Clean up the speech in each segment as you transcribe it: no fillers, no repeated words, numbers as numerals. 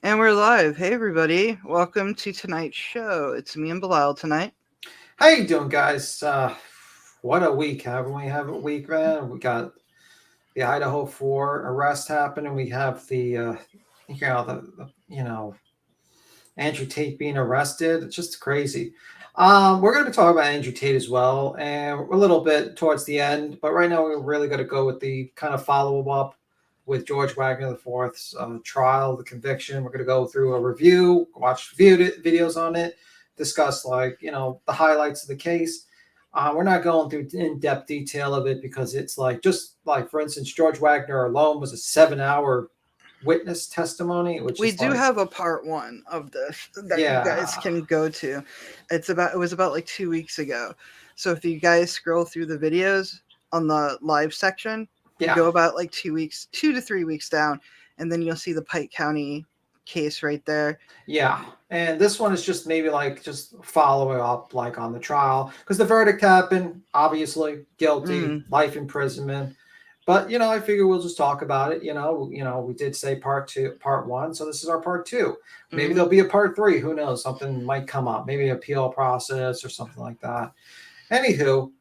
And we're live. Hey, everybody. Welcome to tonight's show. It's me and Bilal tonight. How you doing, guys? What a week, haven't we? Have a week, man. We got the Idaho 4 arrest happening. We have the Andrew Tate being arrested. It's just crazy. We're going to be talking about Andrew Tate as well, and we're a little bit towards the end. But right now, we're really going to go with the kind of follow up with George Wagner IV's trial, the conviction. We're going to go through a review, watch videos on it, discuss the highlights of the case. We're not going through in-depth detail of it because it's for instance, George Wagner alone was a 7-hour witness testimony, which We is do have a part one of this that you guys can go to. It was about like 2 weeks ago. So if you guys scroll through the videos on the live section, go about like 2 to 3 weeks down, and then you'll see the Pike County case right there. Yeah, and this one is just maybe just following up on the trial because the verdict happened, obviously guilty, life imprisonment. But I figure we'll just talk about it. We did say part one, so this is our part two. Maybe there'll be a part three. Who knows? Something might come up. Maybe appeal process or something like that. Anywho,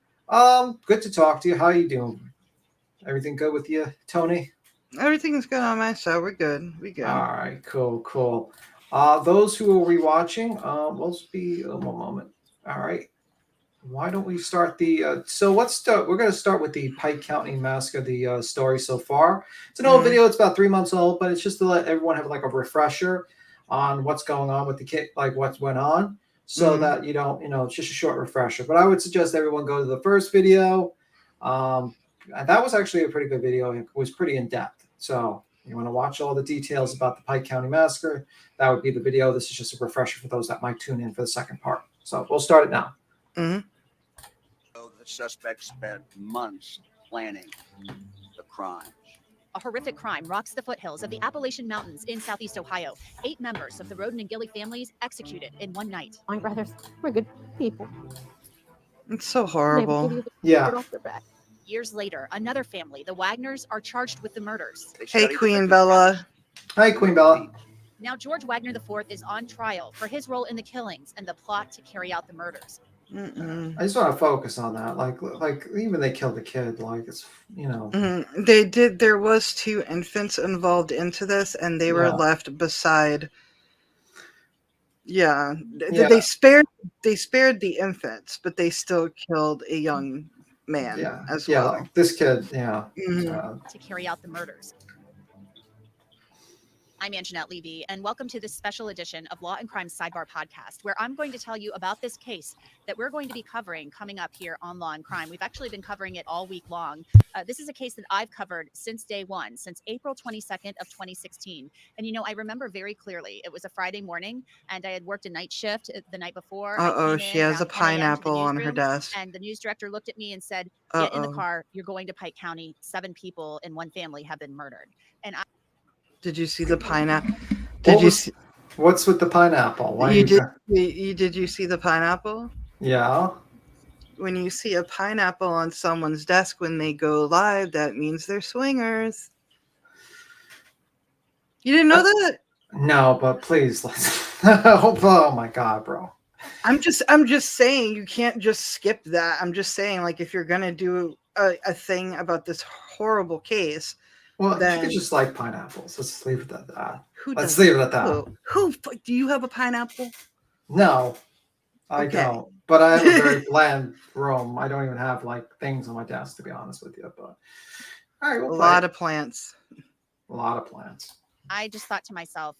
good to talk to you. How you doing? Everything good with you, Tony? Everything's good on my side. We're good. We good. All right, cool. Those who will be watching, we'll be one moment. All right. Why don't we start the? So let's start. We're going to start with the Pike County massacre. The story so far. It's an old video. It's about 3 months old, but it's just to let everyone have a refresher on what's going on with the kid, what went on, so that you don't, it's just a short refresher. But I would suggest everyone go to the first video. And that was actually a pretty good video. It was pretty in depth. So you want to watch all the details about the Pike County massacre, that would be the video. This is just a refresher for those that might tune in for the second part. So we'll start it now. The suspect spent months planning the crime. A horrific crime rocks the foothills of the Appalachian Mountains in southeast Ohio. 8 members of the Roden and Gilly families executed in one night. My brothers were good people. It's so horrible. Yeah. Years later, another family, the Wagners, are charged with the murders. Hey, Queen Bella. Hi, Queen Bella. Now, George Wagner IV is on trial for his role in the killings and the plot to carry out the murders. I just want to focus on that. Even they killed the kid. It's They did. There was 2 infants involved into this, and they were left beside. Yeah. They spared the infants, but they still killed a young man as well. This kid. To carry out the murders. I'm Anjanette Levy, and welcome to this special edition of Law and Crime Sidebar Podcast, where I'm going to tell you about this case that we're going to be covering coming up here on Law and Crime. We've actually been covering it all week long. This is a case that I've covered since day one, since April 22nd of 2016. And, I remember very clearly, it was a Friday morning, and I had worked a night shift the night before. She has a pineapple on her desk. And the news director looked at me and said, get in the car, you're going to Pike County. 7 people in one family have been murdered. And did you see the pineapple? What's with the pineapple? Did you see the pineapple? Yeah. When you see a pineapple on someone's desk when they go live, that means they're swingers. You didn't know that? No, but please let's. Oh my God, bro. I'm just saying you can't just skip that. I'm just saying, if you're gonna do a thing about this horrible case. Well, you could just like pineapples. Let's leave it at that. Let's leave it at that. Who do you have a pineapple? No, I don't. But I have a very bland room. I don't even have things on my desk, to be honest with you. But all right, a lot of plants. A lot of plants. I just thought to myself,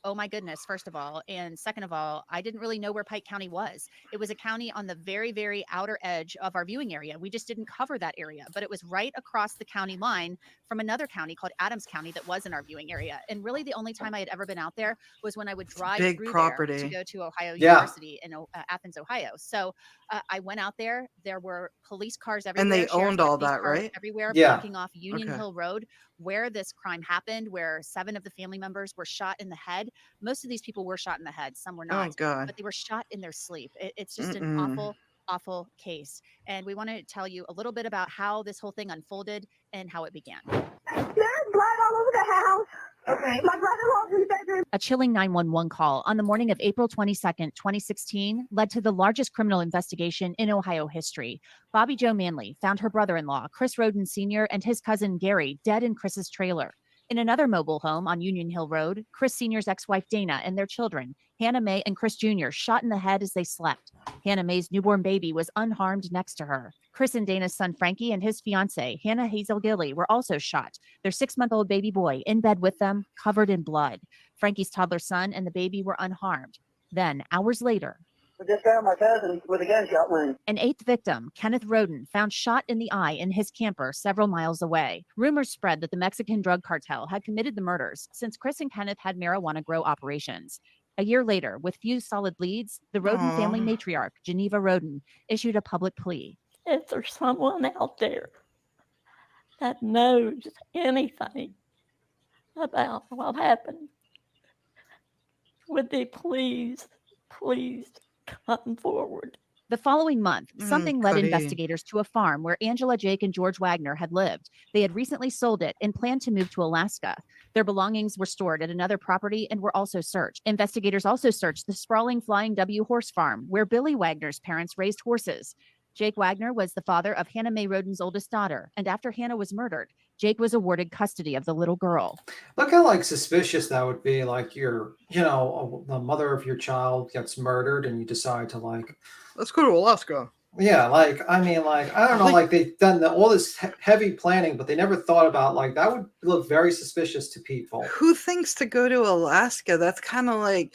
oh my goodness, first of all. And second of all, I didn't really know where Pike County was. It was a county on the very, very outer edge of our viewing area. We just didn't cover that area, but it was right across the county line from another county called Adams County that was in our viewing area. And really the only time I had ever been out there was when I would drive through there to go to Ohio University in Athens, Ohio. So I went out there. There were police cars everywhere. And they owned all that, right? Everywhere, blocking off Union Hill Road, where this crime happened, where 7 of the family members were shot in the head. Most of these people were shot in the head. Some were not. Oh, God. But they were shot in their sleep. It's just an awful, awful case. And we want to tell you a little bit about how this whole thing unfolded and how it began. There's blood all over the house. Okay, my brother-in-law's in the bedroom. A chilling 911 call on the morning of April 22nd, 2016, led to the largest criminal investigation in Ohio history. Bobby Jo Manley found her brother-in-law, Chris Roden Sr., and his cousin Gary dead in Chris's trailer. In another mobile home on Union Hill Road, Chris Sr.'s ex-wife Dana and their children, Hannah Mae and Chris Jr., shot in the head as they slept. Hannah Mae's newborn baby was unharmed next to her. Chris and Dana's son Frankie and his fiancee, Hannah Hazel Gilly, were also shot. Their 6-month-old baby boy in bed with them, covered in blood. Frankie's toddler son and the baby were unharmed. Then, hours later, Just found my cousin with a gunshot wound. an 8th victim, Kenneth Roden, found shot in the eye in his camper several miles away. Rumors spread that the Mexican drug cartel had committed the murders since Chris and Kenneth had marijuana grow operations. A year later, with few solid leads, the Roden family matriarch, Geneva Roden, issued a public plea. If there's someone out there that knows anything about what happened, would they please come forward? The following month, something led Cuddy. investigators to a farm where Angela, Jake, and George Wagner had lived. They had recently sold it and planned to move to Alaska. Their belongings were stored at another property and were also searched. Investigators also searched the sprawling Flying W horse farm where Billy Wagner's parents raised horses. Jake Wagner was the father of Hannah Mae Roden's oldest daughter, and after Hannah was murdered, Jake was awarded custody of the little girl. Look how like suspicious that would be. Like you're, the mother of your child gets murdered, and you decide to like, let's go to Alaska. yeah, like I mean, like I don't know, like they've done all this heavy planning, but they never thought about like that would look very suspicious to people. Who thinks to go to Alaska? That's kind of like,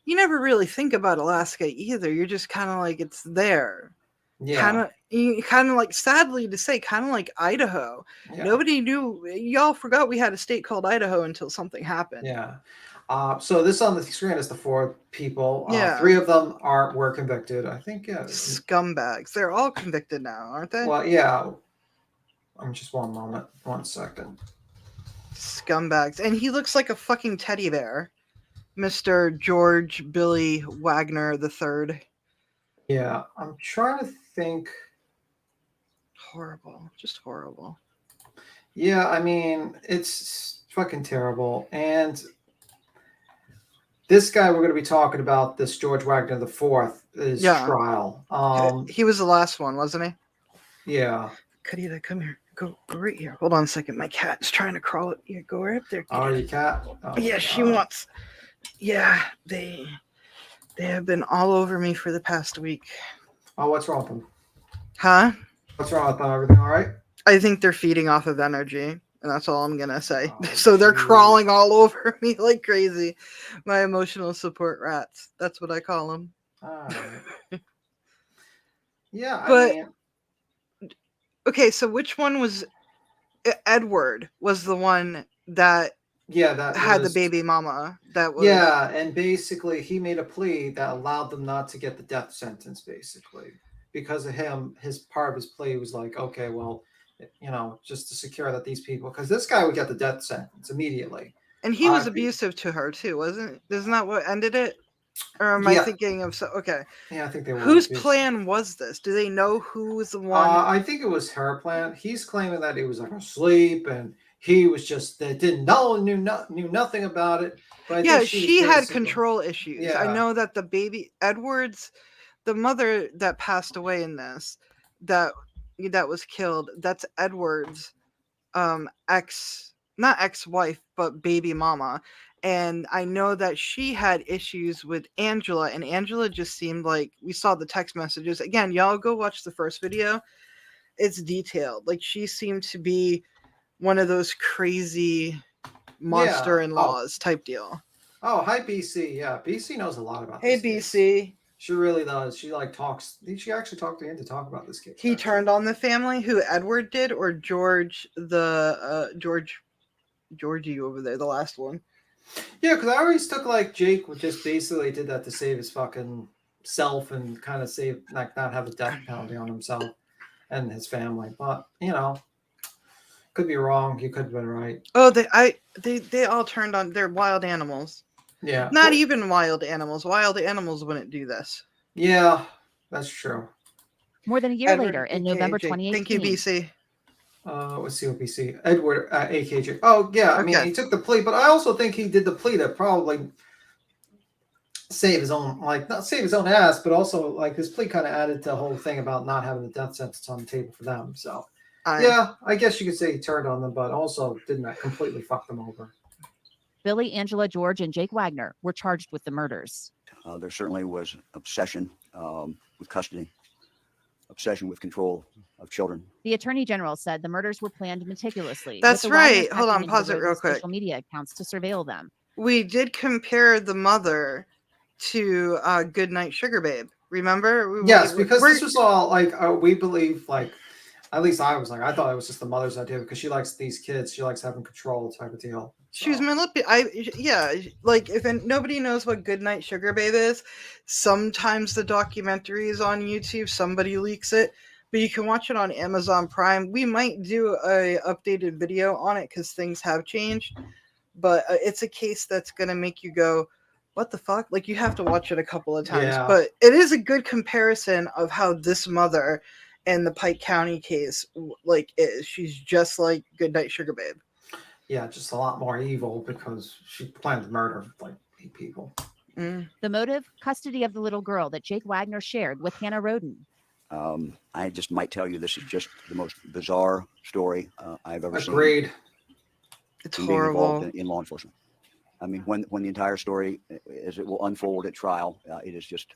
you never really think about Alaska either. You're just kind of like, it's there. Yeah, Kind of like, sadly to say, kind of like Idaho. yeah. Nobody knew. Y'all forgot we had a state called Idaho until something happened. Yeah. So this on the screen is the 4 people. Yeah. 3 of them were convicted. I think. Yeah. Scumbags. They're all convicted now, aren't they? Well, yeah. I'm just one moment. 1 second. Scumbags. And he looks like a fucking teddy bear. Mr. George Billy Wagner III. Yeah, I'm trying to think. Horrible. Just horrible. Yeah, I mean, it's fucking terrible. And this guy we're going to be talking about, this George Wagner IV, is trial. He was the last one, wasn't he? Yeah. Kadita, come here. Go right here. Hold on a second. My cat's trying to crawl up. Yeah, go right up there. Oh, your cat? Oh, yeah, she wants. Yeah, they have been all over me for the past week. Oh, what's wrong with them? Huh? What's wrong with them? Everything all right? I think they're feeding off of energy, and that's all I'm gonna say. Oh, so they're crawling all over me like crazy. My emotional support rats. That's what I call them. All right. Yeah, But- I mean, Okay, so which one was Edward? Was the one that that had was, the baby mama? That was Yeah, and basically he made a plea that allowed them not to get the death sentence, basically. Because of him, part of his plea was like, okay, well, just to secure that these people, because this guy would get the death sentence immediately. And he was abusive to her too, wasn't? Isn't that what ended it? Or am I thinking of okay? Yeah, I think they were. Whose abusive. plan was this? Do they know who was the one? I think it was her plan. He's claiming that he was like asleep and he was just that didn't know, knew nothing about it. But I think she had control issues. Yeah. I know that the baby Edwards, the mother that passed away in this, that was killed. That's Edward's not ex-wife, but baby mama. And I know that she had issues with Angela, and Angela just seemed like, we saw the text messages. Again, y'all go watch the first video. It's detailed. Like, she seemed to be one of those crazy monster-in-laws type deal. Oh, hi, BC. Yeah, BC knows a lot about Hey, this case. BC. She really does. She talks. She actually talked to him to talk about this case. He turned on the family. Who, Edward did, or George, Georgie over there, the last one? Yeah, because I always took like Jake just basically did that to save his fucking self and kind of save, like, not have a death penalty on himself and his family. But could be wrong. He could have been right. Oh, they all turned on. They're wild animals. Yeah. Not even wild animals. Wild animals wouldn't do this. Yeah, that's true. More than a year later, in aka November Jake. 2018, Thank you, BC. let's see what BC. Edward, AKJ. Oh, yeah. I mean, Okay. he took the plea, but I also think he did the plea to probably save his own, like, not save his own ass, but also, like, his plea kind of added to the whole thing about not having the death sentence on the table for them. So, yeah, I guess you could say he turned on them, but also didn't completely fuck them over. Billy, Angela, George, and Jake Wagner were charged with the murders. There certainly was obsession with custody, obsession with control of children. The Attorney General said the murders were planned meticulously. That's with the Wagners right. Hold on, hacking pause into it real Rose's quick. Social media accounts to surveil them. We did compare the mother to Goodnight Sugar Babe. Remember? Yes, because this was all like we believe, like, at least I was like, I thought it was just the mother's idea because she likes these kids, she likes having control type of deal. So. She was manipulated. Like if nobody knows what Goodnight Sugar Babe is, sometimes the documentary is on YouTube. Somebody leaks it, but you can watch it on Amazon Prime. We might do a updated video on it because things have changed, but it's a case that's gonna make you go, what the fuck? Like you have to watch it a couple of times, but it is a good comparison of how this mother and the Pike County case like is. She's just like Goodnight Sugar Babe. Yeah, just a lot more evil because she planned to murder like 8 people. The motive: custody of the little girl that Jake Wagner shared with Hannah Roden. I just might tell you this is just the most bizarre story I've ever seen. Agreed. It's horrible. In law enforcement. I mean, when the entire story, as it will unfold at trial, it is just,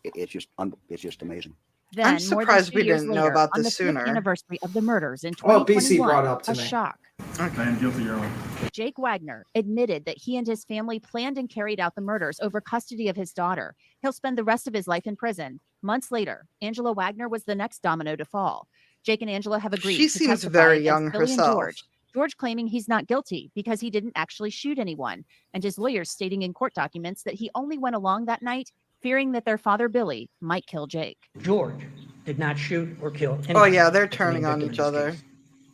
it's just amazing. Then, I'm surprised we didn't know about this sooner. sooner. Anniversary of the murders in Well, 2021, BC brought up to a me. shock. I am guilty, Your Honor. Jake Wagner admitted that he and his family planned and carried out the murders over custody of his daughter. He'll spend the rest of his life in prison. Months later, Angela Wagner was the next domino to fall. Jake and Angela have agreed She to seems testify very against young Billy and herself. George claiming he's not guilty because he didn't actually shoot anyone, and his lawyers stating in court documents that he only went along that night fearing that their father Billy might kill Jake. George did not shoot or kill anyone. Oh yeah, they're that's the main turning on victim each in this other. case.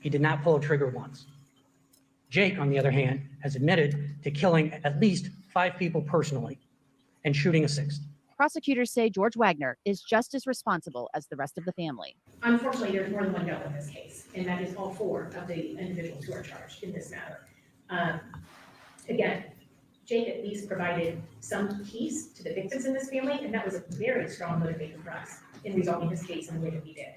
He did not pull a trigger once. Jake, on the other hand, has admitted to killing at least 5 people personally and shooting a 6th. Prosecutors say George Wagner is just as responsible as the rest of the family. Unfortunately, there's more than one devil in this case, and that is all 4 of the individuals who are charged in this matter. Again, Jake at least provided some peace to the victims in this family, and that was a very strong motivator for us in resolving this case in the way that we did.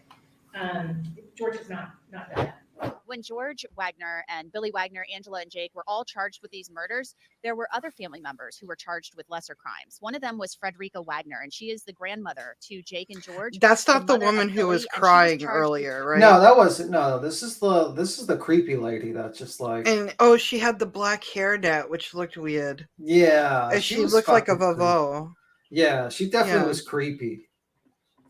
George has not done that. When George Wagner and Billy Wagner, Angela and Jake were all charged with these murders, there were other family members who were charged with lesser crimes. One of them was Frederica Wagner, and she is the grandmother to Jake and George. That's not the mother woman of who was Billy, and she crying charged earlier, right? No, that wasn't. No, this is the creepy lady that's just like. And she had the black hair net, which looked weird. Yeah, And she was looked like a fucking Vavo. Yeah, she definitely Yeah. was creepy.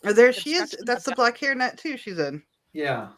There she is. Obstruction That's of the black hair net too. She's in. Yeah.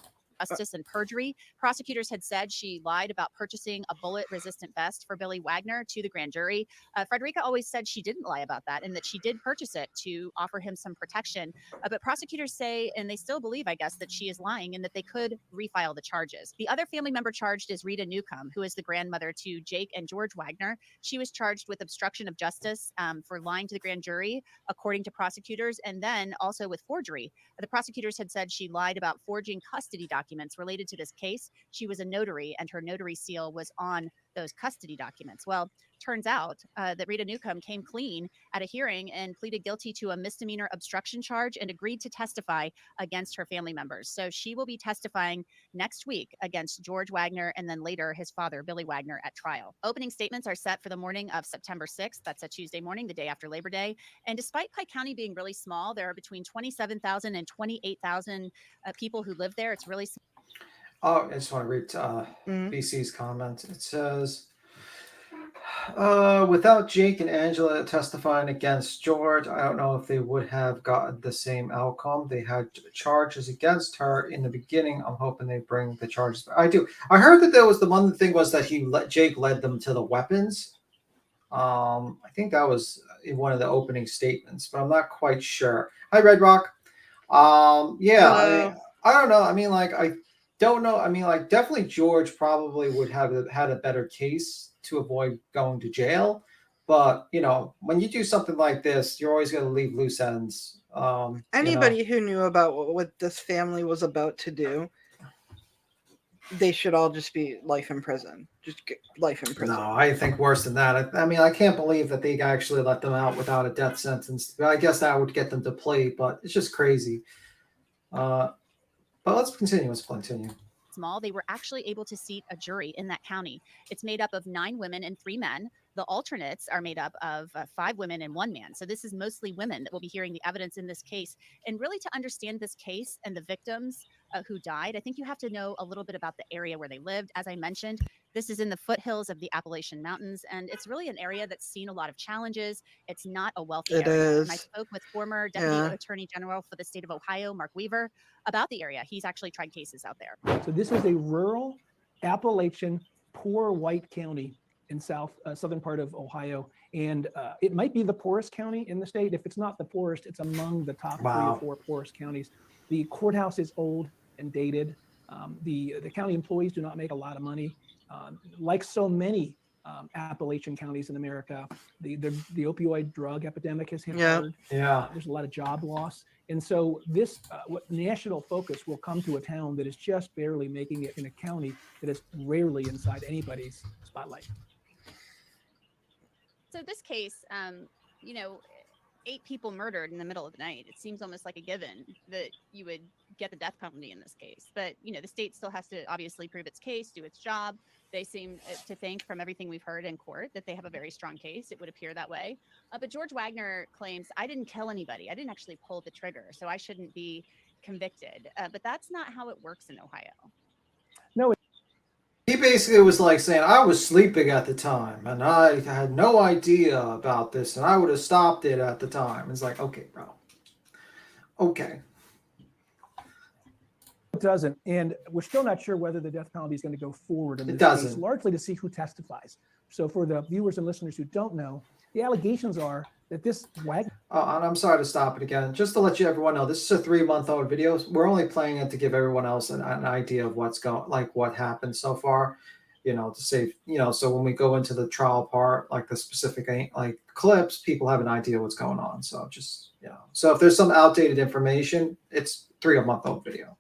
justice and perjury. Prosecutors had said she lied about purchasing a bullet-resistant vest for Billy Wagner to the grand jury. Frederica always said she didn't lie about that and that she did purchase it to offer him some protection. But prosecutors say, and they still believe, I guess, that she is lying and that they could refile the charges. The other family member charged is Rita Newcomb, who is the grandmother to Jake and George Wagner. She was charged with obstruction of justice for lying to the grand jury, according to prosecutors, and then also with forgery. The prosecutors had said she lied about forging custody documents related to this case. She was a notary, and her notary seal was on those custody documents. Well, turns out that Rita Newcomb came clean at a hearing and pleaded guilty to a misdemeanor obstruction charge and agreed to testify against her family members. So she will be testifying next week against George Wagner and then later his father, Billy Wagner, at trial. Opening statements are set for the morning of September 6th. That's a Tuesday morning, the day after Labor Day. And despite Pike County being really small, there are between 27,000 and 28,000 people who live there. It's really small. Oh, I just want to read BC's comment. It says, without Jake and Angela testifying against George, I don't know if they would have gotten the same outcome. They had charges against her in the beginning. I'm hoping they bring the charges. I do. I heard that there was the one thing was that Jake led them to the weapons. I think that was in one of the opening statements, but I'm not quite sure. Hi, Red Rock. Yeah, I don't know. I mean, like, I don't know. I mean, like, definitely George probably would have had a better case to avoid going to jail. But when you do something like this, you're always going to leave loose ends. Anybody who knew about what this family was about to do, they should all just be life in prison. Just get life in prison. No, I think worse than that. I mean, I can't believe that they actually let them out without a death sentence. I guess that would get them to plea, but it's just crazy. But let's continue. Small, they were actually able to seat a jury in that county. It's made up of 9 women and 3 men. The alternates are made up of 5 women and 1 man. So this is mostly women that will be hearing the evidence in this case. And really, to understand this case and the victims who died, I think you have to know a little bit about the area where they lived. As I mentioned, this is in the foothills of the Appalachian Mountains, and it's really an area that's seen a lot of challenges. It's not a wealthy It area. is. And I spoke with former Deputy Attorney General for the state of Ohio, Mark Weaver, about the area. He's actually tried cases out there. So this is a rural Appalachian poor white county in southern part of Ohio, and it might be the poorest county in the state. If it's not the poorest, it's among the top 3 or 4 poorest counties. The courthouse is old and dated. The county employees do not make a lot of money. Like so many Appalachian counties in America, the opioid drug epidemic has hit hard. Yeah. There's a lot of job loss. And so this national focus will come to a town that is just barely making it in a county that is rarely inside anybody's spotlight. So this case, 8 people murdered in the middle of the night. It seems almost like a given that you would get the death penalty in this case. But, the state still has to obviously prove its case, do its job. They seem to think, from everything we've heard in court, that they have a very strong case. It would appear that way. But George Wagner claims, I didn't kill anybody. I didn't actually pull the trigger, so I shouldn't be convicted. But that's not how it works in Ohio. No. He basically was like saying, I was sleeping at the time and I had no idea about this and I would have stopped it at the time. It's like, okay, bro. Okay. It doesn't. And we're still not sure whether the death penalty is going to go forward in this case, largely to see who testifies. So for the viewers and listeners who don't know, the allegations are that this Wagner. And I'm sorry to stop it again. Just to let everyone know, this is a 3-month-old video. We're only playing it to give everyone else an idea of what happened so far, to save, so when we go into the trial part, like the specific clips, people have an idea what's going on. So just, so if there's some outdated information, it's 3-month-old video.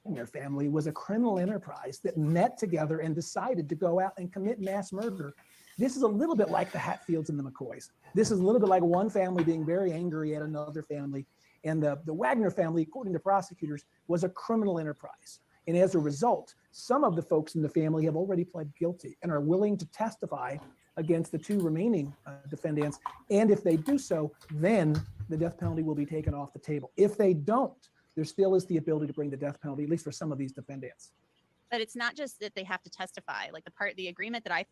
Their family was a criminal enterprise that met together and decided to go out and commit mass murder. This is a little bit like the Hatfields and the McCoys. This is a little bit like one family being very angry at another family. And the Wagner family, according to prosecutors, was a criminal enterprise. And as a result, some of the folks in the family have already pled guilty and are willing to testify against the 2 remaining defendants. And if they do so, then the death penalty will be taken off the table. If they don't, there still is the ability to bring the death penalty, at least for some of these defendants. But it's not just that they have to testify. Like the part of the agreement I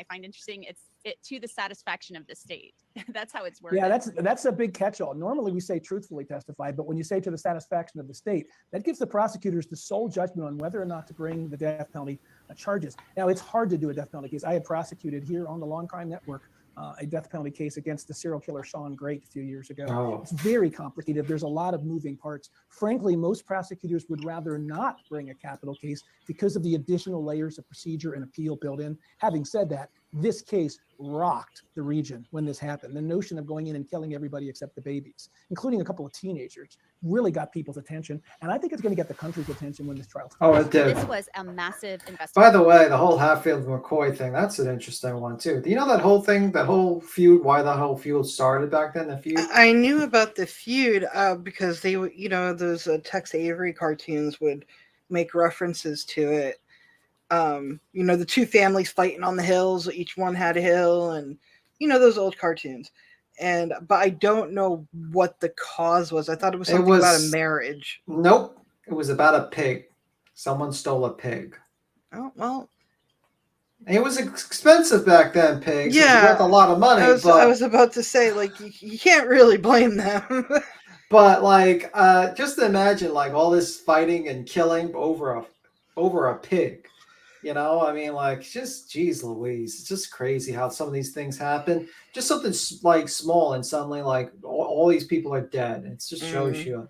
find interesting, it's to the satisfaction of the state. That's how it's working. Yeah, that's a big catch-all. Normally we say truthfully testify, but when you say to the satisfaction of the state, that gives the prosecutors the sole judgment on whether or not to bring the death penalty charges. Now, it's hard to do a death penalty case. I had prosecuted here on the Long Crime Network a death penalty case against the serial killer Sean Great a few years ago. Oh. It's very complicated. There's a lot of moving parts. Frankly, most prosecutors would rather not bring a capital case because of the additional layers of procedure and appeal built in. Having said that, this case rocked the region when this happened. The notion of going in and killing everybody except the babies, including a couple of teenagers, really got people's attention. And I think it's going to get the country's attention when this trial. Oh, it did. This was a massive investigation. By the way, the whole Hatfield-McCoy thing, that's an interesting one too. Do you know that whole thing, that whole feud, why the whole feud started back then, the feud? I knew about the feud because they would, those Tex Avery cartoons would make references to it. The 2 families fighting on the hills, each one had a hill, and those old cartoons. But I don't know what the cause was. I thought it was something about a marriage. Nope. It was about a pig. Someone stole a pig. Oh, well. It was expensive back then, pigs. Yeah. It was worth a lot of money. I was about to say, you can't really blame them. But, just imagine, all this fighting and killing over a pig. Just, geez Louise. It's just crazy how some of these things happen. Just something small and suddenly all these people are dead. It just shows you.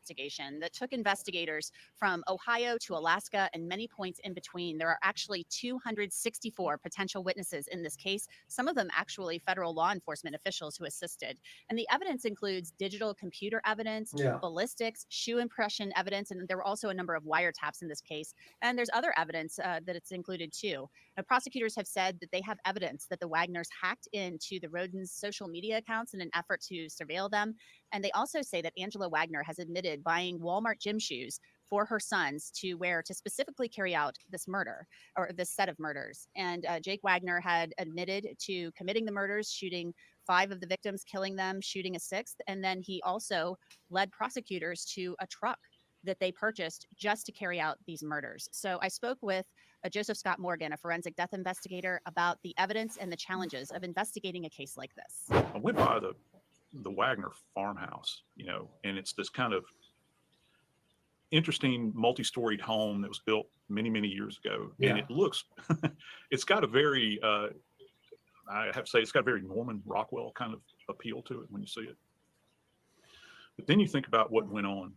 investigation that took investigators from Ohio to Alaska and many points in between. There are actually 264 potential witnesses in this case, some of them actually federal law enforcement officials who assisted. And the evidence includes digital computer evidence, ballistics, shoe impression evidence, and there were also a number of wiretaps in this case. And there's other evidence that it's included too. Now, prosecutors have said that they have evidence that the Wagners hacked into the Rodens' social media accounts in an effort to surveil them. And they also say that Angela Wagner has admitted buying Walmart gym shoes for her sons to wear to specifically carry out this murder or this set of murders. And Jake Wagner had admitted to committing the murders, shooting 5 of the victims, killing them, shooting a 6th. And then he also led prosecutors to a truck that they purchased just to carry out these murders. So I spoke with Joseph Scott Morgan, a forensic death investigator, about the evidence and the challenges of investigating a case like this. I went by the Wagner farmhouse, and it's this kind of interesting multi-storied home that was built many, many years ago. Yeah. And it looks, it's got a very, I have to say, it's got a very Norman Rockwell kind of appeal to it when you see it. But then you think about what went on,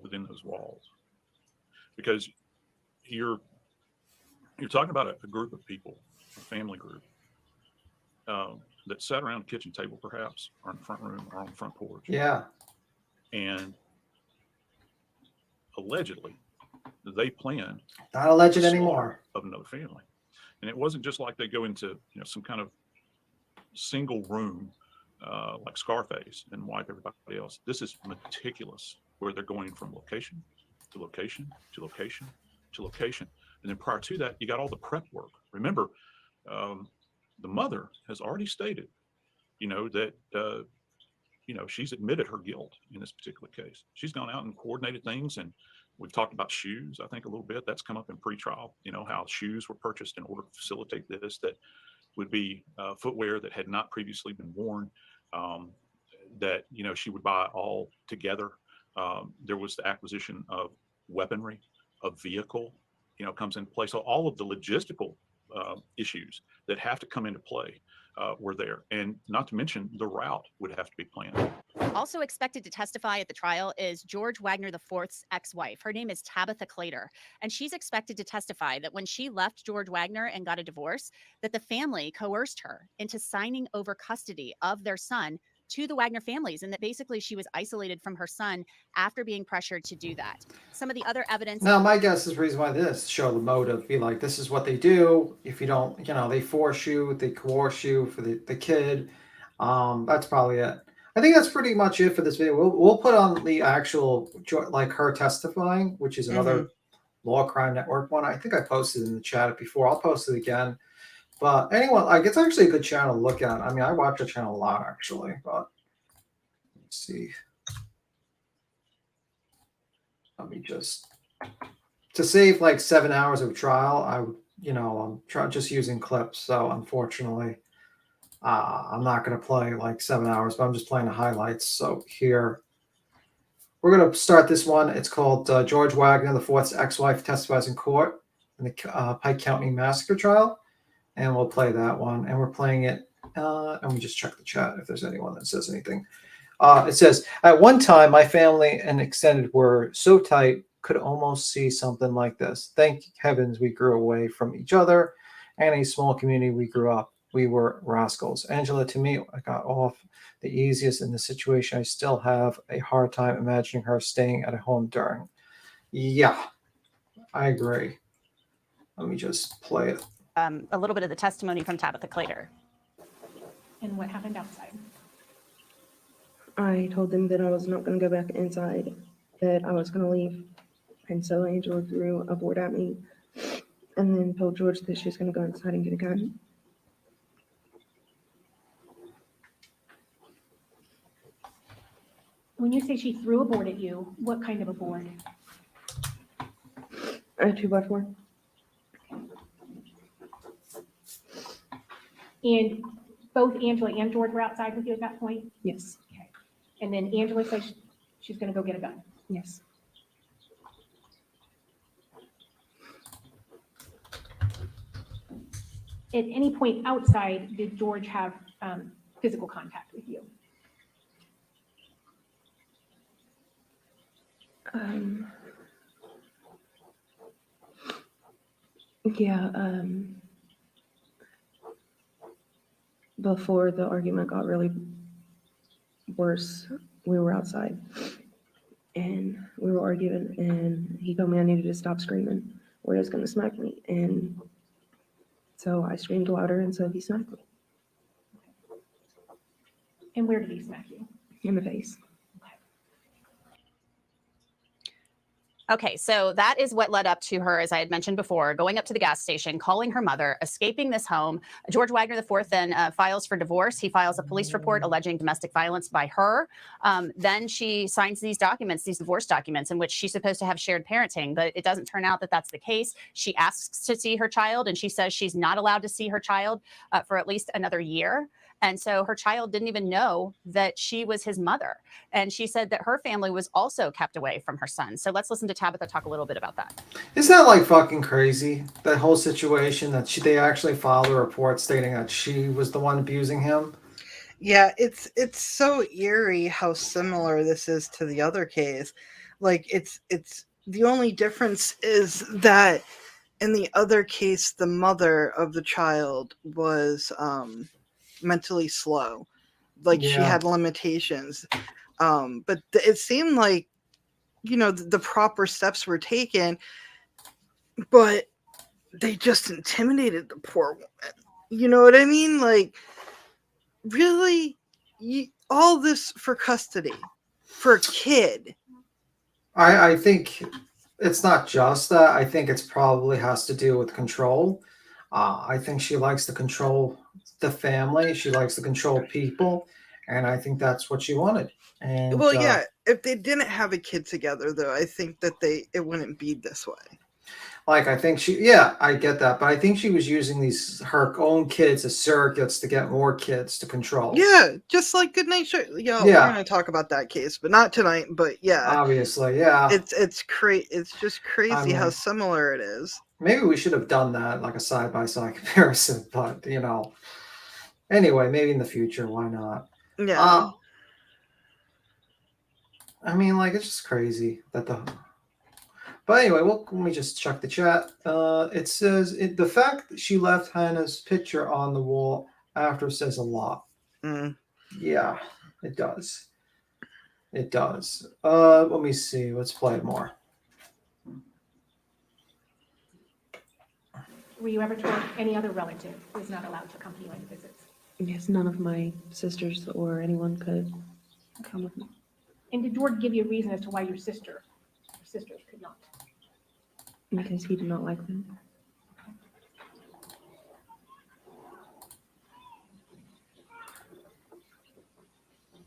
within those walls, because you're talking about a group of people, a family group, that sat around a kitchen table, perhaps, or in the front room, or on the front porch. Yeah. And allegedly, they planned. Not alleged anymore. Of another family, and it wasn't just like they go into some kind of single room like Scarface and wipe everybody else. This is meticulous, where they're going from location to location to location to location, and then prior to that, you got all the prep work. Remember, the mother has already stated, that she's admitted her guilt in this particular case. She's gone out and coordinated things, and we've talked about shoes, I think, a little bit. That's come up in pretrial, how shoes were purchased in order to facilitate this, that would be footwear that had not previously been worn, that, she would buy all together. There was the acquisition of weaponry, a vehicle, comes into play. So all of the logistical issues that have to come into play were there. And not to mention the route would have to be planned. Also expected to testify at the trial is George Wagner IV's ex-wife. Her name is Tabitha Clater, and she's expected to testify that when she left George Wagner and got a divorce, that the family coerced her into signing over custody of their son to the Wagner families, and that basically she was isolated from her son after being pressured to do that. Some of the other evidence. Now, my guess is the reason why this show the motive, be like, this is what they do. If you don't, they force you, they coerce you for the kid. That's probably it. I think that's pretty much it for this video. We'll put on the actual, like, her testifying, which is another Law Crime Network one. I think I posted in the chat before. I'll post it again. But anyone, like, it's actually a good channel to look at. I mean, I watch the channel a lot, actually. But let's see. Let me just, to save like 7 hours of trial, I'm just using clips. So unfortunately, I'm not going to play like 7 hours, but I'm just playing the highlights. So here, we're going to start this one. It's called George Wagner IV's ex-wife testifies in court in the Pike County massacre trial. And we'll play that one. And we're playing it. And we just check the chat if there's anyone that says anything. It says, at one time, my family and extended were so tight, could almost see something like this. Thank heavens we grew away from each other and a small community we grew up. We were rascals. Angela, to me, I got off the easiest in the situation. I still have a hard time imagining her staying at a home during. Yeah, I agree. Let me just play it. A little bit of the testimony from Tabitha Clater. And what happened outside? I told them that I was not going to go back inside, that I was going to leave. And so Angela threw a board at me and then told George that she was going to go inside and get a gun. When you say she threw a board at you, what kind of a board? A 2x4. And both Angela and George were outside with you at that point? Yes. Okay. And then Angela says she's going to go get a gun? Yes. At any point outside, did George have physical contact with you? Yeah, before the argument got really worse, we were outside and we were arguing, and he told me I needed to stop screaming or he was going to smack me. And so I screamed louder, and so he smacked me. And where did he smack you? In the face. Okay, so that is what led up to her, as I had mentioned before, going up to the gas station, calling her mother, escaping this home. George Wagner IV then files for divorce. He files a police report alleging domestic violence by her. Then she signs these documents, these divorce documents, in which she's supposed to have shared parenting, but it doesn't turn out that that's the case. She asks to see her child, and she says she's not allowed to see her child for at least another year. And so her child didn't even know that she was his mother. And she said that her family was also kept away from her son. So let's listen to Tabitha talk a little bit about that. Isn't that like fucking crazy? That whole situation that they actually filed a report stating that she was the one abusing him. Yeah, it's so eerie how similar this is to the other case. Like it's the only difference is that in the other case, the mother of the child was mentally slow, like she had limitations, but it seemed like, you know, the proper steps were taken, but they just intimidated the poor woman. You know what I mean? Like, really, all this for custody for a kid? I think it's not just that. I think it's probably has to do with control. I think she likes to control the family. She likes to control people, and I think that's what she wanted. And well, yeah, if they didn't have a kid together, though, I think that it wouldn't be this way. Like, I think I get that, but I think she was using her own kids as surrogates to get more kids to control. Yeah, just like Goodnight Show. We're gonna talk about that case, but not tonight. But yeah, obviously, yeah, it's just crazy how similar it is. Maybe we should have done that, like a side-by-side comparison, but you know, anyway, maybe in the future, why not? Yeah. I mean, like, it's just crazy that But anyway, let me just check the chat. It says the fact that she left Hannah's picture on the wall after says a lot. Yeah, it does. It does. Let me see. Let's play it more. Were you ever told any other relative was not allowed to accompany you on visits? Yes, none of my sisters or anyone could come with me. And did George give you a reason as to why your sisters could not? Because he did not like them.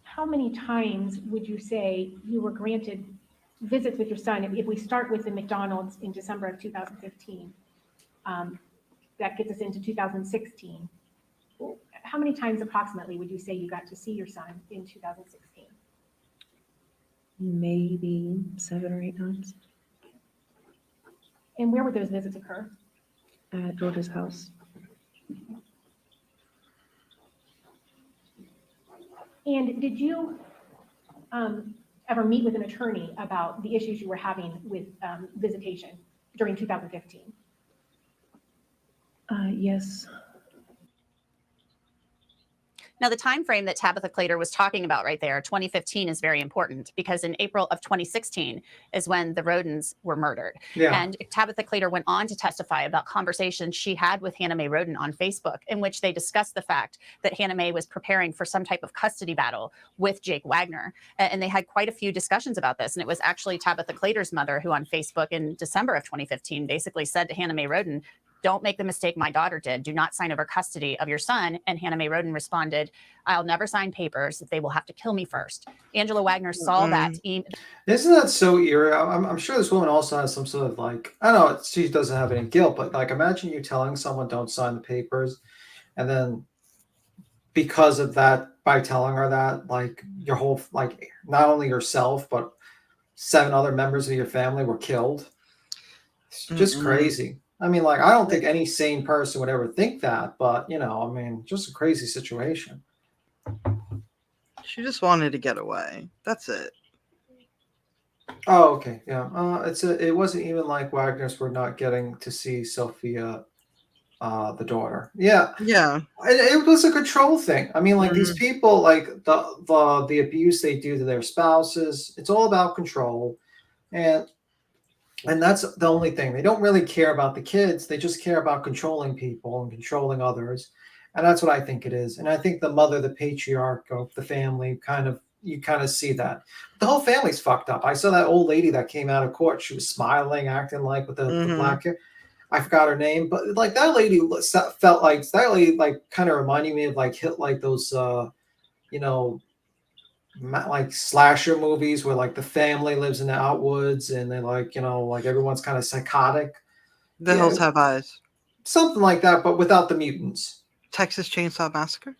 How many times would you say you were granted visits with your son? If we start with the McDonald's in December of 2015, that gets us into 2016. How many times approximately would you say you got to see your son in 2016? Maybe 7 or 8 times. And where would those visits occur? At George's house. And did you ever meet with an attorney about the issues you were having with visitation during 2015? Yes. Now, the time frame that Tabitha Clater was talking about right there, 2015, is very important because in April of 2016 is when the Rodens were murdered. Yeah. And Tabitha Clater went on to testify about conversations she had with Hannah Mae Roden on Facebook, in which they discussed the fact that Hannah Mae was preparing for some type of custody battle with Jake Wagner. And they had quite a few discussions about this. And it was actually Tabitha Clater's mother who on Facebook in December of 2015 basically said to Hannah Mae Roden, "Don't make the mistake my daughter did. Do not sign over custody of your son." And Hannah Mae Roden responded, "I'll never sign papers. They will have to kill me first." Angela Wagner saw that. Isn't that so eerie? I'm sure this woman also has some sort of like, I don't know, she doesn't have any guilt, but like imagine you telling someone don't sign the papers, and then because of that, by telling her that, like your whole, like not only yourself, but 7 other members of your family were killed. It's just crazy. I mean, like, I don't think any sane person would ever think that, but, you know, I mean, just a crazy situation. She just wanted to get away. That's it. Oh, okay, yeah. It wasn't even like Wagner's were not getting to see Sophia, the daughter. Yeah, Yeah. it was a control thing. I mean, like these Mhm. people, like the abuse they do to their spouses. It's all about control, and that's the only thing. They don't really care about the kids. They just care about controlling people and controlling others, and that's what I think it is. And I think the mother, the patriarch of the family, you kind of see that. The whole family's fucked up. I saw that old lady that came out of court. She was smiling, acting like with the Mhm. black hair. I forgot her name, but like that lady felt like that lady like kind of reminded me of like hit like those you know like slasher movies where like the family lives in the outwoods and they like like everyone's kind of psychotic. The Yeah, Hills Have Eyes. something like that, but without the mutants. Texas Chainsaw Massacre.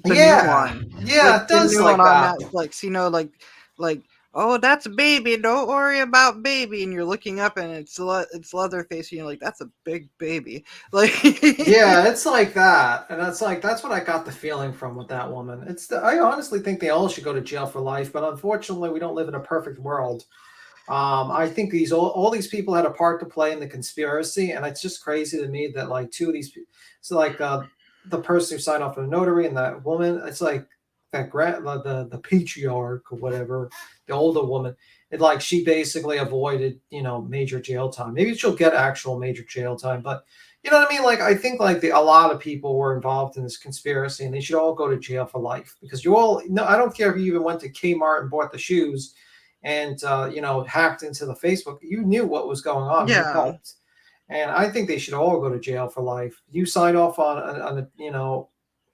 The new Yeah, one, yeah, like it the does new like one on that. Netflix. Like oh, that's baby. Don't worry about baby. And you're looking up, and it's Leatherface, and you're like, that's a big baby. Like, Yeah, it's like that, and that's what I got the feeling from with that woman. I honestly think they all should go to jail for life, but unfortunately, we don't live in a perfect world. I think all these people had a part to play in the conspiracy, and it's just crazy to me that like two of these people. So like the person who signed off on the notary and that woman, it's like that the patriarch or whatever, the older woman. It like she basically avoided major jail time. Maybe she'll get actual major jail time, but you know what I mean. Like I think like a lot of people were involved in this conspiracy, and they should all go to jail for life because you all. No, I don't care if you even went to Kmart and bought the shoes and hacked into the Facebook. You knew what was going on. You yeah. helped, and I think they should all go to jail for life. You signed off on a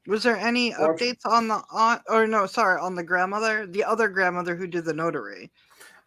Was there any fortune. updates on the or no, sorry, on the grandmother, the other grandmother who did the notary?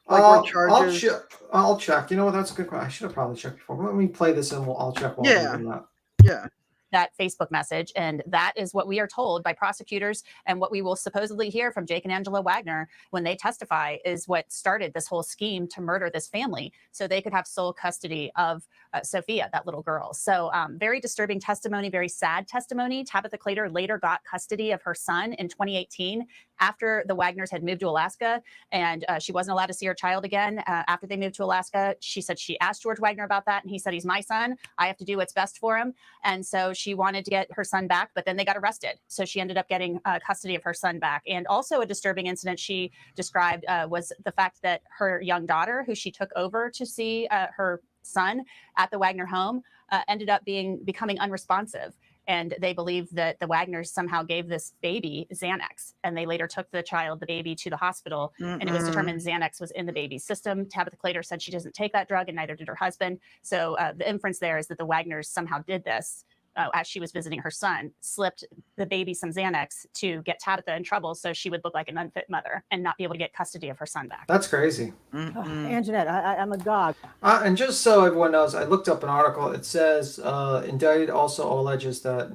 Like, were charges? I'll check. You know what? That's a good question. I should have probably checked before. Let me play this and I'll check while we Yeah, do that. yeah. That Facebook message. And that is what we are told by prosecutors and what we will supposedly hear from Jake and Angela Wagner when they testify is what started this whole scheme to murder this family so they could have sole custody of Sophia, that little girl. So very disturbing testimony, very sad testimony. Tabitha Claytor later got custody of her son in 2018 after the Wagners had moved to Alaska and she wasn't allowed to see her child again after they moved to Alaska. She said she asked George Wagner about that and he said, he's my son. I have to do what's best for him. And so she wanted to get her son back, but then they got arrested. So she ended up getting custody of her son back. And also a disturbing incident she described was the fact that her young daughter, who she took over to see her son at the Wagner home, ended up becoming unresponsive. And they believe that the Wagners somehow gave this baby Xanax. And they later took the baby to the hospital. And it was determined Xanax was in the baby's system. Tabitha Claytor said she doesn't take that drug and neither did her husband. So the inference there is that the Wagners somehow did this as she was visiting her son, slipped the baby some Xanax to get Tabitha in trouble so she would look like an unfit mother and not be able to get custody of her son back. That's crazy. Anjanette, I'm a dog. And just so everyone knows, I looked up an article. It says indicted also alleges that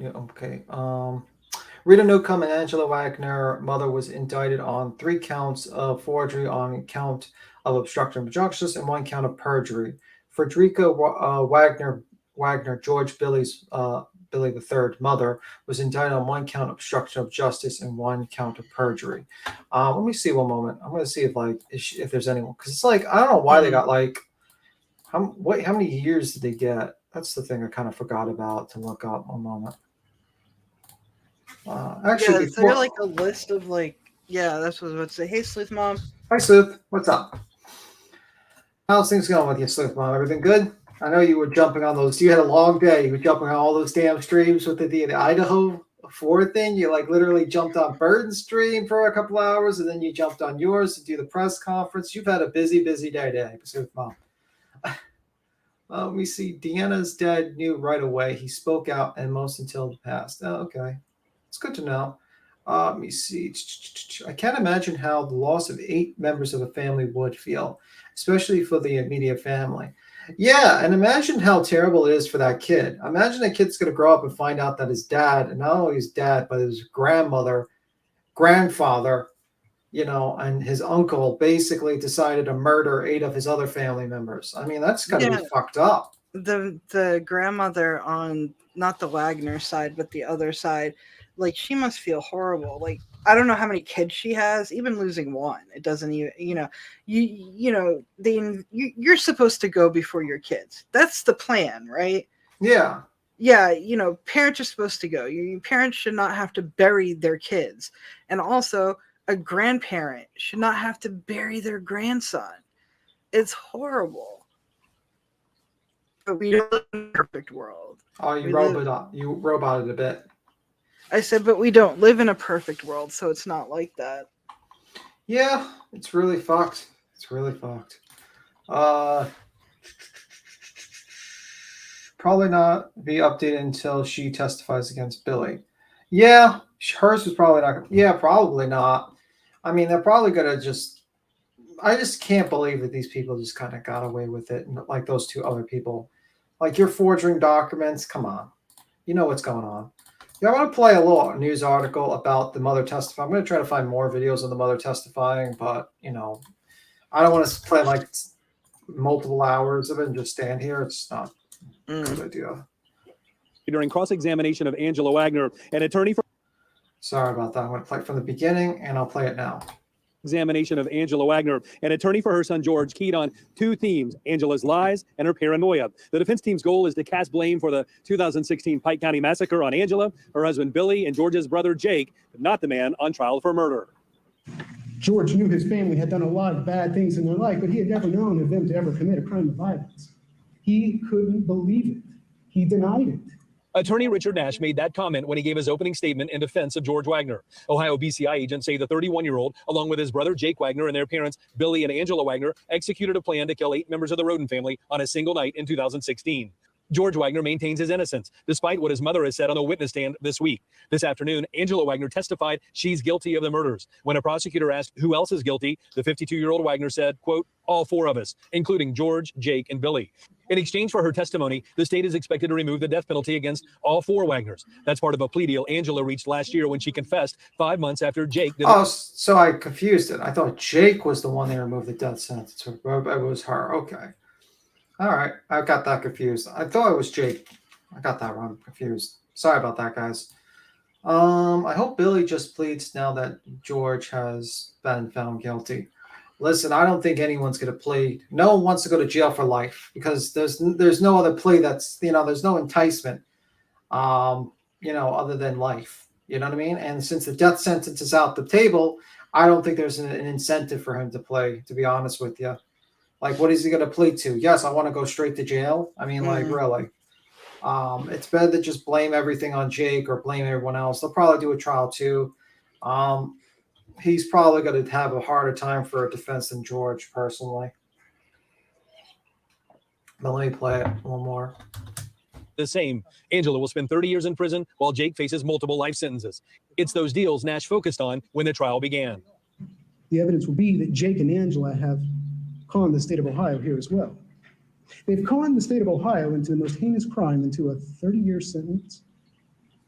Rita Newcomb and Angela Wagner, mother, was indicted on 3 counts of forgery, on count of obstruction of justice, and 1 count of perjury. Frederica Wagner, George Billy III, mother, was indicted on 1 count of obstruction of justice and 1 count of perjury. Let me see one moment. I'm going to see if there's anyone, because it's like I don't know why they got like how many years did they get? That's the thing I kind of forgot about to look up. One moment. Actually, is there like a list of that's what I would say. Hey, Sleuth Mom. Hi, Sleuth. What's up? How's things going with you, Sleuth Mom? Everything good? I know you were jumping on those. You had a long day. You were jumping on all those damn streams with the Idaho 4 thing. You like literally jumped on Burton's stream for a couple hours, and then you jumped on yours to do the press conference. You've had a busy day today, Sleuth Mom. Let me see. Deanna's dad knew right away. He spoke out and most until the past. Oh, okay. It's good to know. Let me see. I can't imagine how the loss of 8 members of a family would feel, especially for the immediate family. Yeah, and imagine how terrible it is for that kid. Imagine that kid's going to grow up and find out that his dad, and not only his dad, but his grandfather, and his uncle basically decided to murder 8 of his other family members. I mean, that's got to be fucked up. The grandmother on not the Wagner side, but the other side, like she must feel horrible. Like I don't know how many kids she has. Even losing one, it doesn't even. You're supposed to go before your kids. That's the plan, right? Yeah. Yeah, parents are supposed to go. Your parents should not have to bury their kids, and also a grandparent should not have to bury their grandson. It's horrible. But we don't live in a perfect world. Oh, you roboted a bit. I said, but we don't live in a perfect world, so it's not like that. Yeah, it's really fucked. It's really fucked. Probably not be updated until she testifies against Billy. Yeah, hers was probably not. Yeah, probably not. I mean, they're probably gonna just. I just can't believe that these people just kind of got away with it, and like those two other people. Like you're forging documents. Come on, you know what's going on. Yeah, I want to play a little news article about the mother testifying. I'm going to try to find more videos of the mother testifying, but I don't want to play like multiple hours of it and just stand here. It's not a good idea. During cross-examination of Angela Wagner, an attorney for Sorry about that. I'm going to play it from the beginning, and I'll play it now. Examination of Angela Wagner, an attorney for her son George, keyed on two themes: Angela's lies and her paranoia. The defense team's goal is to cast blame for the 2016 Pike County massacre on Angela, her husband Billy, and George's brother Jake, but not the man on trial for murder. George knew his family had done a lot of bad things in their life, but he had never known of them to ever commit a crime of violence. He couldn't believe it. He denied it. Attorney Richard Nash made that comment when he gave his opening statement in defense of George Wagner. Ohio BCI agents say the 31-year-old, along with his brother Jake Wagner and their parents Billy and Angela Wagner, executed a plan to kill 8 members of the Roden family on a single night in 2016. George Wagner maintains his innocence, despite what his mother has said on the witness stand this week. This afternoon, Angela Wagner testified she's guilty of the murders. When a prosecutor asked who else is guilty, the 52-year-old Wagner said, quote, all 4 of us, including George, Jake, and Billy. In exchange for her testimony, the state is expected to remove the death penalty against all 4 Wagners. That's part of a plea deal Angela reached last year when she confessed 5 months after Jake did. Oh, so I confused it. I thought Jake was the one they removed the death sentence. It was her. Okay. All right. I got that confused. I thought it was Jake. I got that wrong. Confused. Sorry about that, guys. I hope Billy just pleads now that George has been found guilty. Listen, I don't think anyone's going to plead. No one wants to go to jail for life because there's no other plea that's, there's no enticement, other than life. You know what I mean? And since the death sentence is out the table, I don't think there's an incentive for him to play, to be honest with you. Like, what is he going to plead to? Yes, I want to go straight to jail. I mean, like, really. It's better to just blame everything on Jake or blame everyone else. They'll probably do a trial too. He's probably going to have a harder time for a defense than George, personally. But let me play it one more. The same. Angela will spend 30 years in prison while Jake faces multiple life sentences. It's those deals Nash focused on when the trial began. The evidence will be that Jake and Angela have conned the state of Ohio here as well. They've conned the state of Ohio into the most heinous crime into a 30-year sentence.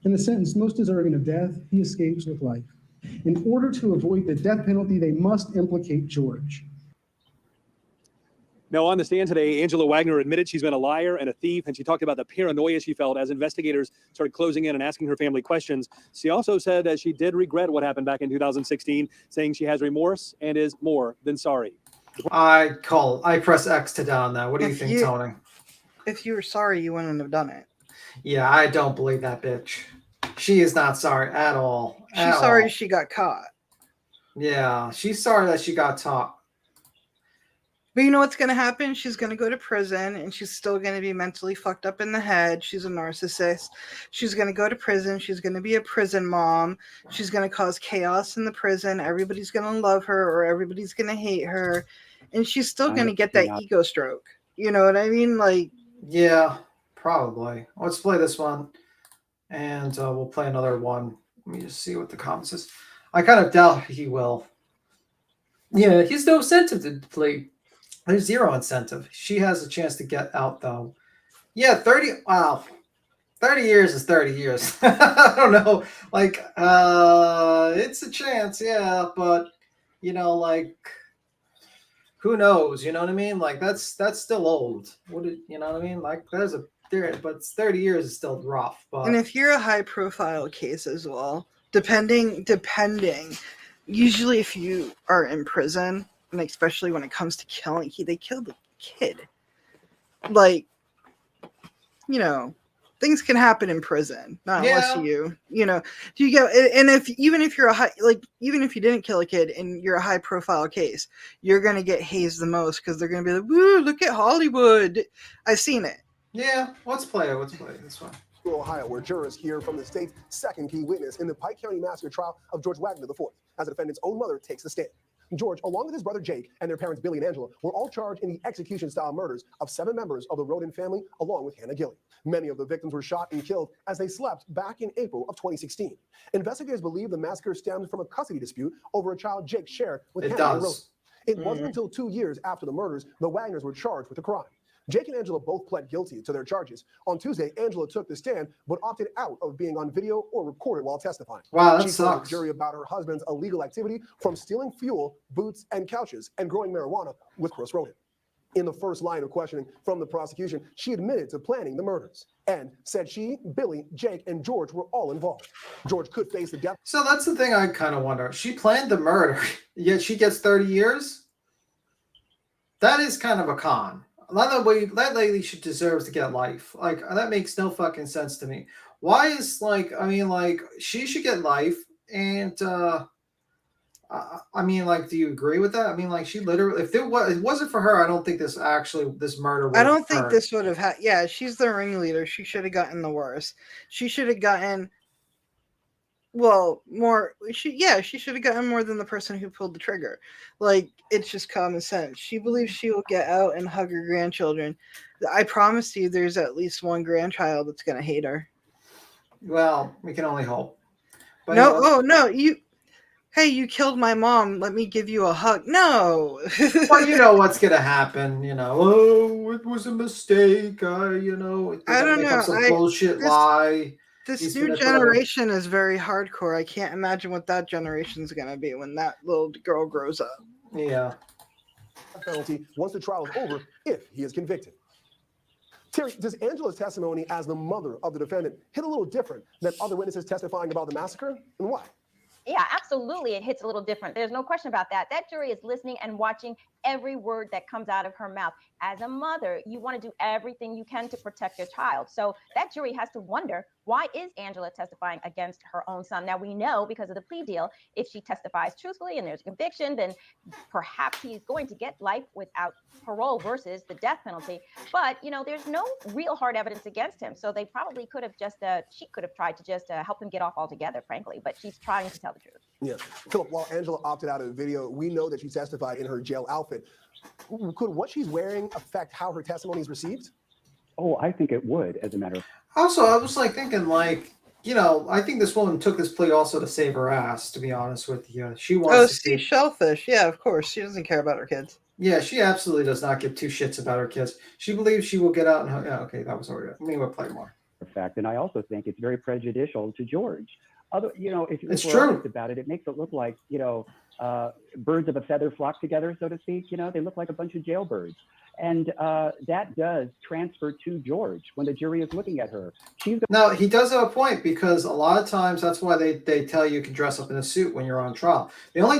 In the sentence most deserving of death, he escapes with life. In order to avoid the death penalty, they must implicate George. Now, on the stand today, Angela Wagner admitted she's been a liar and a thief, and she talked about the paranoia she felt as investigators started closing in and asking her family questions. She also said that she did regret what happened back in 2016, saying she has remorse and is more than sorry. I press X to down that. What do you think, Tony? If you were sorry, you wouldn't have done it. Yeah, I don't believe that bitch. She is not sorry at all. She's sorry she got caught. Yeah, she's sorry that she got caught. But you know what's going to happen? She's going to go to prison, and she's still going to be mentally fucked up in the head. She's a narcissist. She's going to go to prison. She's going to be a prison mom. She's going to cause chaos in the prison. Everybody's going to love her, or everybody's going to hate her. And she's still going to get that ego stroke. You know what I mean? Like, yeah, probably. Let's play this one, and we'll play another one. Let me just see what the comments is. I kind of doubt he will. Yeah, he's no incentive to play. There's zero incentive. She has a chance to get out, though. Yeah, 30. Wow. 30 years is 30 years. I don't know. Like, it's a chance, yeah. But, like, who knows? You know what I mean? Like, that's still old. You know what I mean? Like, there's a but 30 years is still rough. But And if you're a high profile case as well, depending, usually if you are in prison, and especially when it comes to killing, they killed a kid. Like, you know, things can happen in prison, not unless you know, do you get, and even if you're a high, like, even if you didn't kill a kid and you're a high profile case, you're going to get hazed the most because they're going to be like, woo, look at Hollywood. I've seen it. Yeah, let's play it. That's fine. Ohio, where jurors hear from the state's second key witness in the Pike County massacre trial of George Wagner IV, as the defendant's own mother takes the stand. George, along with his brother Jake and their parents Billy and Angela, were all charged in the execution-style murders of 7 members of the Roden family, along with Hannah Gilly. Many of the victims were shot and killed as they slept back in April of 2016. Investigators believe the massacre stemmed from a custody dispute over a child Jake shared with Hannah and Roden. It wasn't until 2 years after the murders the Wagners were charged with the crime. Jake and Angela both pled guilty to their charges. On Tuesday, Angela took the stand, but opted out of being on video or recorded while testifying. Wow, that she sucks. told the jury about her husband's illegal activity, from stealing fuel, boots, and couches, and growing marijuana with Chris Roden. In the first line of questioning from the prosecution, she admitted to planning the murders and said she, Billy, Jake, and George were all involved. George could face the death. So that's the thing I kind of wonder. She planned the murder, yet she gets 30 years? That is kind of a con. That lady should deserve to get life. Like, that makes no fucking sense to me. Why is, like, I mean, like, she should get life, and I mean, like, do you agree with that? I mean, like, she literally, if it wasn't for her, I don't think this murder would I don't think this would have had. Yeah, she's the ringleader. She should have gotten the worst. She should have gotten, well, more. She should have gotten more than the person who pulled the trigger. Like, it's just common sense. She believes she will get out and hug her grandchildren. I promise you, there's at least one grandchild that's gonna hate her. Well, we can only hope. But no, oh no, hey, you killed my mom. Let me give you a hug. No. Well, you know what's gonna happen. You know, oh, it was a mistake. I don't know. Some bullshit lie. This new generation is very hardcore. I can't imagine what that generation's gonna be when that little girl grows up. Yeah. Penalty once the trial is over, if he is convicted. Terry, does Angela's testimony as the mother of the defendant hit a little different than other witnesses testifying about the massacre, and why? Yeah, absolutely. It hits a little different. There's no question about that. That jury is listening and watching every word that comes out of her mouth. As a mother, you want to do everything you can to protect your child. So that jury has to wonder, why is Angela testifying against her own son? Now, we know because of the plea deal, if she testifies truthfully and there's a conviction, then perhaps he's going to get life without parole versus the death penalty. But, there's no real hard evidence against him. So they probably could have she could have tried to just help him get off altogether, frankly. But she's trying to tell the truth. Yeah. Philip, while Angela opted out of the video, we know that she testified in her jail outfit. Could what she's wearing affect how her testimony is received? Oh, I think it would, as a matter of. Also, I was thinking, I think this woman took this plea also to save her ass, to be honest with you. She wants to see shellfish. Yeah, of course. She doesn't care about her kids. Yeah, she absolutely does not give two shits about her kids. She believes she will get out and okay, that was already. We'll play more. Fact, and I also think it's very prejudicial to George. If it's we're true honest about it makes it look like birds of a feather flock together, so to speak. They look like a bunch of jailbirds, and that does transfer to George when the jury is looking at her. No, he does have a point, because a lot of times that's why they tell you can dress up in a suit when you're on trial. They only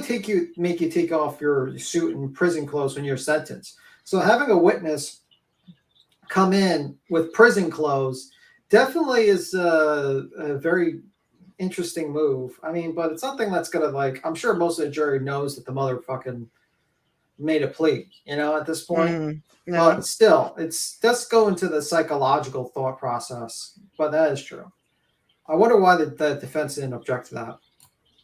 make you take off your suit and prison clothes when you're sentenced. So having a witness come in with prison clothes definitely is a very interesting move. I mean, but it's something that's gonna, I'm sure most of the jury knows that the mother fucking made a plea, at this point. Yeah. But still, it's just go into the psychological thought process. But that is true. I wonder why the defense didn't object to that.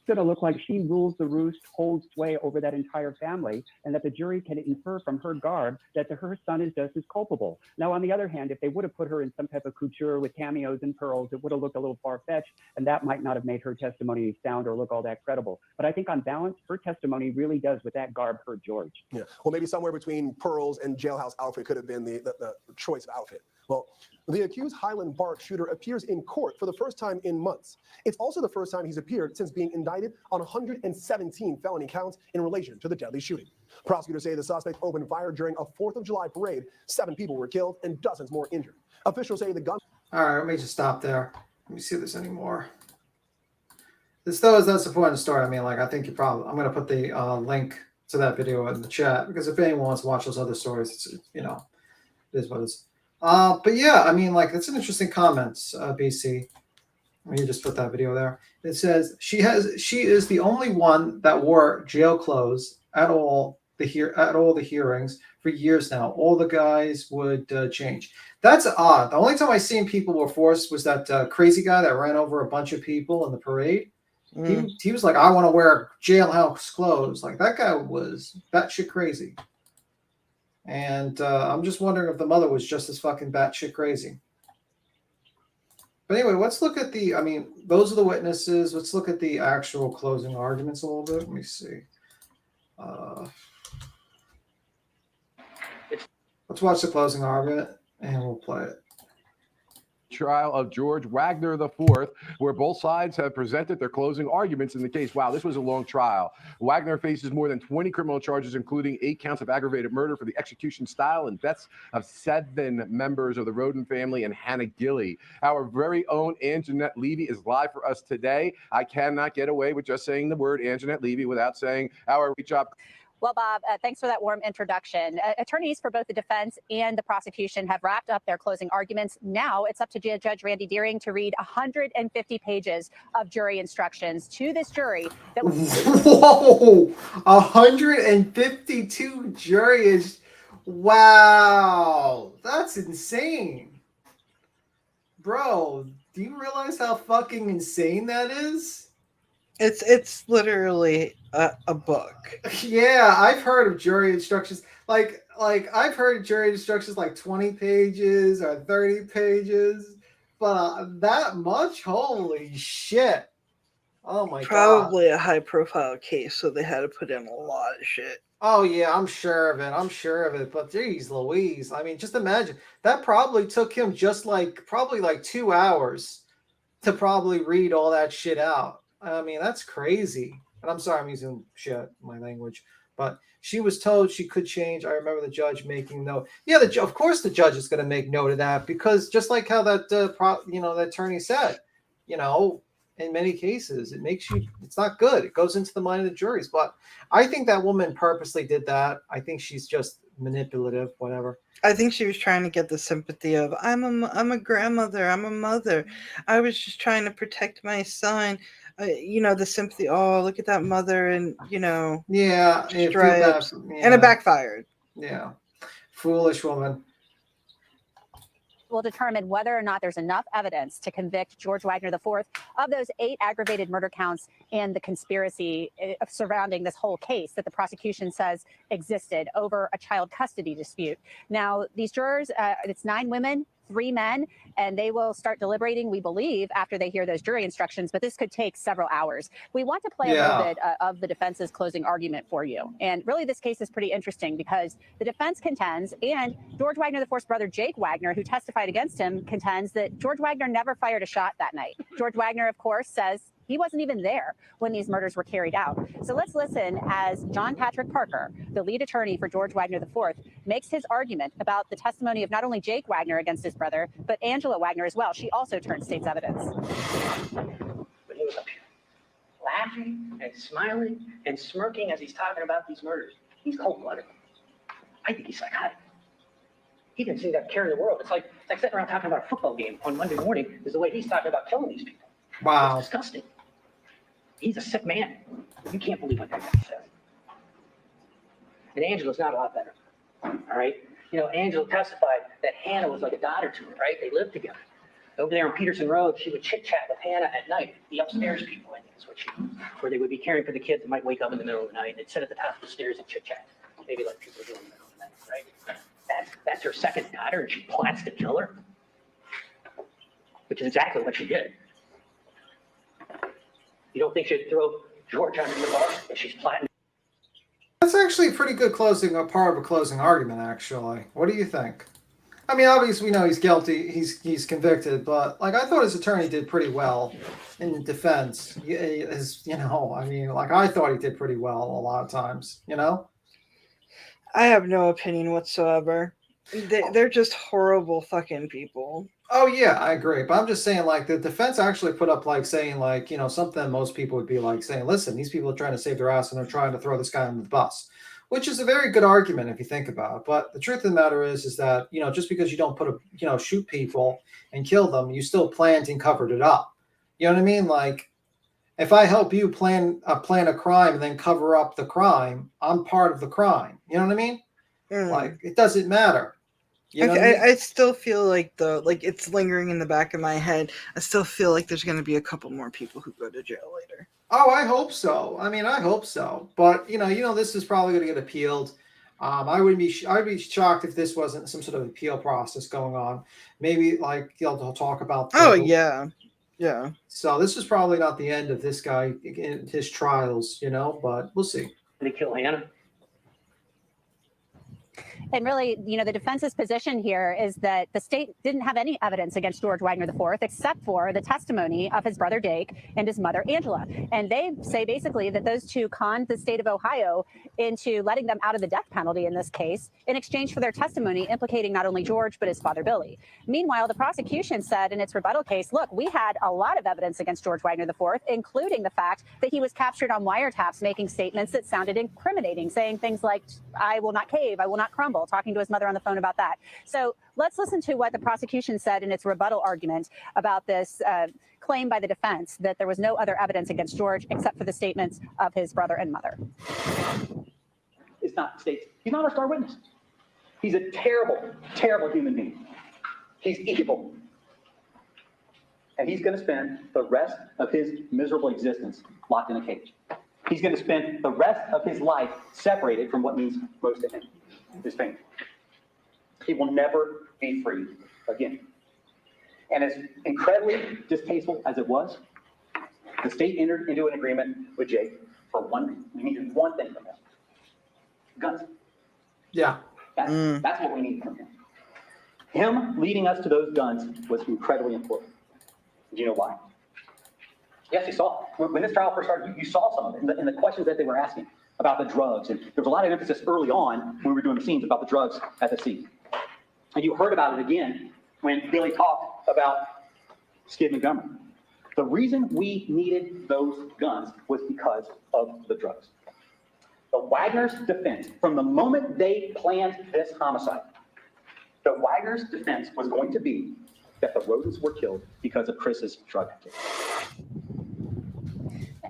It's going to look like she rules the roost, holds sway over that entire family, and that the jury can infer from her garb that her son is just as culpable. Now, on the other hand, if they would have put her in some type of couture with cameos and pearls, it would have looked a little far-fetched, and that might not have made her testimony sound or look all that credible. But I think on balance, her testimony really does, with that garb, hurt George. Yeah. Well, maybe somewhere between pearls and jailhouse outfit could have been the choice of outfit. Well, the accused Highland Park shooter appears in court for the first time in months. It's also the first time he's appeared since being indicted on 117 felony counts in relation to the deadly shooting. Prosecutors say the suspect opened fire during a 4th of July parade. 7 people were killed and dozens more injured. Officials say the gun. All right, let me just stop there. Let me see if there's any more. This though is that's the point of the story. I mean, like, I think you probably, I'm going to put the link to that video in the chat, because if anyone wants to watch those other stories, it's, you know, it is what it is. But yeah, I mean, like, it's an interesting comments, BC. Let me just put that video there. It says she is the only one that wore jail clothes at all the hearings for years now. All the guys would change. That's odd. The only time I seen people were forced was that crazy guy that ran over a bunch of people in the parade. He was like, I want to wear jailhouse clothes. Like, that guy was batshit crazy. And I'm just wondering if the mother was just as fucking batshit crazy. But anyway, let's look at the, I mean, those are the witnesses. Let's look at the actual closing arguments a little bit. Let me see. Let's watch the closing argument and we'll play it. Trial of George Wagner IV, where both sides have presented their closing arguments in the case. Wow, this was a long trial. Wagner faces more than 20 criminal charges, including 8 counts of aggravated murder for the execution style and deaths of 7 members of the Roden family and Hannah Gilley. Our very own Anjanette Levy is live for us today. I cannot get away with just saying the word Anjanette Levy without saying our reach up. Well, Bob, thanks for that warm introduction. Attorneys for both the defense and the prosecution have wrapped up their closing arguments. Now it's up to Judge Randy Deering to read 150 pages of jury instructions to this jury. That Whoa! 152 jury is... Wow! That's insane. Bro, do you realize how fucking insane that is? It's literally a book. Yeah, I've heard of jury instructions. Like I've heard jury instructions like 20 pages or 30 pages, but that much? Holy shit. Oh my god. Probably a high profile case, so they had to put in a lot of shit. Oh yeah, I'm sure of it. I'm sure of it. But geez Louise. I mean, just imagine. That probably took him probably like 2 hours to probably read all that shit out. I mean, that's crazy. And I'm sorry I'm using shit, my language. But she was told she could change. I remember the judge making note. Yeah, of course the judge is going to make note of that, because just like how that that attorney said, in many cases it's not good. It goes into the mind of the juries. But I think that woman purposely did that. I think she's just manipulative, whatever. I think she was trying to get the sympathy of I'm a grandmother, I'm a mother. I was just trying to protect my son. The sympathy. Oh, look at that mother, and yeah, stripes, and it backfired. Yeah, foolish woman. will determine whether or not there's enough evidence to convict George Wagner IV of those 8 aggravated murder counts and the conspiracy surrounding this whole case that the prosecution says existed over a child custody dispute. Now, these jurors, it's 9 women, 3 men, and they will start deliberating, we believe, after they hear those jury instructions, but this could take several hours. We want to play a little bit of the defense's closing argument for you. And really, this case is pretty interesting because the defense contends, and George Wagner IV's brother, Jake Wagner, who testified against him, contends that George Wagner never fired a shot that night. George Wagner, of course, says he wasn't even there when these murders were carried out. So let's listen as John Patrick Parker, the lead attorney for George Wagner IV, makes his argument about the testimony of not only Jake Wagner against his brother, but Angela Wagner as well. She also turned state's evidence. But he was up here laughing and smiling and smirking as he's talking about these murders. He's cold-blooded. I think he's psychotic. He didn't seem to have care in the world. It's like sitting around talking about a football game on Monday morning is the way he's talking about killing these people. Wow. It's disgusting. He's a sick man. You can't believe what that guy says. And Angela's not a lot better. All right? You know, Angela testified that Hannah was like a daughter to her, right? They lived together. Over there on Peterson Road, she would chit-chat with Hannah at night. The upstairs people, I think is what she was. Where they would be caring for the kids that might wake up in the middle of the night and they'd sit at the top of the stairs and chit-chat. Maybe like people do in the middle of the night, right? That's her second daughter, and she plans to kill her. Which is exactly what she did. You don't think she'd throw George under the bus if she's plotting? That's actually a pretty good part of a closing argument, actually. What do you think? I mean, obviously we know he's guilty, he's convicted, but like I thought his attorney did pretty well in defense. I mean, like I thought he did pretty well a lot of times, I have no opinion whatsoever. They're just horrible fucking people. Oh yeah, I agree. But I'm just saying, like, the defense actually put up, like, saying, like, something most people would be like saying, listen, these people are trying to save their ass and they're trying to throw this guy under the bus, which is a very good argument if you think about it. But the truth of the matter is that, just because you don't shoot people and kill them, you still planned and covered it up. You know what I mean? Like, if I help you plan a crime and then cover up the crime, I'm part of the crime. You know what I mean? Like, it doesn't matter. You know what I mean? I still feel like it's lingering in the back of my head. I still feel like there's going to be a couple more people who go to jail later. Oh, I hope so. I mean, I hope so. But this is probably going to get appealed. I'd be shocked if this wasn't some sort of appeal process going on. Maybe like they'll talk about. Yeah. So this is probably not the end of this guy in his trials, but we'll see. They kill Hannah. And really, the defense's position here is that the state didn't have any evidence against George Wagner IV except for the testimony of his brother Jake and his mother Angela. And they say basically that those two conned the state of Ohio into letting them out of the death penalty in this case in exchange for their testimony implicating not only George, but his father Billy. Meanwhile, the prosecution said in its rebuttal case, look, we had a lot of evidence against George Wagner IV, including the fact that he was captured on wiretaps making statements that sounded incriminating, saying things like, I will not cave, I will not crumble, talking to his mother on the phone about that. So let's listen to what the prosecution said in its rebuttal argument about this claim by the defense that there was no other evidence against George except for the statements of his brother and mother. It's not states. He's not our star witness. He's a terrible, terrible human being. He's evil. And he's going to spend the rest of his miserable existence locked in a cage. He's going to spend the rest of his life separated from what means most to him, his family. He will never be free again. And as incredibly distasteful as it was, the state entered into an agreement with Jake for one thing. We needed one thing from him. Guns. Yeah. That's what we needed from him. Him leading us to those guns was incredibly important. Do you know why? Yes, you saw it. When this trial first started, you saw some of it in the questions that they were asking about the drugs. And there was a lot of emphasis early on when we were doing the scenes about the drugs at the scene. And you heard about it again when Billy talked about Skid Montgomery. The reason we needed those guns was because of the drugs. The Wagner's defense, from the moment they planned this homicide, the Wagner's defense was going to be that the Rodens were killed because of Chris's drug activity.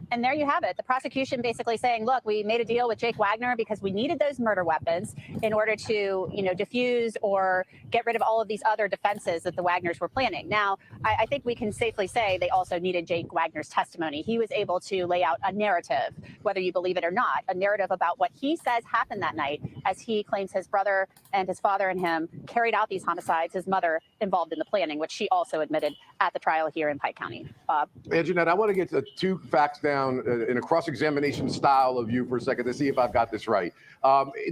And there you have it. The prosecution basically saying, look, we made a deal with Jake Wagner because we needed those murder weapons in order to, diffuse or get rid of all of these other defenses that the Wagners were planning. Now, I think we can safely say they also needed Jake Wagner's testimony. He was able to lay out a narrative, whether you believe it or not, a narrative about what he says happened that night as he claims his brother and his father and him carried out these homicides, his mother involved in the planning, which she also admitted at the trial here in Pike County. Bob? And Jeanette, I want to get to two facts down in a cross-examination style of you for a second to see if I've got this right.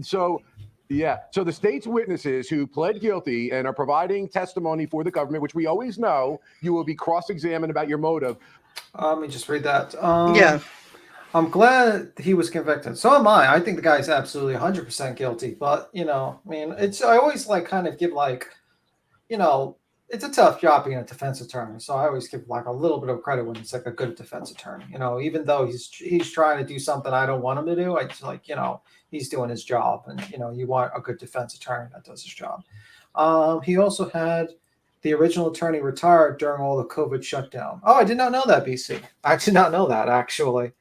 So the state's witnesses who pled guilty and are providing testimony for the government, which we always know you will be cross-examined about your motive. Let me just read that. Yeah. I'm glad he was convicted. So am I. I think the guy's absolutely 100% guilty. But, I always kind of give it's a tough job being a defense attorney. So I always give a little bit of credit when it's a good defense attorney. Even though he's trying to do something I don't want him to do, I just he's doing his job. And, you want a good defense attorney that does his job. He also had the original attorney retired during all the COVID shutdown. Oh, I did not know that, BC. I did not know that, actually.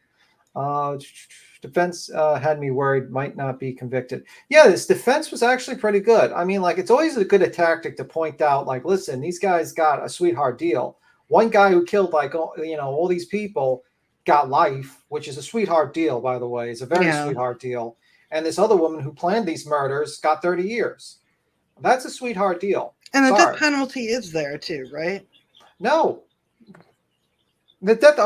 Defense had me worried might not be convicted. Yeah, this defense was actually pretty good. It's always a good tactic to point out, listen, these guys got a sweetheart deal. One guy who killed all these people got life, which is a sweetheart deal, by the way. It's a very sweetheart deal. And this other woman who planned these murders got 30 years. That's a sweetheart deal. And the death penalty is there too, right? No. The death,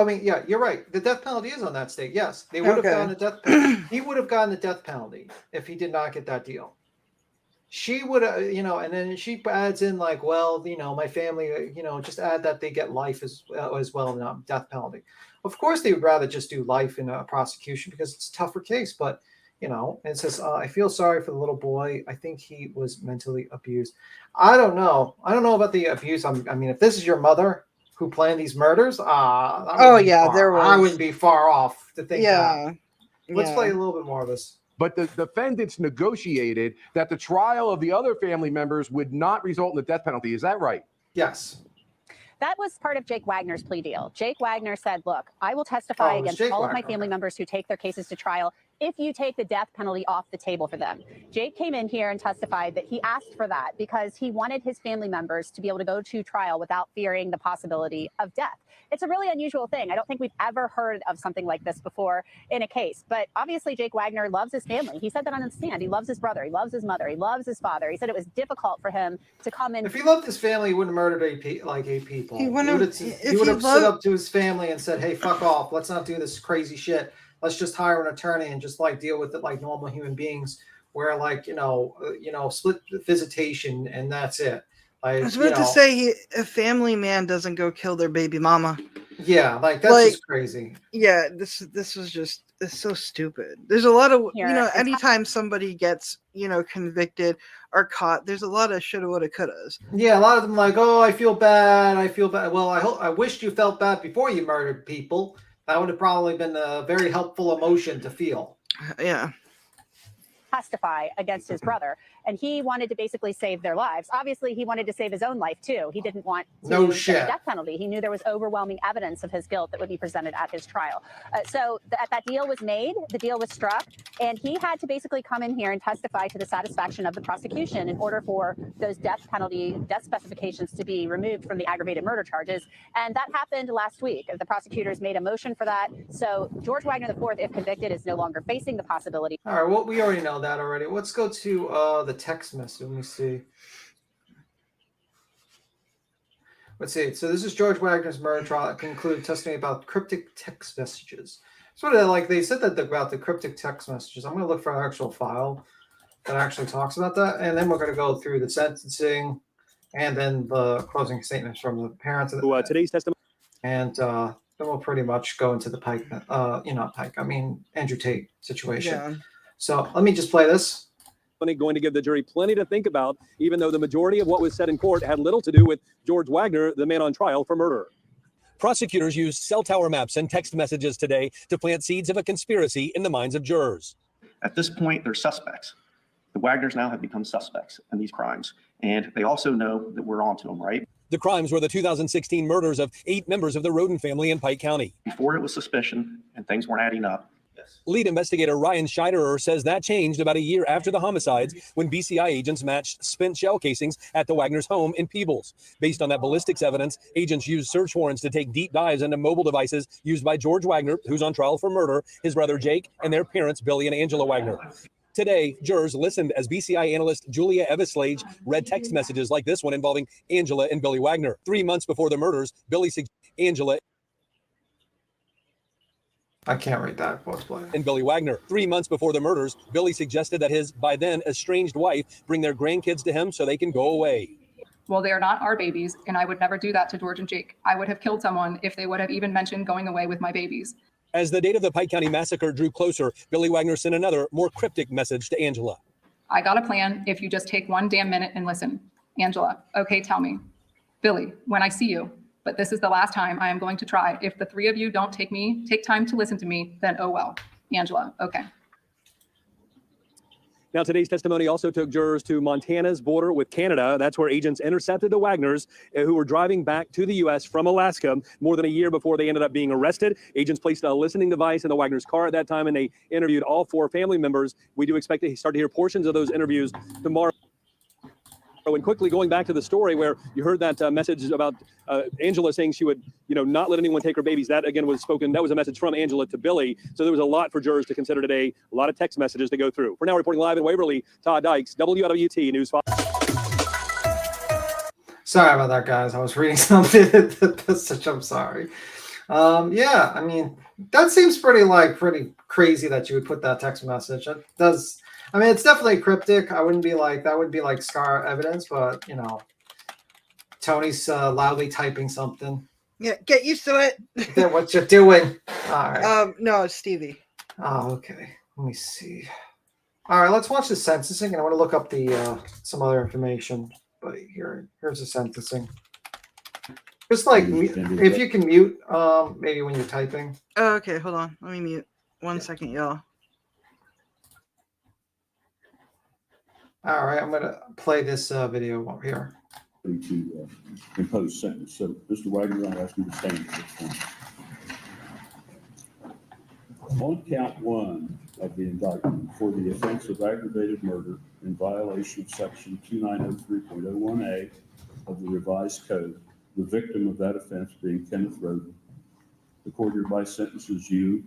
you're right. The death penalty is on that state. Yes, they would have gotten the death penalty. He would have gotten the death penalty if he did not get that deal. She would have, and then she adds in my family, just add that they get life as well, not death penalty. Of course, they would rather just do life in a prosecution because it's a tougher case. But, you know, it says, I feel sorry for the little boy. I think he was mentally abused. I don't know. I don't know about the abuse. I mean, if this is your mother who planned these murders, I wouldn't be far off to think that. Let's play a little bit more of this. But the defendants negotiated that the trial of the other family members would not result in the death penalty. Is that right? Yes. That was part of Jake Wagner's plea deal. Jake Wagner said, look, I will testify against all of my family members who take their cases to trial if you take the death penalty off the table for them. Jake came in here and testified that he asked for that because he wanted his family members to be able to go to trial without fearing the possibility of death. It's a really unusual thing. I don't think we've ever heard of something like this before in a case. But obviously, Jake Wagner loves his family. He said that on the stand. He loves his brother. He loves his mother. He loves his father. He said it was difficult for him to come in. If he loved his family, he wouldn't have murdered eight people. He would have stood up to his family and said, hey, fuck off. Let's not do this crazy shit. Let's just hire an attorney and just like deal with it like normal human beings, where like, split visitation and that's it. Like, I was about to say, a family man doesn't go kill their baby mama. Yeah, like that's just crazy. Yeah, this was just, it's so stupid. There's a lot of anytime somebody gets convicted or caught, there's a lot of shoulda, woulda, couldas. Yeah, a lot of them like, oh, I feel bad. Well, I wished you felt bad before you murdered people. That would have probably been a very helpful emotion to feel. Yeah. Testify against his brother, and he wanted to basically save their lives. Obviously, he wanted to save his own life too. He didn't want to get the death penalty. He knew there was overwhelming evidence of his guilt that would be presented at his trial. So that deal was made, the deal was struck, and he had to basically come in here and testify to the satisfaction of the prosecution in order for those death specifications to be removed from the aggravated murder charges. And that happened last week. The prosecutors made a motion for that. So George Wagner IV, if convicted, is no longer facing the possibility. All right, well, we already know that already. Let's go to the text message. Let me see. Let's see. So this is George Wagner's murder trial. It concluded testimony about cryptic text messages. Sort of like they said that about the cryptic text messages. I'm going to look for an actual file that actually talks about that, and then we're going to go through the sentencing and then the closing statements from the parents. Today's testimony. And then we'll pretty much go into the Pike, Andrew Tate situation. Yeah. So let me just play this. Going to give the jury plenty to think about, even though the majority of what was said in court had little to do with George Wagner, the man on trial for murder. Prosecutors used cell tower maps and text messages today to plant seeds of a conspiracy in the minds of jurors. At this point, they're suspects. The Wagners now have become suspects in these crimes, and they also know that we're onto them, right? The crimes were the 2016 murders of 8 members of the Roden family in Pike County. Before it was suspicion and things weren't adding up. Lead investigator Ryan Scheiderer says that changed about a year after the homicides when BCI agents matched spent shell casings at the Wagner's home in Peebles. Based on that ballistics evidence, agents used search warrants to take deep dives into mobile devices used by George Wagner, who's on trial for murder, his brother Jake, and their parents Billy and Angela Wagner. Today, jurors listened as BCI analyst Julia Eveslage read text messages like this one involving Angela and Billy Wagner. 3 months before the murders, Billy suggested Angela I can't read that. And Billy Wagner. 3 months before the murders, Billy suggested that his, by then, estranged wife bring their grandkids to him so they can go away. Well, they are not our babies, and I would never do that to George and Jake. I would have killed someone if they would have even mentioned going away with my babies. As the date of the Pike County massacre drew closer, Billy Wagner sent another, more cryptic message to Angela. I got a plan if you just take 1 damn minute and listen. Angela, okay, tell me. Billy, when I see you, but this is the last time I am going to try. If the 3 of you don't take time to listen to me, then oh well. Angela, okay. Now, today's testimony also took jurors to Montana's border with Canada. That's where agents intercepted the Wagners who were driving back to the U.S. from Alaska more than a year before they ended up being arrested. Agents placed a listening device in the Wagners' car at that time, and they interviewed all 4 family members. We do expect to start to hear portions of those interviews tomorrow. And quickly going back to the story where you heard that message about Angela saying she would, not let anyone take her babies. That again was spoken. That was a message from Angela to Billy. So there was a lot for jurors to consider today. A lot of text messages to go through. We're now reporting live in Waverly. Todd Dykes, WLWT News 5. Sorry about that, guys. I was reading something. I'm sorry. Yeah, I mean, that seems pretty crazy that you would put that text message. It does. I mean, it's definitely cryptic. I wouldn't be like, that would be like scar evidence, but, Tony's loudly typing something. Yeah, get used to it. What you're doing. All right. No, it's Stevie. Oh, okay. Let me see. All right, let's watch the sentencing, and I want to look up the some other information. But here's the sentencing. Just like if you can mute, maybe when you're typing. Oh, okay, hold on. Let me mute. 1 second, y'all. All right, I'm gonna play this video over here. To impose sentence. So, Mr. Wagner, I ask you to stand at this point. On count 1 of the indictment for the offense of aggravated murder in violation of section 2903.01A of the revised code, the victim of that offense being Kenneth Roden, the court hereby sentences you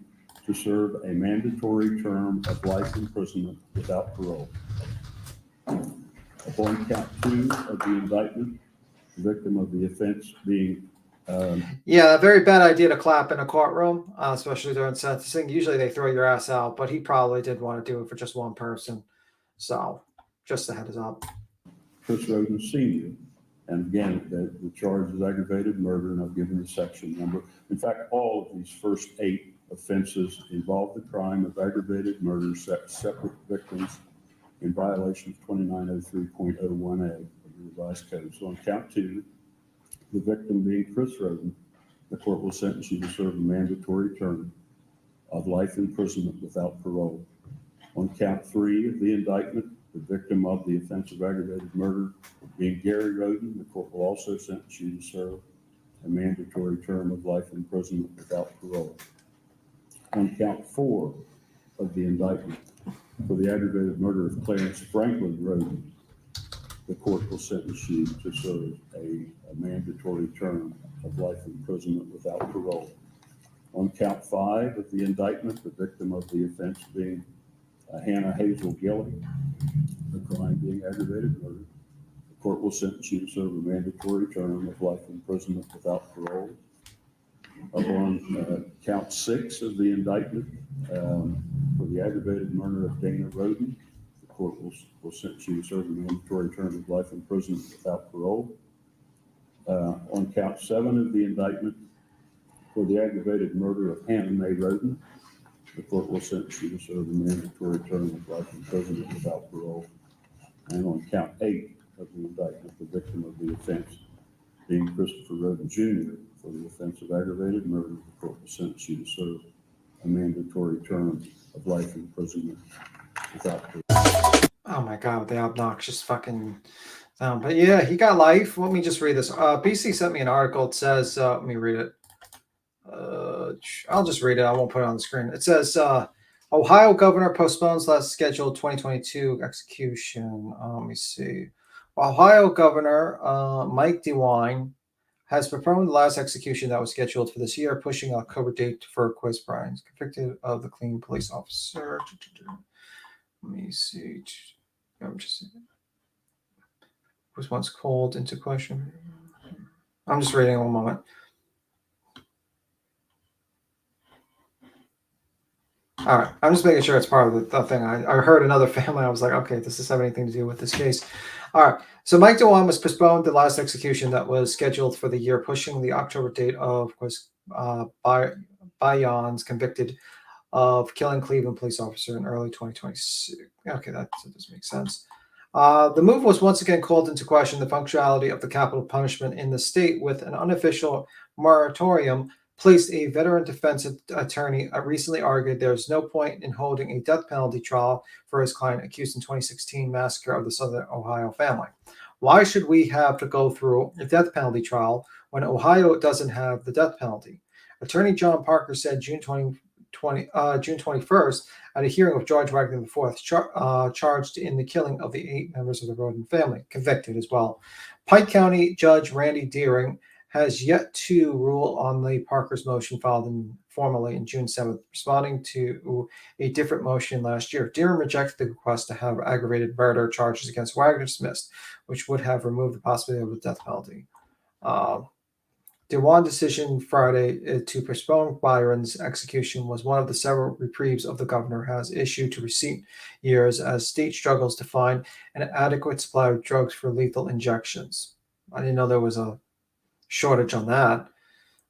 to serve a mandatory term of life imprisonment without parole. Upon count 2 of the indictment, the victim of the offense being Yeah, a very bad idea to clap in a courtroom, especially during sentencing. Usually they throw your ass out, but he probably did want to do it for just one person. So, just a heads up. Chris Roden Sr. And again, the charge is aggravated murder, and I've given the section number. In fact, all of these first 8 offenses involve the crime of aggravated murder, separate victims in violation of 2903.01A of the revised code. So on count 2, the victim being Chris Roden, the court will sentence you to serve a mandatory term of life imprisonment without parole. On count 3 of the indictment, the victim of the offense of aggravated murder being Gary Roden, the court will also sentence you to serve a mandatory term of life imprisonment without parole. On count 4 of the indictment, for the aggravated murder of Clarence Franklin Roden, the court will sentence you to serve a mandatory term of life imprisonment without parole. On count 5 of the indictment, the victim of the offense being Hannah Hazel Gilley, the crime being aggravated murder, the court will sentence you to serve a mandatory term of life imprisonment without parole. Upon count 6 of the indictment, for the aggravated murder of Dana Roden, the court will sentence you to serve a mandatory term of life imprisonment without parole. On count 7 of the indictment, for the aggravated murder of Hannah Mae Roden, the court will sentence you to serve a mandatory term of life imprisonment without parole. And on count 8 of the indictment, the victim of the offense being Christopher Roden Jr., for the offense of aggravated murder, the court will sentence you to serve a mandatory term of life imprisonment without parole. Oh my God, the obnoxious fucking sound. But yeah, he got life. Let me just read this. BC sent me an article. It says, let me read it. I'll just read it. I won't put it on the screen. It says, Ohio governor postpones last scheduled 2022 execution. Let me see. Ohio governor Mike DeWine has performed the last execution that was scheduled for this year, pushing October date for Quiz Bryan, convicted of the clean police officer. Let me see. I'm just was once called into question. I'm just reading one moment. All right, I'm just making sure it's part of the thing. I heard another family. I was like, okay, does this have anything to do with this case? All right, so Mike DeWine was postponed the last execution that was scheduled for the year, pushing the October date of Bayon's convicted of killing Cleveland police officer in early 2026. Okay, that does make sense. The move was once again called into question the functionality of the capital punishment in the state, with an unofficial moratorium placed. A veteran defense attorney recently argued there's no point in holding a death penalty trial for his client accused in 2016 massacre of the Southern Ohio family. Why should we have to go through a death penalty trial when Ohio doesn't have the death penalty? Attorney John Parker said June 21st at a hearing of George Wagner IV, charged in the killing of the 8 members of the Roden family, convicted as well. Pike County Judge Randy Deering has yet to rule on the Parker's motion filed formally in June 7th, responding to a different motion last year. Deering rejected the request to have aggravated murder charges against Wagner dismissed, which would have removed the possibility of a death penalty. DeWine decision Friday to postpone Byron's execution was one of the several reprieves of the governor has issued to recent years as state struggles to find an adequate supply of drugs for lethal injections. I didn't know there was a shortage on that.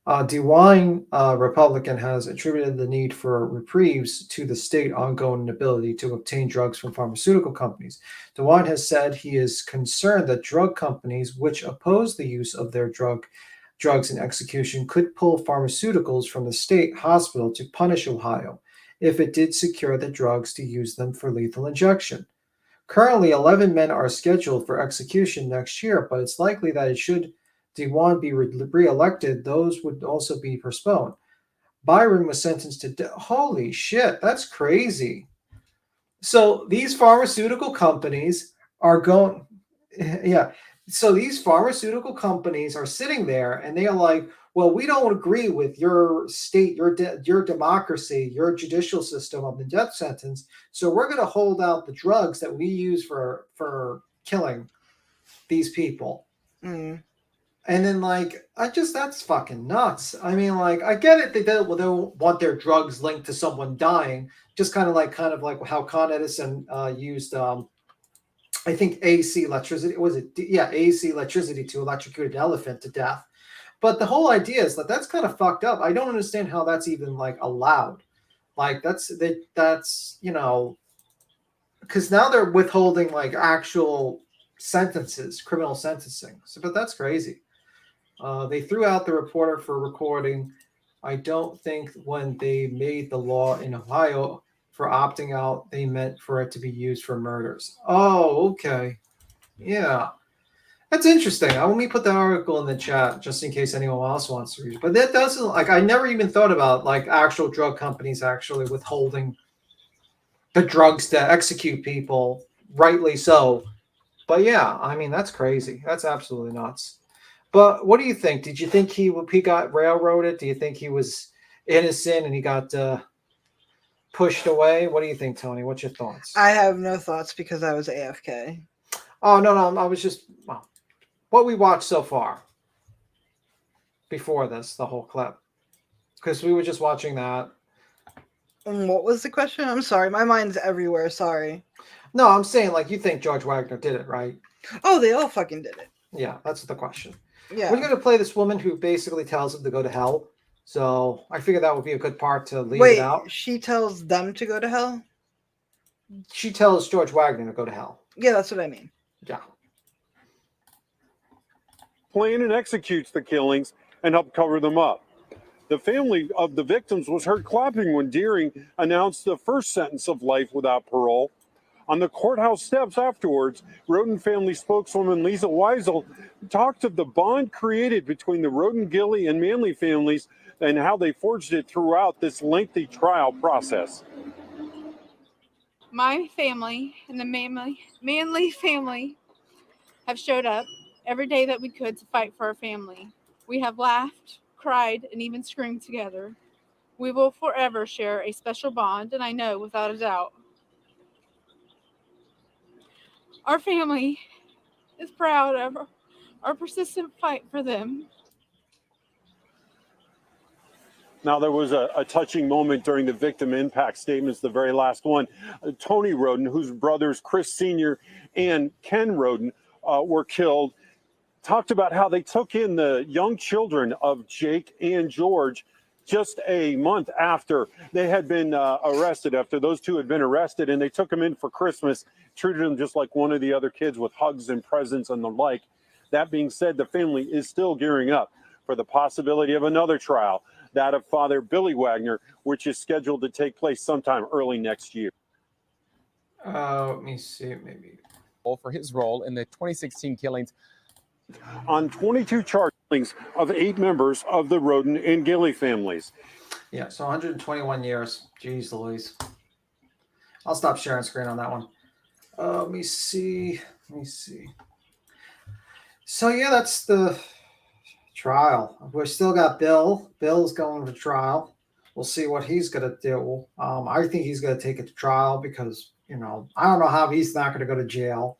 DeWine, Republican, has attributed the need for reprieves to the state ongoing inability to obtain drugs from pharmaceutical companies. DeWine has said he is concerned that drug companies which oppose the use of their drugs in execution could pull pharmaceuticals from the state hospital to punish Ohio if it did secure the drugs to use them for lethal injection. Currently, 11 men are scheduled for execution next year, but it's likely that it should DeWine be re-elected, those would also be postponed. Byron was sentenced to death. Holy shit, that's crazy. So these pharmaceutical companies are going, yeah. So these pharmaceutical companies are sitting there and they are like, well, we don't agree with your state, your democracy, your judicial system of the death sentence. So we're going to hold out the drugs that we use for killing these people. Mm. And then, like, that's fucking nuts. I mean, like, I get it. They don't want their drugs linked to someone dying. Just kind of like how Con Edison used, I think, AC electricity. Was it? Yeah, AC electricity to electrocute an elephant to death. But the whole idea is that that's kind of fucked up. I don't understand how that's even like allowed. Like that's you know, because now they're withholding like actual sentences, criminal sentencing. So, but that's crazy. They threw out the reporter for recording. I don't think when they made the law in Ohio for opting out, they meant for it to be used for murders. Oh, okay. Yeah. That's interesting. Let me put that article in the chat just in case anyone else wants to read it. But that doesn't, like, I never even thought about, like, actual drug companies actually withholding the drugs to execute people, rightly so. But yeah, I mean, that's crazy. That's absolutely nuts. But what do you think? Did you think he got railroaded? Do you think he was innocent and he got pushed away? What do you think, Tony? What's your thoughts? I have no thoughts because I was AFK. Oh, no. I was just, well, what we watched so far before this, the whole clip. Because we were just watching that. And what was the question? I'm sorry. My mind's everywhere. Sorry. No, I'm saying, like, you think George Wagner did it, right? Oh, they all fucking did it. Yeah, that's the question. Yeah. We're going to play this woman who basically tells him to go to hell. So I figured that would be a good part to leave it out. She tells them to go to hell? She tells George Wagner to go to hell. Yeah, that's what I mean. Yeah. Plan and executes the killings and help cover them up. The family of the victims was heard clapping when Deering announced the first sentence of life without parole. On the courthouse steps afterwards, Roden family spokeswoman Lisa Weisel talked of the bond created between the Roden, Gilley, and Manley families and how they forged it throughout this lengthy trial process. My family and the Manley family have showed up every day that we could to fight for our family. We have laughed, cried, and even screamed together. We will forever share a special bond, and I know without a doubt our family is proud of our persistent fight for them. Now, there was a touching moment during the victim impact statements, the very last one. Tony Roden, whose brothers Chris Sr. and Ken Roden were killed, talked about how they took in the young children of Jake and George just a month after they had been arrested, after those two had been arrested, and they took them in for Christmas, treated them just like one of the other kids with hugs and presents and the like. That being said, the family is still gearing up for the possibility of another trial, that of Father Billy Wagner, which is scheduled to take place sometime early next year. Let me see, maybe. For his role in the 2016 killings. On 22 charges of 8 members of the Roden and Gilley families. Yeah, so 121 years. Jeez Louise. I'll stop sharing screen on that one. Let me see. So yeah, that's the trial. We still got Bill. Bill's going to trial. We'll see what he's going to do. I think he's going to take it to trial because, you know, I don't know how he's not going to go to jail.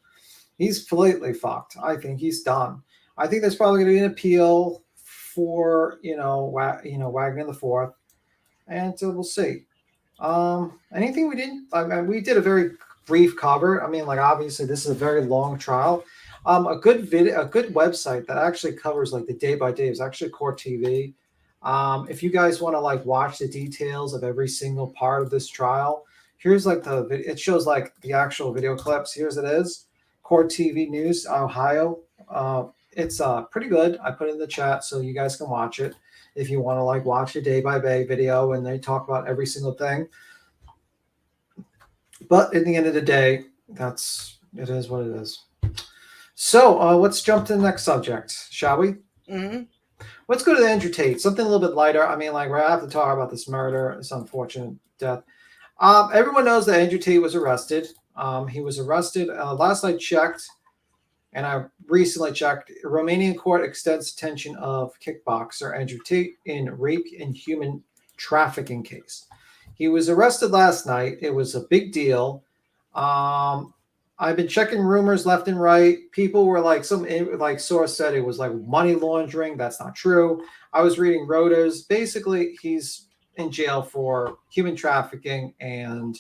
He's completely fucked. I think he's done. I think there's probably going to be an appeal for, Wagner the Fourth, and so we'll see. Anything we didn't? I mean, we did a very brief cover. I mean, like, obviously this is a very long trial. A good website that actually covers like the day by day is actually Court TV. If you guys want to like watch the details of every single part of this trial, here's like it shows like the actual video clips. Here's it is. Court TV News, Ohio. It's pretty good. I put it in the chat so you guys can watch it if you want to like watch a day by day video and they talk about every single thing. But in the end of the day, it is what it is. So let's jump to the next subject, shall we? Mm-hmm. Let's go to Andrew Tate. Something a little bit lighter. I mean, like, we have to talk about this murder, this unfortunate death. Everyone knows that Andrew Tate was arrested. He was arrested. Last I checked, and I recently checked, Romanian court extends detention of kickboxer Andrew Tate in rape and human trafficking case. He was arrested last night. It was a big deal. I've been checking rumors left and right. People were like, some like source said it was like money laundering. That's not true. I was reading Reuters. Basically, he's in jail for human trafficking and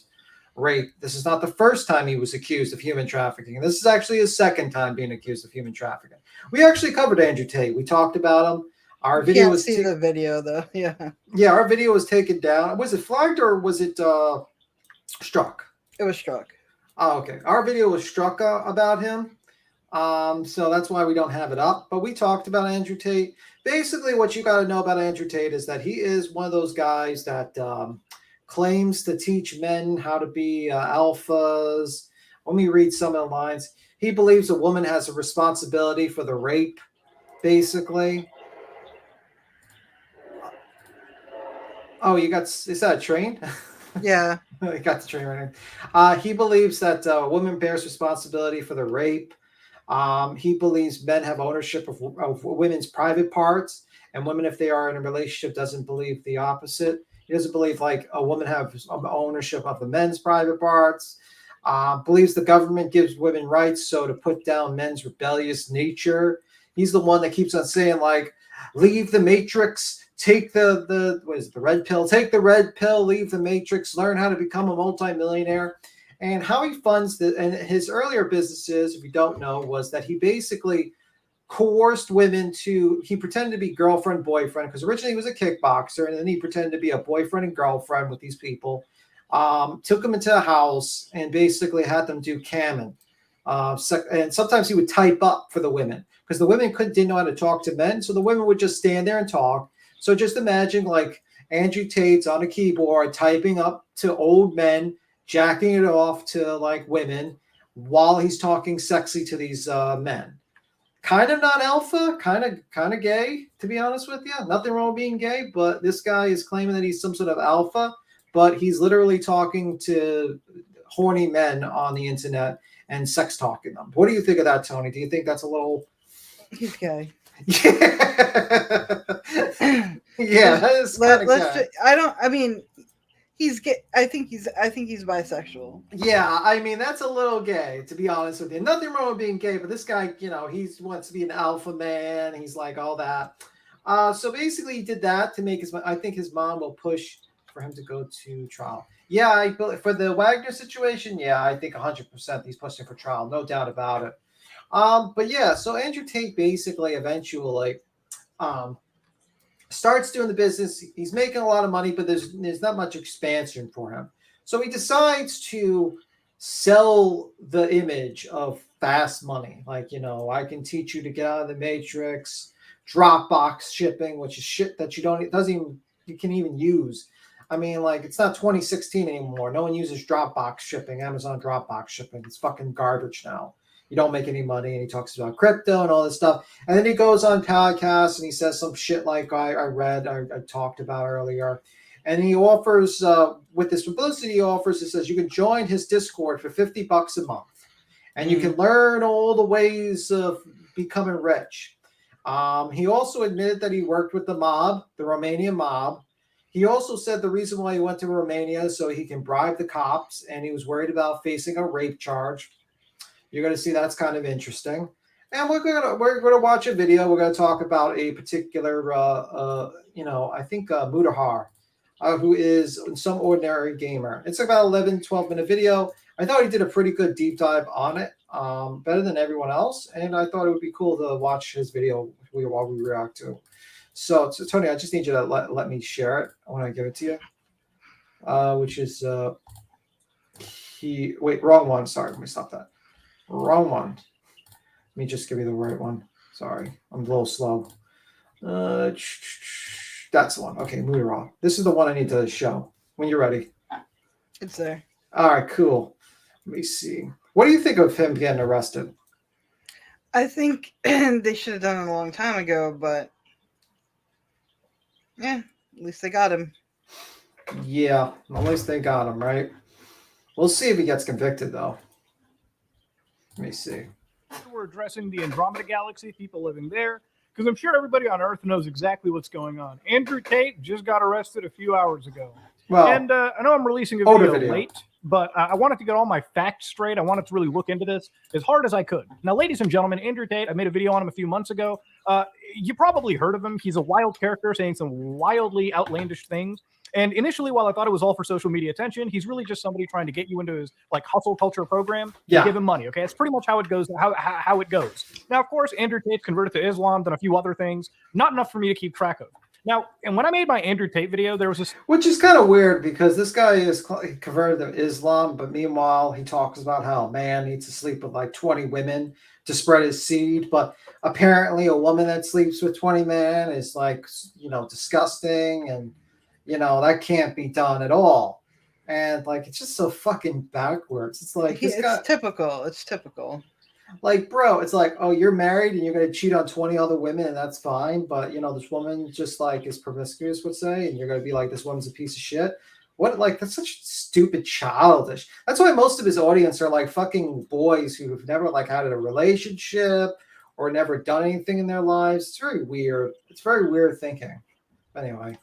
rape. This is not the first time he was accused of human trafficking. This is actually his second time being accused of human trafficking. We actually covered Andrew Tate. We talked about him. Our video Can't was see the video though. Yeah. Yeah, our video was taken down. Was it flagged or was it struck? It was struck. Oh, okay. Our video was struck about him. So that's why we don't have it up. But we talked about Andrew Tate. Basically, what you got to know about Andrew Tate is that he is one of those guys that claims to teach men how to be alphas. Let me read some of the lines. He believes a woman has a responsibility for the rape, basically. Oh, is that a train? Yeah. I got the train right here. He believes that a woman bears responsibility for the rape. He believes men have ownership of women's private parts, and women, if they are in a relationship, doesn't believe the opposite. He doesn't believe like a woman has ownership of the men's private parts. Believes the government gives women rights, so to put down men's rebellious nature. He's the one that keeps on saying like, leave the matrix. Take the red pill. Take the red pill. Leave the matrix. Learn how to become a multimillionaire. And how he funds and his earlier businesses, if you don't know, was that he basically coerced women he pretended to be girlfriend, boyfriend, because originally he was a kickboxer, and then he pretended to be a boyfriend and girlfriend with these people. Took them into a house and basically had them do camming. And sometimes he would type up for the women because the women didn't know how to talk to men, so the women would just stand there and talk. So just imagine like Andrew Tate's on a keyboard typing up to old men, jacking it off to like women while he's talking sexy to these men. Kind of not alpha, kind of gay, to be honest with you. Nothing wrong with being gay, but this guy is claiming that he's some sort of alpha, but he's literally talking to horny men on the internet and sex talking them. What do you think of that, Tony? Do you think that's a little... He's gay. Yeah, that is kind of gay. He's gay. I think he's bisexual. Yeah, I mean that's a little gay, to be honest with you. Nothing wrong with being gay, but this guy, he wants to be an alpha man. He's like all that. So basically, he did that to make I think his mom will push for him to go to trial. Yeah, for the Wagner situation, yeah, I think 100% he's pushing for trial, no doubt about it. But yeah, so Andrew Tate basically eventually starts doing the business. He's making a lot of money, but there's not much expansion for him. So he decides to sell the image of fast money. Like, I can teach you to get out of the matrix, Dropbox shipping, which is shit that you can even use. I mean, like, it's not 2016 anymore. No one uses Dropbox shipping, Amazon Dropbox shipping. It's fucking garbage now. You don't make any money, and he talks about crypto and all this stuff. And then he goes on podcasts and he says some shit like I talked about earlier. And he offers, with this publicity he offers, it says you can join his Discord for $50 a month. And you can learn all the ways of becoming rich. He also admitted that he worked with the mob, the Romanian mob. He also said the reason why he went to Romania is so he can bribe the cops, and he was worried about facing a rape charge. You're going to see that's kind of interesting. And we're going to watch a video. We're going to talk about a particular, I think Mudahar, who is some ordinary gamer. It's about 11, 12-minute video. I thought he did a pretty good deep dive on it, better than everyone else. And I thought it would be cool to watch his video while we react to. So Tony, I just need you to let me share it when I give it to you. Which is wait, wrong one. Sorry, let me stop that. Wrong one. Let me just give you the right one. Sorry, I'm a little slow. That's the one. Okay, move it wrong. This is the one I need to show when you're ready. It's there. All right, cool. Let me see. What do you think of him getting arrested? I think they should have done it a long time ago, but yeah, at least they got him. Yeah, at least they got him, right? We'll see if he gets convicted, though. Let me see. We're addressing the Andromeda Galaxy, people living there, because I'm sure everybody on Earth knows exactly what's going on. Andrew Tate just got arrested a few hours ago. Well, and I know I'm releasing a video late, but I wanted to get all my facts straight. I wanted to really look into this as hard as I could. Now, ladies and gentlemen, Andrew Tate, I made a video on him a few months ago. You probably heard of him. He's a wild character saying some wildly outlandish things. And initially, while I thought it was all for social media attention, he's really just somebody trying to get you into his like hustle culture program and give him money. Okay, that's pretty much how it goes. How it goes. Now, of course, Andrew Tate converted to Islam, done a few other things. Not enough for me to keep track of. Now, and when I made my Andrew Tate video, there was this, which is kind of weird because this guy is converted to Islam, but meanwhile he talks about how a man needs to sleep with like 20 women to spread his seed. But apparently, a woman that sleeps with 20 men is like, disgusting, and that can't be done at all. And like, it's just so fucking backwards. It's like typical. It's typical. Like, bro, it's like, oh, you're married and you're going to cheat on 20 other women and that's fine. But, this woman just like is promiscuous, would say, and you're going to be like, this woman's a piece of shit. What, like, that's such stupid, childish. That's why most of his audience are like fucking boys who've never like had a relationship or never done anything in their lives. It's very weird. It's very weird thinking. Anyway.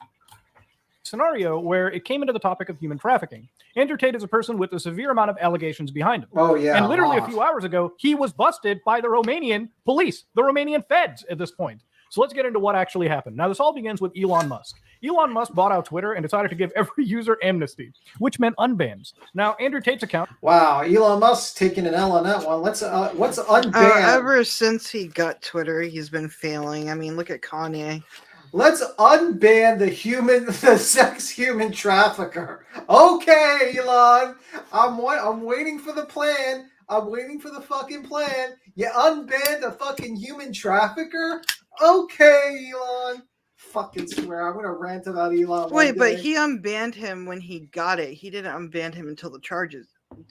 Scenario where it came into the topic of human trafficking. Andrew Tate is a person with a severe amount of allegations behind him. Oh, yeah. And literally a few hours ago, he was busted by the Romanian police, the Romanian feds at this point. So let's get into what actually happened. Now, this all begins with Elon Musk. Elon Musk bought out Twitter and decided to give every user amnesty, which meant unbans. Now, Andrew Tate's account... Wow, Elon Musk taking an L on that one. Let's unban... ever since he got Twitter, he's been failing. I mean, look at Kanye. Let's unban the sex human trafficker. Okay, Elon. I'm waiting for the plan. I'm waiting for the fucking plan. You unban the fucking human trafficker? Okay, Elon. Fucking swear. I'm gonna rant about Elon. Wait, but he unbanned him when he got it. He didn't unban him until the charges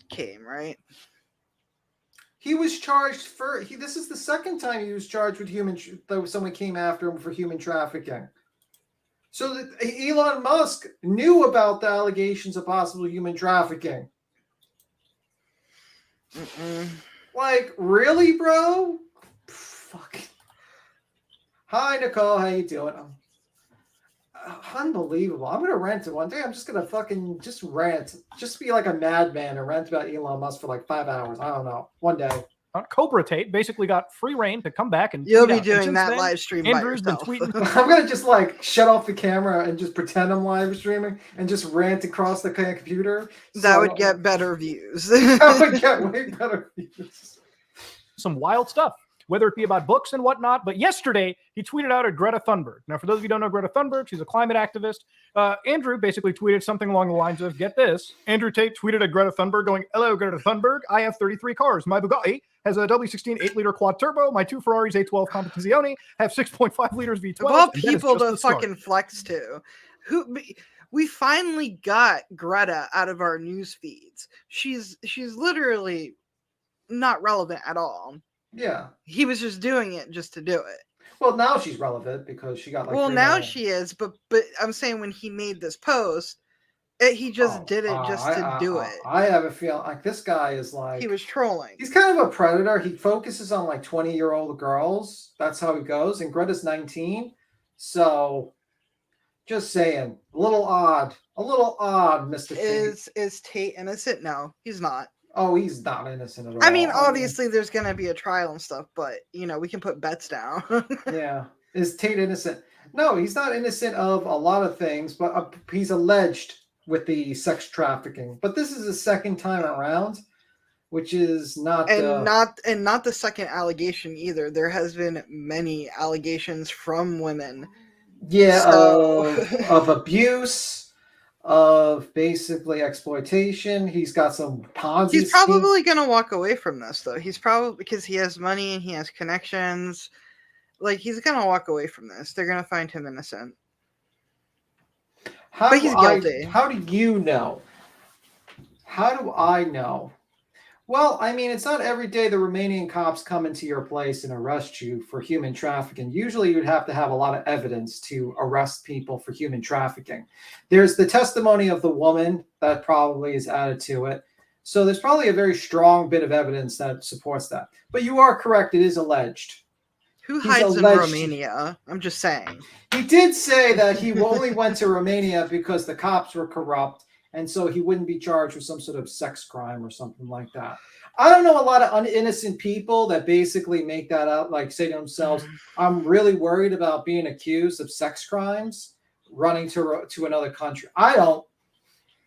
came, right? He was charged for. This is the second time he was charged with someone came after him for human trafficking. So Elon Musk knew about the allegations of possible human trafficking. Like, really, bro? Fuck. Hi, Nicole. How you doing? Unbelievable. I'm gonna rant it one day. I'm just gonna fucking just rant. Just be like a madman and rant about Elon Musk for like 5 hours. I don't know. One day. Cobra Tate basically got free reign to come back and you'll be doing that live stream. Andrew's been tweeting. I'm gonna just like shut off the camera and just pretend I'm live streaming and just rant across the computer. That would get better views. That would get way better views. Some wild stuff, whether it be about books and whatnot. But yesterday, he tweeted out at Greta Thunberg. Now, for those of you who don't know Greta Thunberg, she's a climate activist. Andrew basically tweeted something along the lines of, get this, Andrew Tate tweeted at Greta Thunberg going, hello, Greta Thunberg, I have 33 cars. My Bugatti has a W16 8-liter quad turbo. My 2 Ferraris A12 Competizione have 6.5 liters V12. Of all people to fucking flex to. We finally got Greta out of our news feeds. She's literally not relevant at all. Yeah. He was just doing it just to do it. Well, now she's relevant because she got like. Well, now she is, but I'm saying when he made this post, he just did it just to do it. I have a feeling like this guy is like he was trolling. He's kind of a predator. He focuses on like 20-year-old girls. That's how he goes. And Greta's 19, so just saying, a little odd, Mr. Tate. Is Tate innocent? No, he's not. Oh, he's not innocent at all. I mean, obviously, there's going to be a trial and stuff, but, we can put bets down. Yeah. Is Tate innocent? No, he's not innocent of a lot of things, but he's alleged with the sex trafficking. But this is the second time around, which is not... not the second allegation either. There has been many allegations from women Yeah, So- of abuse, of basically exploitation. He's got some Ponzi He's scheme. probably going to walk away from this, though. He's probably, because he has money and he has connections. Like, he's going to walk away from this. They're going to find him innocent. But he's guilty. How do you know? How do I know? Well, I mean, it's not every day the Romanian cops come into your place and arrest you for human trafficking. Usually you'd have to have a lot of evidence to arrest people for human trafficking. There's the testimony of the woman that probably is added to it. So there's probably a very strong bit of evidence that supports that. But you are correct, it is alleged. Who He's hides in alleged- Romania? I'm just saying. He did say that he only went to Romania because the cops were corrupt, and so he wouldn't be charged with some sort of sex crime or something like that. I don't know a lot of innocent people that basically make that out, like say to themselves, I'm really worried about being accused of sex crimes, running to another country. I don't.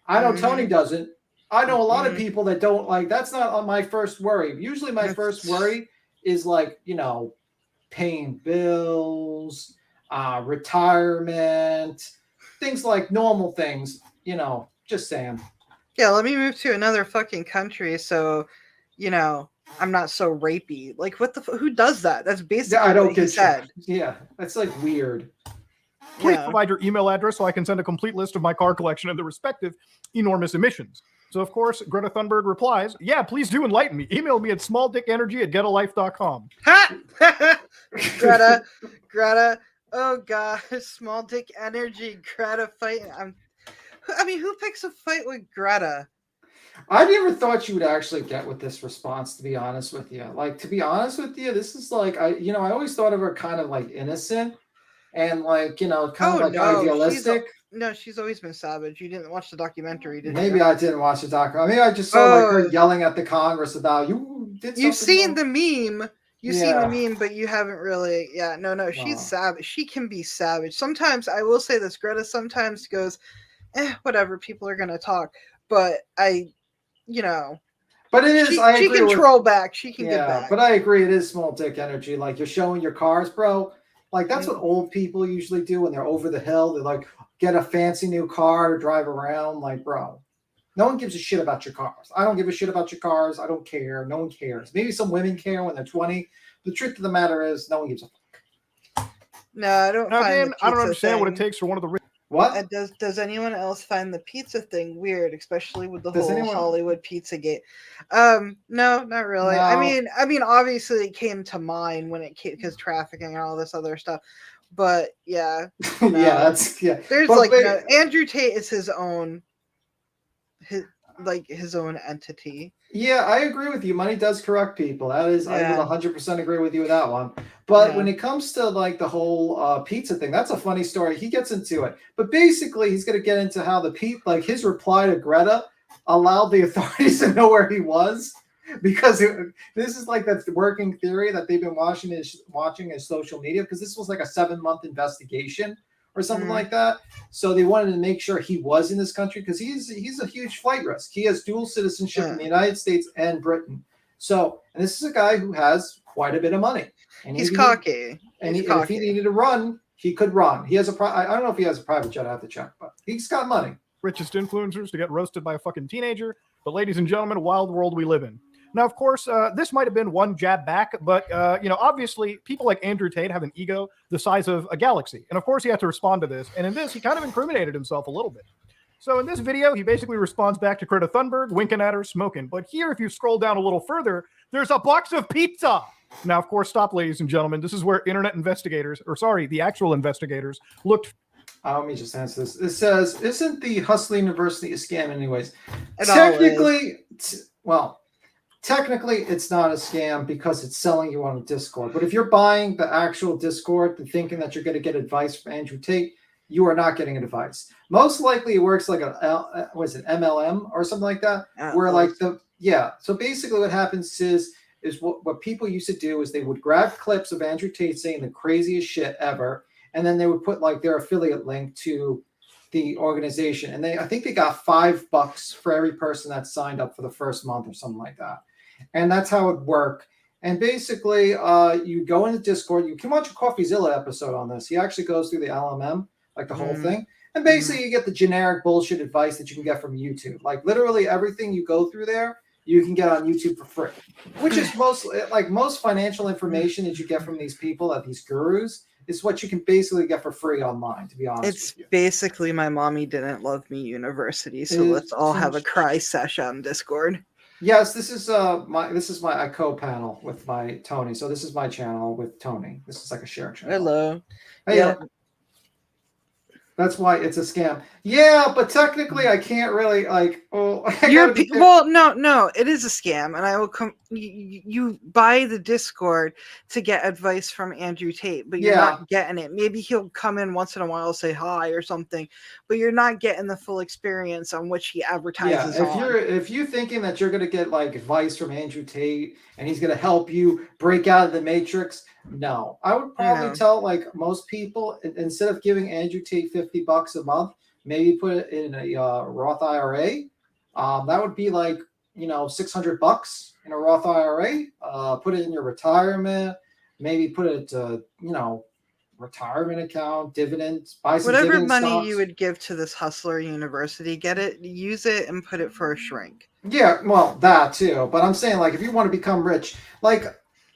I know Tony doesn't. I know a lot of people that don't. Like, that's not on my first worry. Usually my first worry is like, paying bills, retirement, things like normal things, just saying. Yeah, let me move to another fucking country so, I'm not so rapey. Like, what the who does that? That's basically what he said. Yeah, that's like weird. Please provide your email address so I can send a complete list of my car collection and the respective enormous emissions. So, of course, Greta Thunberg replies, yeah, please do enlighten me. Email me at smalldickenergy@getalife.com. Greta, oh gosh, small dick energy, Greta fighting. Who picks a fight with Greta? I never thought you would actually get with this response, to be honest with you. Like, to be honest with you, this is like, I always thought of her kind of like innocent and like, kind of like idealistic. She's always been savage. You didn't watch the documentary, did you? Maybe I didn't watch the documentary. Maybe I just saw like her yelling at the Congress about you did something. You've seen the meme. You've seen the meme, but you haven't really. Yeah, no. She's savage. She can be savage. Sometimes I will say this. Greta sometimes goes, whatever. People are gonna talk, but But it is. She can troll back. She can get back. But I agree. It is small dick energy. Like, you're showing your cars, bro. Like, that's what old people usually do when they're over the hill. They like get a fancy new car to drive around. Like, bro, no one gives a shit about your cars. I don't give a shit about your cars. I don't care. No one cares. Maybe some women care when they're 20. The truth of the matter is, no one gives a fuck. No, I don't. I don't understand what it takes for one of the. What? Does anyone else find the pizza thing weird, especially with the whole Hollywood Pizzagate? No, not really. No. I mean, obviously it came to mind when it came because trafficking and all this other stuff. But yeah, no. There's Andrew Tate is his own entity. Yeah, I agree with you. Money does corrupt people. That is, I would 100% agree with you with that one. But when it comes to like the whole pizza thing, that's a funny story. He gets into it, but basically he's going to get into how his reply to Greta allowed the authorities to know where he was, because this is like that working theory that they've been watching his social media, because this was like a 7-month investigation or something like that. So they wanted to make sure he was in this country because he's a huge flight risk. He has dual citizenship in the United States and Britain. So, and this is a guy who has quite a bit of money. And he's cocky. And if he needed to run, he could run. He has I don't know if he has a private jet. I have to check, but he's got money. Richest influencers to get roasted by a fucking teenager. But ladies and gentlemen, a wild world we live in. Now, of course, this might have been one jab back, but, obviously people like Andrew Tate have an ego the size of a galaxy. And of course, he had to respond to this. And in this, he kind of incriminated himself a little bit. So in this video, he basically responds back to Greta Thunberg, winking at her, smoking. But here, if you scroll down a little further, there's a box of pizza. Now, of course, stop, ladies and gentlemen. This is where the actual investigators looked. Let me just answer this. It says, isn't the Hustle University a scam anyways? Technically, it's not a scam because it's selling you on a Discord. But if you're buying the actual Discord and thinking that you're going to get advice from Andrew Tate, you are not getting advice. Most likely, it works like MLM or something like that, So basically, what happens is what people used to do is they would grab clips of Andrew Tate saying the craziest shit ever, and then they would put like their affiliate link to the organization, and I think they got $5 for every person that signed up for the first month or something like that. And that's how it worked. And basically, you go into Discord. You can watch a CoffeeZilla episode on this. He actually goes through the LMM, like the whole thing. And basically, you get the generic bullshit advice that you can get from YouTube. Like literally everything you go through there, you can get on YouTube for free. Which is most financial information that you get from these people, these gurus, is what you can basically get for free online, to be honest It's with you. basically my mommy didn't love me university, so let's all have a cry sesh on Discord. Yes, this is my co-panel with my Tony. So this is my channel with Tony. This is like a share channel. Hello. Hey, Yeah. That's why it's a scam. Yeah, but technically I can't really no, it is a scam, and I will come. You buy the Discord to get advice from Andrew Tate, but you're not getting it. Maybe he'll come in once in a while, say hi or something, but you're not getting the full experience on which he advertises. If you're thinking that you're gonna get like advice from Andrew Tate and he's gonna help you break out of the matrix, no. I would probably tell like most people, instead of giving Andrew Tate $50 a month, maybe put it in a Roth IRA. That would be like $600 in a Roth IRA. Put it in your retirement. Maybe put it to retirement account, dividends. Buy some whatever dividend money stocks. you would give to this hustler university, get it, use it, and put it for a shrink. Yeah, well, that too. But I'm saying like if you want to become rich, like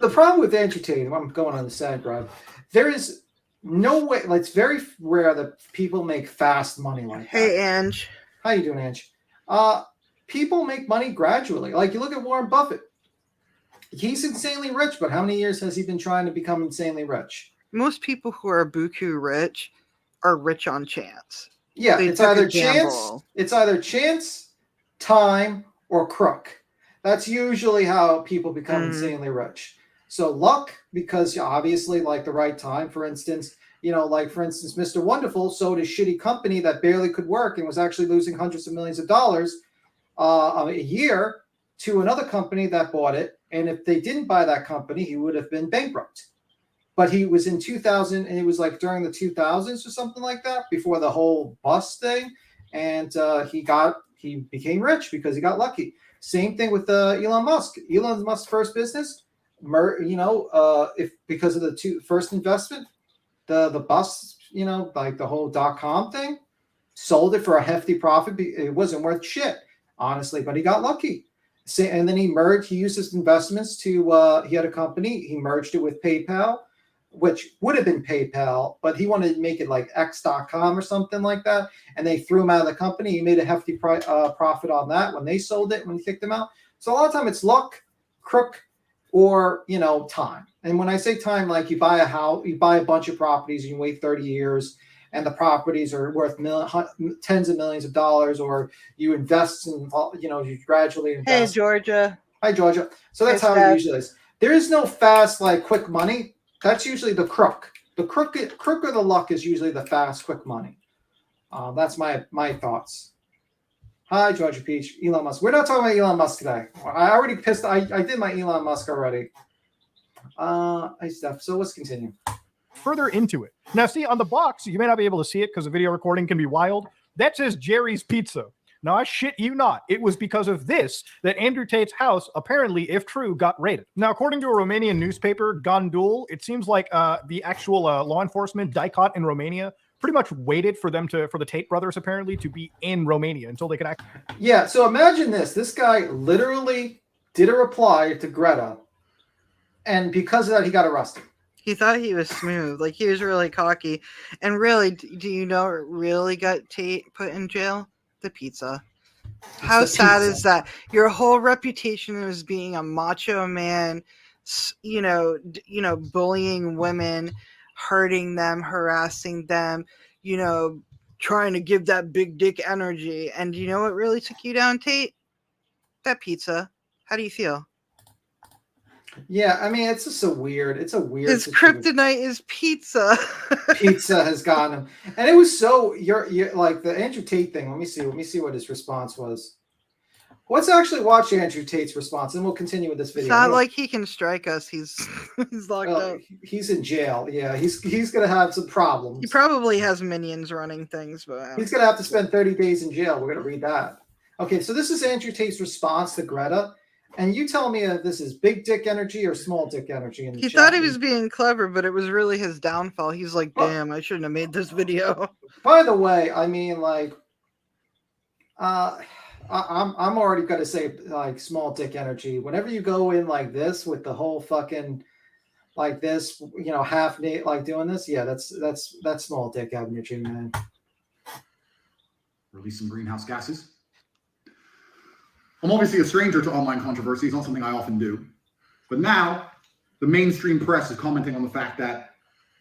the problem with Andrew Tate, I'm going on the sad grab. There is no way. Like, it's very rare that people make fast money like that. Hey, Ange. How you doing, Ange? People make money gradually. Like you look at Warren Buffett. He's insanely rich, but how many years has he been trying to become insanely rich? Most people who are buku rich are rich on chance. Yeah, They it's took a either chance, gamble. time, or crook. That's usually how people become insanely rich. So luck, because obviously like the right time, for instance, Mr. Wonderful sold a shitty company that barely could work and was actually losing hundreds of millions of dollars a year to another company that bought it. And if they didn't buy that company, he would have been bankrupt. But he was in 2000, and it was like during the 2000s or something like that, before the whole bust thing. And he became rich because he got lucky. Same thing with Elon Musk. Elon Musk's first business, because of the first investment, the bust, like the whole .com thing, sold it for a hefty profit. It wasn't worth shit, honestly, but he got lucky. And then he used his investments to, he had a company, he merged it with PayPal, which would have been PayPal, but he wanted to make it like X.com or something like that. And they threw him out of the company. He made a hefty profit on that when they sold it, when he kicked him out. So a lot of time it's luck, crook, or, time. And when I say time, like you buy a house, you buy a bunch of properties and you wait 30 years and the properties are worth tens of millions of dollars, or you invest in, you gradually invest. Hey, Georgia. Hi, Georgia. So that's how it usually is. There is no fast, like quick money. That's usually the crook. The crook or the luck is usually the fast, quick money. That's my thoughts. Hi, Georgia Peach. Elon Musk. We're not talking about Elon Musk today. I already pissed. I did my Elon Musk already. So let's continue. Further into it. Now, see, on the box, you may not be able to see it because the video recording can be wild. That says Jerry's Pizza. Now, I shit you not. It was because of this that Andrew Tate's house, apparently, if true, got raided. Now, according to a Romanian newspaper, Gândul, it seems like the actual law enforcement, DICOT in Romania, pretty much waited for the Tate brothers, apparently, to be in Romania until they could act. Yeah, so imagine this. This guy literally did a reply to Greta, and because of that, he got arrested. He thought he was smooth. Like, he was really cocky. And really, do you know what really got Tate put in jail? The pizza. How sad is that? Your whole reputation is being a macho man, bullying women, hurting them, harassing them, trying to give that big dick energy. And you know what really took you down, Tate? That pizza. How do you feel? Yeah, I mean, it's just a weird His situation. kryptonite is pizza. Pizza has gotten him. And it was so, you're like the Andrew Tate thing. Let me see what his response was. Let's actually watch Andrew Tate's response, and we'll continue with this video. It's not like he can strike us. He's locked up. He's in jail. Yeah, he's gonna have some problems. He probably has minions running things, but he's gonna have to spend 30 days in jail. We're gonna read that. Okay, so this is Andrew Tate's response to Greta. And you tell me if this is big dick energy or small dick energy in the He chat. thought he was being clever, but it was really his downfall. He's like, damn, I shouldn't have made this video. By the way, I mean, like, I'm already gonna say like small dick energy. Whenever you go in like this with the whole fucking like this, you know, half like doing this, yeah, that's small dick energy, man. Release some greenhouse gases. I'm obviously a stranger to online controversy. It's not something I often do. But now, the mainstream press is commenting on the fact that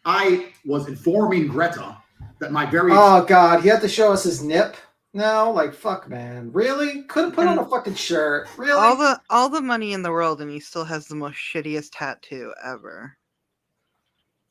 I was informing Greta that my very... Oh, God. He had to show us his nip now? Like, fuck, man. Really? Couldn't put on a fucking shirt. Really? All the money in the world, and he still has the most shittiest tattoo ever.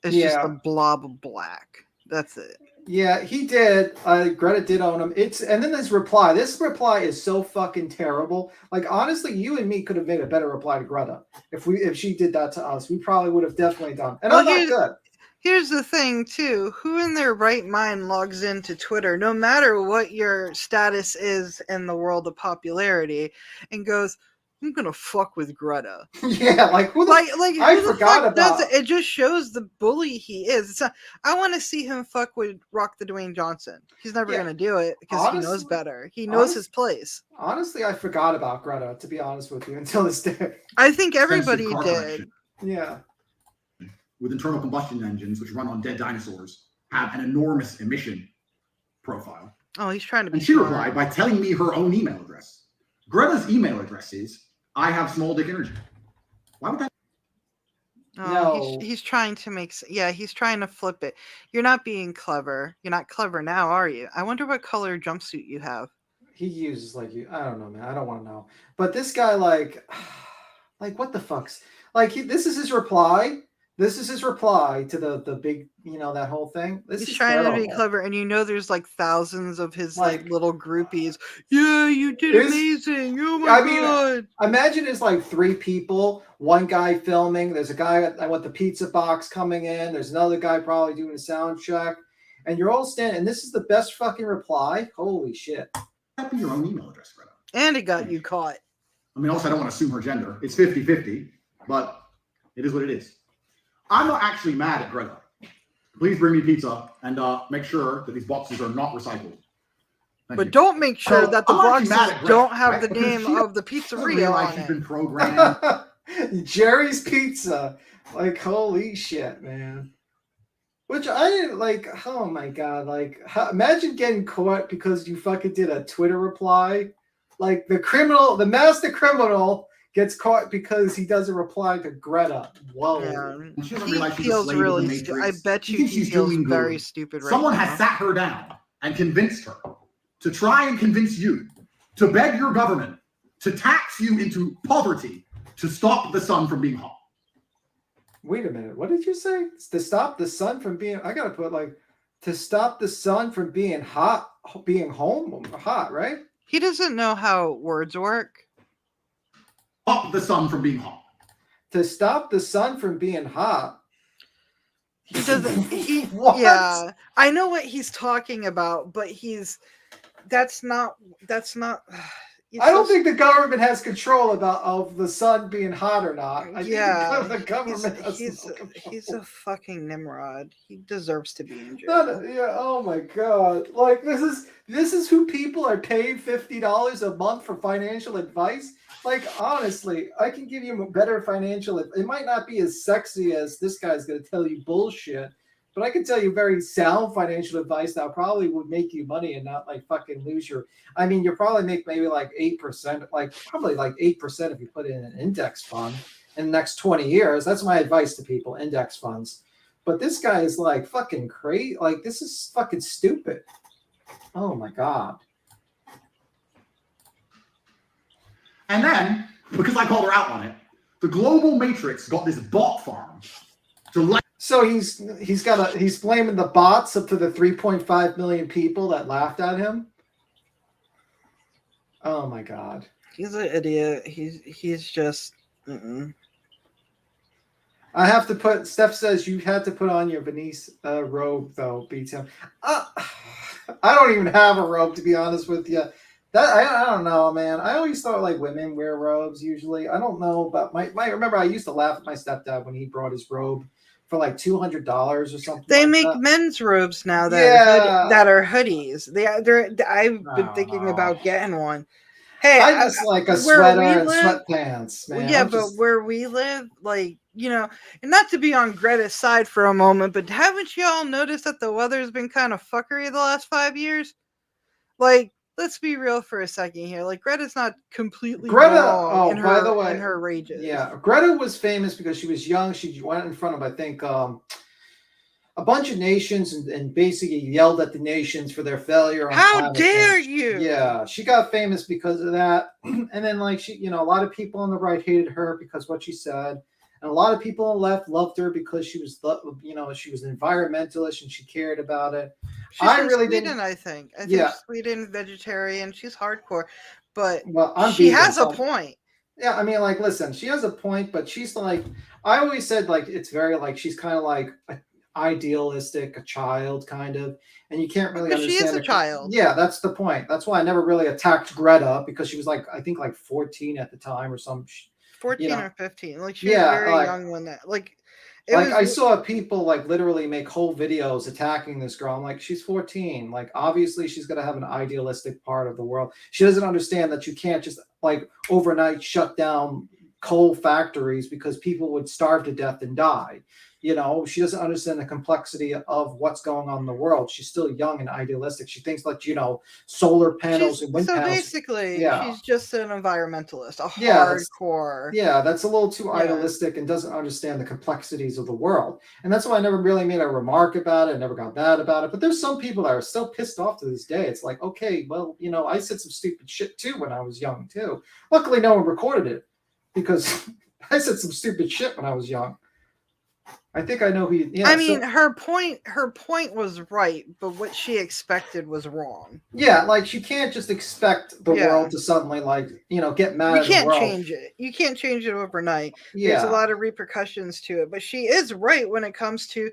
It's just a blob of black. That's it. Yeah, he did. Greta did own him. And then his reply. This reply is so fucking terrible. Like, honestly, you and me could have made a better reply to Greta if she did that to us. We probably would have definitely done. And I'm not good. Here's the thing, too. Who in their right mind logs into Twitter, no matter what your status is in the world of popularity, and goes, I'm gonna fuck with Greta. Yeah, like who the I forgot about it. It just shows the bully he is. I want to see him fuck with Rock the Dwayne Johnson. He's never gonna do it because he knows better. He knows his place. Honestly, I forgot about Greta, to be honest with you, until this day. I think everybody did. Yeah. With internal combustion engines, which run on dead dinosaurs, have an enormous emission profile. Oh, he's trying to be. And she replied by telling me her own email address. Greta's email address is I have small dick energy. Why would that? No, he's trying to make. Yeah, he's trying to flip it. You're not being clever. You're not clever now, are you? I wonder what color jumpsuit you have. He uses like you. I don't know, man. I don't want to know. But this guy, like what the fuck's like? This is his reply. This is his reply to the big, you know, that whole thing. He's trying to be clever, and you know, there's like thousands of his like little groupies. Yeah, you did amazing. Oh my god! Imagine it's like 3 people, one guy filming. There's a guy with the pizza box coming in. There's another guy probably doing a sound check, and you're all standing. And this is the best fucking reply. Holy shit! That'd be your own email address, Greta. And it got you caught. I mean, also, I don't want to assume her gender. It's 50-50, but it is what it is. I'm not actually mad at Greta. Please bring me pizza and make sure that these boxes are not recycled. But don't make sure that the boxes don't have the name of the pizzeria on it. Been programmed. Jerry's Pizza. Like, holy shit, man. Which I didn't like. Oh my god. Like, imagine getting caught because you fucking did a Twitter reply. Like, the master criminal gets caught because he doesn't reply to Greta. Whoa. Yeah. He feels really I bet you he feels very stupid right now. Someone has sat her down and convinced her to try and convince you to beg your government to tax you into poverty to stop the sun from being hot. Wait a minute. What did you say? To stop the sun from being... I got to put like... To stop the sun from being hot, being hot, right? He doesn't know how words work. Stop the sun from being hot. To stop the sun from being hot. He doesn't. Yeah, I know what he's talking about, but that's not. I don't think the government has control of the sun being hot or not. I think the government he's a fucking Nimrod. He deserves to be in jail. Yeah. Oh my god. Like this is who people are paying $50 a month for financial advice. Like, honestly, I can give you better financial. It might not be as sexy as this guy's going to tell you bullshit, but I can tell you very sound financial advice that probably would make you money and not like fucking lose your. I mean, you'll probably make maybe like 8%, probably 8% if you put in an index fund in the next 20 years. That's my advice to people, index funds. But this guy is like fucking crazy. Like, this is fucking stupid. Oh my God. And then, because I called her out on it, the Global Matrix got this bot farm to So he's blaming the bots up to the 3.5 million people that laughed at him. Oh my God. He's an idiot. He's just. I have to put. Steph says you had to put on your Venice robe though. Beats him. I don't even have a robe, to be honest with you. I don't know, man. I always thought like women wear robes usually. I don't know about my remember I used to laugh at my stepdad when he brought his robe for like $200 or something. They like make that. men's robes now Yeah. that are hoodies. I've been thinking about getting one. Hey, I just like a where sweater we and live, sweatpants, man. yeah, I'm but just- where we live, like, you know, and not to be on Greta's side for a moment, but haven't you all noticed that the weather's been kind of fuckery the last 5 years? Like, let's be real for a second here. Like, Greta's not completely wrong in by the way, in her rages. yeah, Greta was famous because she was young. She went in front of, I think, a bunch of nations and basically yelled at the nations for their failure on How climate dare change. you? Yeah, she got famous because of that. And then, like, she, you know, a lot of people on the right hated her because what she said. And a lot of people on the left loved her because she was, you know, she was an environmentalist and she cared about it. She's I from really Sweden, didn't. I think. I think Yeah. Sweden vegetarian. She's hardcore, but Well, I'm she vegan, has a so- point. Yeah, I mean, like, listen, she has a point, but she's like, I always said, like, it's very, like, she's kind of like idealistic, a child, kind of, and you can't really But she understand. is a child. Yeah, that's the point. That's why I never really attacked Greta because she was like, I think, like 14 at the time or some. 14 you know. or 15. Like, she was Yeah, very like- young when that, like, it Like was, I saw people like literally make whole videos attacking this girl. I'm like, she's 14. Like, obviously she's gonna have an idealistic part of the world. She doesn't understand that you can't just like overnight shut down coal factories because people would starve to death and die. You know, she doesn't understand the complexity of what's going on in the world. She's still young and idealistic. She thinks like, you know, solar panels and wind so panels. basically, Yeah. she's just an environmentalist, a Yeah, that's- hardcore. Yeah, that's a little too Yeah. idealistic and doesn't understand the complexities of the world. And that's why I never really made a remark about it. I never got mad about it. But there's some people that are still pissed off to this day. It's like, okay, well, you know, I said some stupid shit too when I was young too. Luckily, no one recorded it because I said some stupid shit when I was young. I think I know who. Yeah, I mean, so- her point was right, but what she expected was wrong. yeah, like you can't just expect the Yeah. world to suddenly, like, you know, get mad. You at the can't world. change it. You can't change it overnight. There's Yeah. a lot of repercussions to it, but she is right when it comes to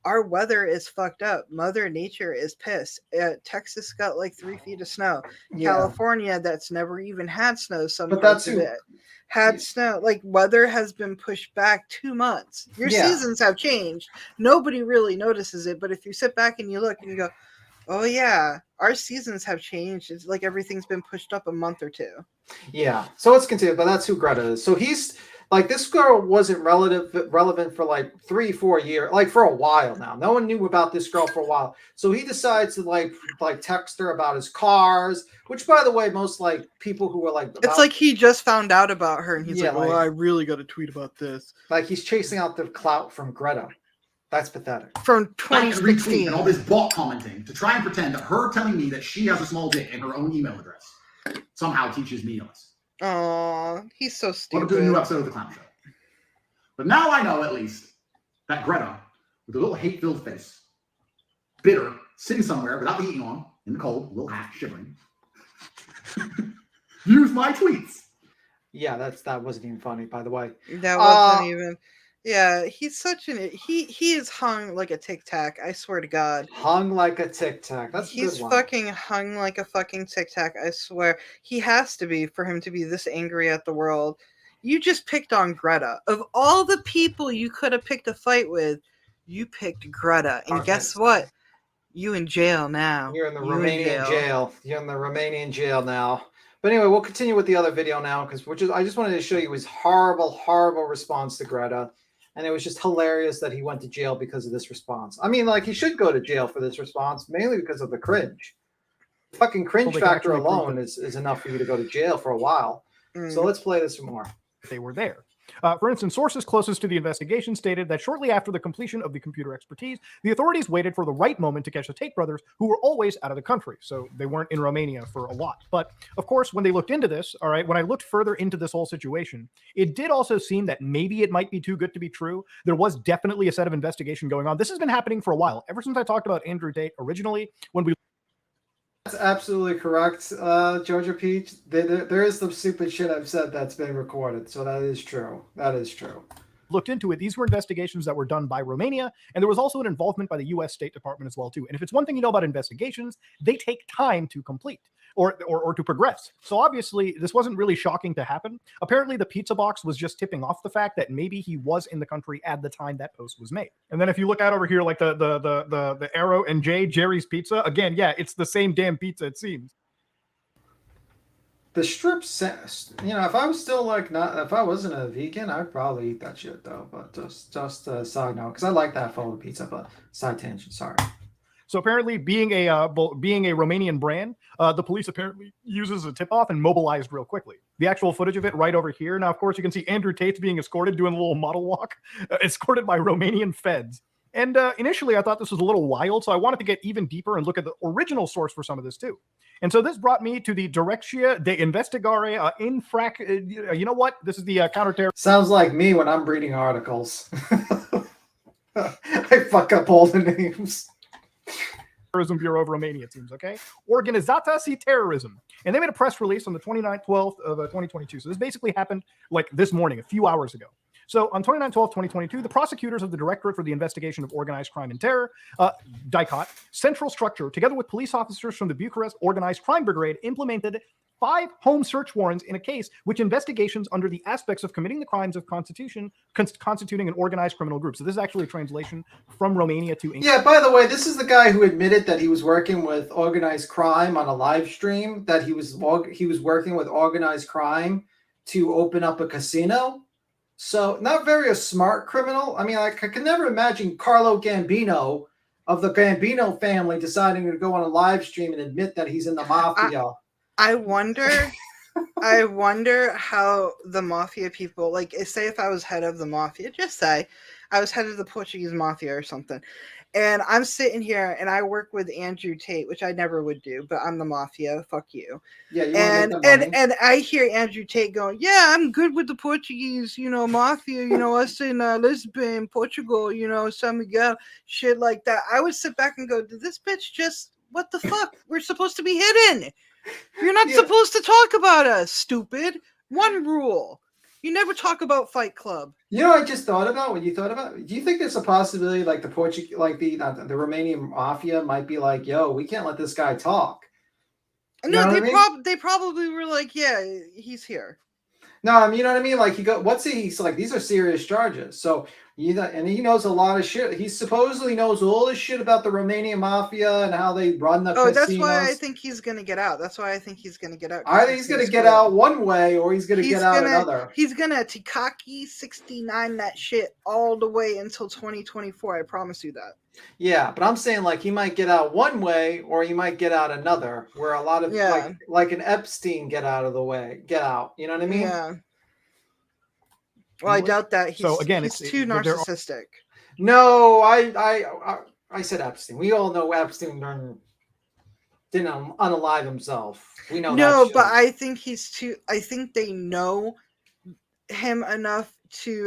our weather is fucked up. Mother Nature is pissed. Texas got like 3 feet of snow. Yeah. California, that's never even had snow. Some But parts that's of who- it had snow. Like, weather has been pushed back 2 months. Your Yeah. seasons have changed. Nobody really notices it, but if you sit back and you look and you go, "Oh yeah, our seasons have changed." It's like everything's been pushed up a month or two. Yeah. So let's continue. But that's who Greta is. So he's like, this girl wasn't relevant for like 3-4 years, like for a while now. No one knew about this girl for a while. So he decides to like text her about his cars, which, by the way, most like people who are like, It's like he just found out about her and he's Yeah, like, "Oh, like- I really got to tweet about this." like he's chasing out the clout from Greta. That's pathetic. From Like and retweet 2016. and all this bot commenting to try and pretend that her telling me that she has a small dick in her own email address somehow teaches me a lesson. Aw, he's so Welcome to the new stupid. episode of The Clown Show. But now I know, at least, that Greta, with a little hate-filled face, bitter, sitting somewhere without the heating on, in the cold, a little hat, shivering, use my tweets. Yeah, that wasn't even funny, by the way. That wasn't even. Yeah, he's such an he is hung like a tic tac. I swear to God. Hung like a tic tac. That's a He's good one. fucking hung like a fucking tic tac. I swear he has to be for him to be this angry at the world. You just picked on Greta. Of all the people you could have picked a fight with, you picked Greta. And Okay. guess what? You in jail now. You're in the You Romanian jail. You're in the Romanian jail now. But anyway, we'll continue with the other video now because I just wanted to show you his horrible response to Greta. And it was just hilarious that he went to jail because of this response. I mean, like, he should go to jail for this response, mainly because of the cringe. Fucking cringe Well, they can factor actually prove alone is enough for you to go to jail for a while. So let's play this some more. They were there. For instance, sources closest to the investigation stated that shortly after the completion of the computer expertise, the authorities waited for the right moment to catch the Tate brothers, who were always out of the country. So they weren't in Romania for a lot. But of course, when they looked into this, all right, when I looked further into this whole situation, it did also seem that maybe it might be too good to be true. There was definitely a set of investigation going on. This has been happening for a while. Ever since I talked about Andrew Tate originally, when we That's absolutely correct, Georgia Peach. There is some stupid shit I've said that's been recorded, so that is true. That is true. looked into it, these were investigations that were done by Romania, and there was also an involvement by the U.S. State Department as well too. And if it's one thing you know about investigations, they take time to complete or to progress. So obviously, this wasn't really shocking to happen. Apparently, the pizza box was just tipping off the fact that maybe he was in the country at the time that post was made. And then if you look at over here, like the arrow and Jerry's Pizza, again, yeah, it's the same damn pizza, it seems. The strip, if I was still like if I wasn't a vegan, I'd probably eat that shit though. But just a side note, because I like that photo pizza. But side tangent, sorry. So apparently, being a Romanian brand, the police apparently uses a tip-off and mobilized real quickly. The actual footage of it right over here. Now, of course, you can see Andrew Tate's being escorted, doing a little model walk, escorted by Romanian feds. And initially, I thought this was a little wild, so I wanted to get even deeper and look at the original source for some of this too. And so this brought me to the Direcția de Investigare you know what? This is the counterterrorism. Sounds like me when I'm reading articles. I fuck up all the names. Terrorism Bureau of Romania, it seems, okay? Organizata și Terrorism. And they made a press release on the 29th/12th of 2022. So this basically happened like this morning, a few hours ago. So on 29/12/2022, the prosecutors of the Directorate for the Investigation of Organized Crime and Terror, DICOT, central structure, together with police officers from the Bucharest Organized Crime Brigade, implemented 5 home search warrants in a case which investigations under the aspects of committing the crimes of constituting an organized criminal group. So this is actually a translation from Romania to English. Yeah, by the way, this is the guy who admitted that he was working with organized crime on a live stream, that he was working with organized crime to open up a casino. So not very a smart criminal. I mean, I can never imagine Carlo Gambino of the Gambino family deciding to go on a live stream and admit that he's in the mafia. I wonder how the mafia people, like, say if I was head of the mafia, just say I was head of the Portuguese mafia or something, and I'm sitting here and I work with Andrew Tate, which I never would do, but I'm the mafia. Fuck you. Yeah, you and I hear Andrew Tate going, "Yeah, I'm good with the Portuguese, mafia, us in Lisbon, Portugal, San Miguel, shit like that." I would sit back and go, "Did this bitch just what the fuck? We're supposed to be hidden. You're not supposed to talk about us, stupid. One rule. You never talk about Fight Club." You know what I just thought about when you thought about it? Do you think there's a possibility like the Romanian mafia might be like, "Yo, we can't let this guy talk"? No, they probably were like, "Yeah, he's here." No, I mean, you know what I mean? Like he's like, these are serious charges. So and he knows a lot of shit. He supposedly knows all this shit about the Romanian mafia and how they run the casinos. That's why I think he's gonna get out. Either he's gonna get out one way or he's gonna get out another. He's gonna Tikaki 69 that shit all the way until 2024. I promise you that. Yeah, but I'm saying like he might get out one way or he might get out another, where a lot of like an Epstein get out. You know what I mean? Yeah. Well, I doubt that. He's too narcissistic. No, I said Epstein. We all know Epstein didn't unalive himself. We know. No, but I think he's too. I think they know him enough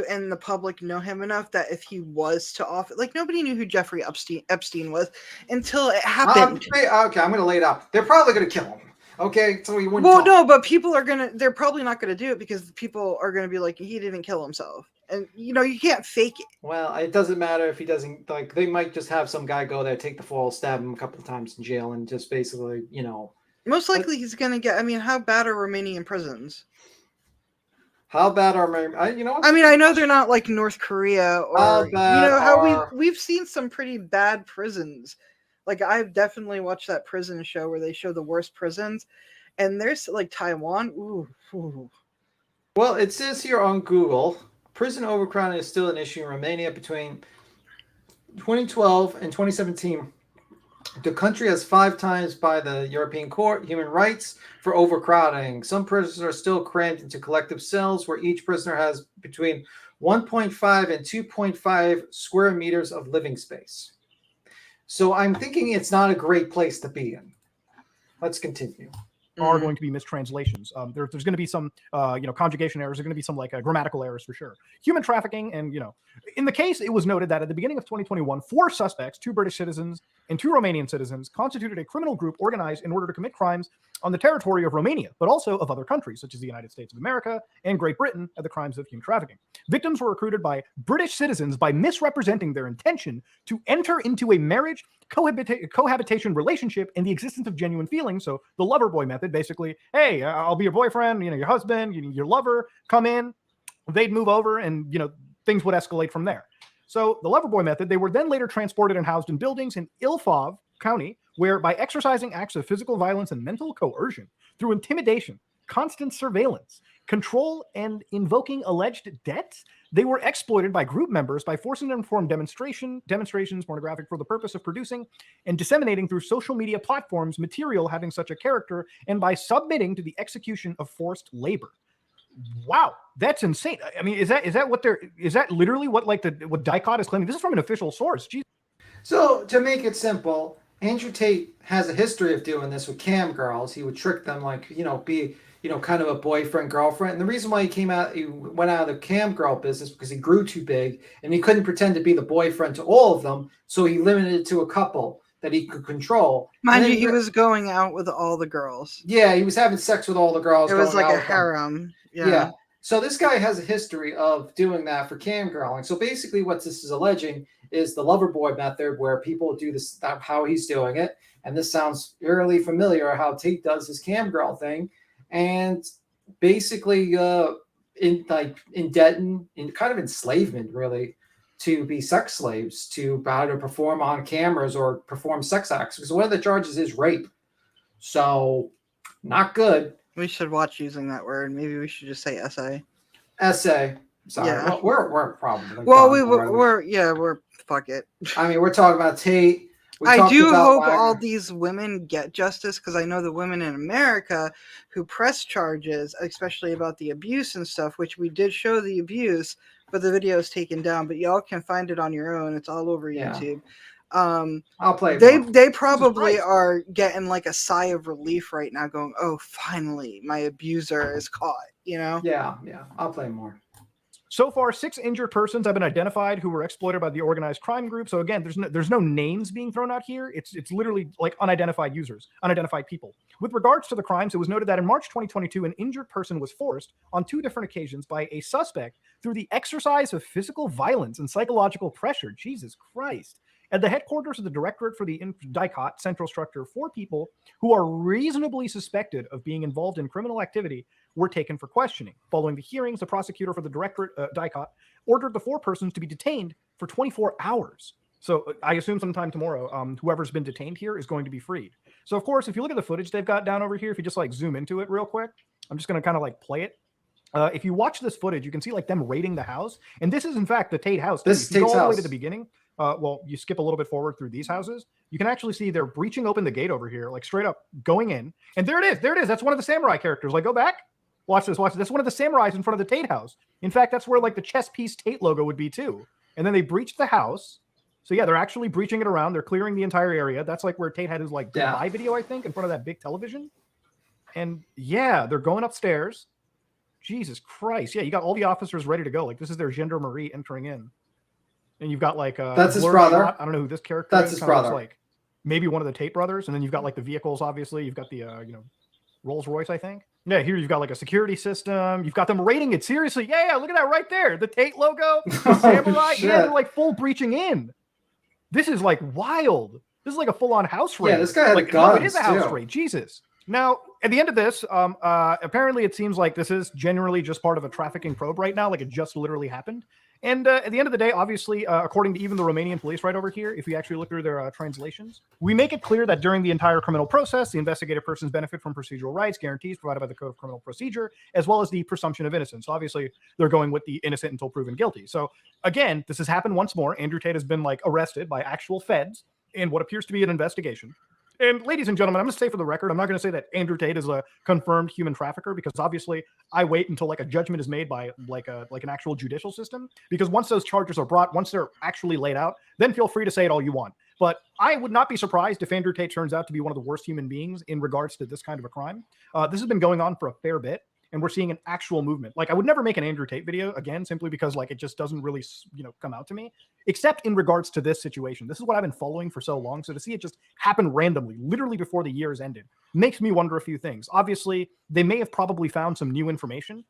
and the public know him enough that if he was to offer, like nobody knew who Jeffrey Epstein was until it happened. Okay, I'm going to lay it out. They're probably going to kill him. Okay, so he wouldn't. Well, no, but they're probably not going to do it because people are going to be like, he didn't kill himself. And, you can't fake it. Well, it doesn't matter if he doesn't, like, they might just have some guy go there, take the fall, stab him a couple of times in jail, and just basically, Most likely he's going to get, how bad are Romanian prisons? How bad are I know they're not like North Korea or, we've seen some pretty bad prisons. Like, I've definitely watched that prison show where they show the worst prisons, and there's like Taiwan. Ooh. Well, it says here on Google, prison overcrowding is still an issue in Romania. Between 2012 and 2017, the country has 5 times by the European Court of Human Rights for overcrowding. Some prisons are still crammed into collective cells where each prisoner has between 1.5 and 2.5 square meters of living space. So I'm thinking it's not a great place to be in. Let's continue. are going to be mistranslations. There's going to be some, conjugation errors. There's going to be some grammatical errors for sure. Human trafficking, and in the case, it was noted that at the beginning of 2021, 4 suspects, 2 British citizens and 2 Romanian citizens, constituted a criminal group organized in order to commit crimes on the territory of Romania, but also of other countries such as the United States of America and Great Britain at the crimes of human trafficking. Victims were recruited by British citizens by misrepresenting their intention to enter into a marriage, cohabitation relationship and the existence of genuine feelings. So the lover boy method, basically, hey, I'll be your boyfriend, your husband, your lover, come in. They'd move over and, things would escalate from there. So the lover boy method, they were then later transported and housed in buildings in Ilfov County, where by exercising acts of physical violence and mental coercion through intimidation, constant surveillance, control, and invoking alleged debts, they were exploited by group members by forcing them to perform demonstrations pornographic for the purpose of producing and disseminating through social media platforms material having such a character, and by submitting to the execution of forced labor. Wow, that's insane. I mean, is that literally what what Dicot is claiming? This is from an official source. Jeez. So to make it simple, Andrew Tate has a history of doing this with cam girls. He would trick them, be kind of a boyfriend, girlfriend. And the reason why he went out of the cam girl business because he grew too big and he couldn't pretend to be the boyfriend to all of them. So he limited it to a couple that he could control. Mind you, he was going out with all the girls. Yeah, he was having sex with all the girls. It was like a harem. Yeah. So this guy has a history of doing that for cam girling. So basically what this is alleging is the lover boy method, where people do this, how he's doing it. And this sounds eerily familiar, how Tate does his cam girl thing. And basically in debt and in kind of enslavement, really, to be sex slaves, to how to perform on cameras or perform sex acts. Because one of the charges is rape. So not good. We should watch using that word. Maybe we should just say essay. Essay. Sorry. Yeah. Well, we're probably. Well, we're fuck it. I mean, we're talking about Tate. I do hope all these women get justice, because I know the women in America who press charges, especially about the abuse and stuff, which we did show the abuse, but the video is taken down. But y'all can find it on your own. It's all over YouTube. I'll play. They probably are getting like a sigh of relief right now, going, "Oh, finally, my abuser is caught." Yeah. I'll play more. So far, 6 injured persons have been identified who were exploited by the organized crime group. So again, there's no names being thrown out here. It's literally like unidentified users, unidentified people. With regards to the crimes, it was noted that in March 2022, an injured person was forced on 2 different occasions by a suspect through the exercise of physical violence and psychological pressure. Jesus Christ. At the headquarters of the Directorate for the Dicot Central Structure, 4 people who are reasonably suspected of being involved in criminal activity were taken for questioning. Following the hearings, the prosecutor for the Directorate Dicot ordered the 4 persons to be detained for 24 hours. So I assume sometime tomorrow, whoever's been detained here is going to be freed. So of course, if you look at the footage they've got down over here, if you just zoom into it real quick, I'm just going to kind of play it. If you watch this footage, you can see them raiding the house. And this is in fact the Tate house. This is Tate's all the way house. to the beginning. You skip a little bit forward through these houses. You can actually see they're breaching open the gate over here, straight up going in. And there it is. That's one of the samurai characters. Go back. Watch this. That's one of the samurais in front of the Tate house. In fact, that's where the chess piece Tate logo would be too. And then they breached the house. So yeah, they're actually breaching it around. They're clearing the entire area. That's where Tate had his goodbye video, I think, in front of that big television. And yeah, they're going upstairs. Jesus Christ. Yeah, you got all the officers ready to go. This is their gendarmerie entering in. And you've got that's his brother. Shot. I don't know who this character that's is. His brother. Looks maybe one of the Tate brothers. And then you've got the vehicles, obviously. You've got the Rolls Royce, I think. Yeah, here you've got a security system. You've got them raiding it. Seriously. Yeah, look at that right there. The Tate logo, the samurai. Yeah, they're full breaching in. This is wild. This is a full-on house raid. Yeah, this guy had guns, it is a house raid. Jesus. Now, at the end of this, apparently it seems like this is generally just part of a trafficking probe right now. It just literally happened. And at the end of the day, obviously, according to even the Romanian police right over here, if we actually look through their translations, we make it clear that during the entire criminal process, the investigated persons benefit from procedural rights, guarantees provided by the Code of Criminal Procedure, as well as the presumption of innocence. So obviously, they're going with the innocent until proven guilty. So again, this has happened once more. Andrew Tate has been arrested by actual feds in what appears to be an investigation. And ladies and gentlemen, I'm going to say for the record, I'm not going to say that Andrew Tate is a confirmed human trafficker, because obviously I wait until a judgment is made by an actual judicial system, because once those charges are brought, once they're actually laid out, then feel free to say it all you want. But I would not be surprised if Andrew Tate turns out to be one of the worst human beings in regards to this kind of a crime. This has been going on for a fair bit, and we're seeing an actual movement. Like, I would never make an Andrew Tate video again, simply because like it just doesn't really, come out to me, except in regards to this situation. This is what I've been following for so long. So to see it just happen randomly, literally before the year's ended, makes me wonder a few things. Obviously, they may have probably found some new information.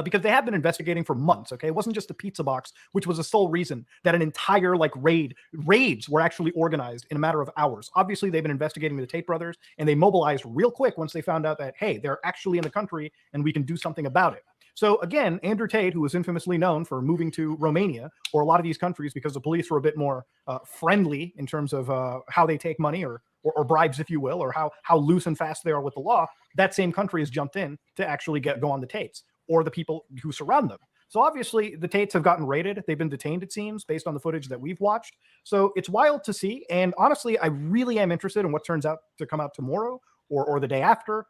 Because they have been investigating for months, okay? It wasn't just the pizza box, which was the sole reason that an entire raids were actually organized in a matter of hours. Obviously, they've been investigating the Tate brothers, and they mobilized real quick once they found out that, hey, they're actually in the country and we can do something about it. So again, Andrew Tate, who was infamously known for moving to Romania or a lot of these countries because the police were a bit more friendly in terms of how they take money or bribes, if you will, or how loose and fast they are with the law, that same country has jumped in to actually go on the Tates, or the people who surround them. So obviously the Tates have gotten raided. They've been detained, it seems, based on the footage that we've watched. So it's wild to see. And honestly, I really am interested in what turns out to come out tomorrow or the day after.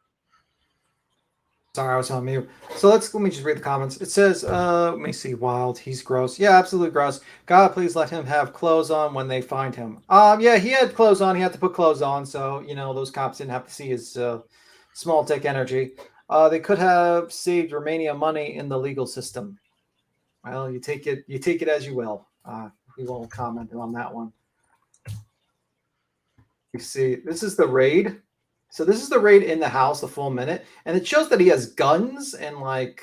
Sorry, I was on mute. So let me just read the comments. It says, let me see, wild, he's gross. Yeah, absolutely gross. God, please let him have clothes on when they find him. Yeah, he had clothes on. He had to put clothes on. So, those cops didn't have to see his small dick energy. They could have saved Romania money in the legal system. Well, you take it as you will. We won't comment on that one. You see, this is the raid. So this is the raid in the house, the full minute, and it shows that he has guns and weapons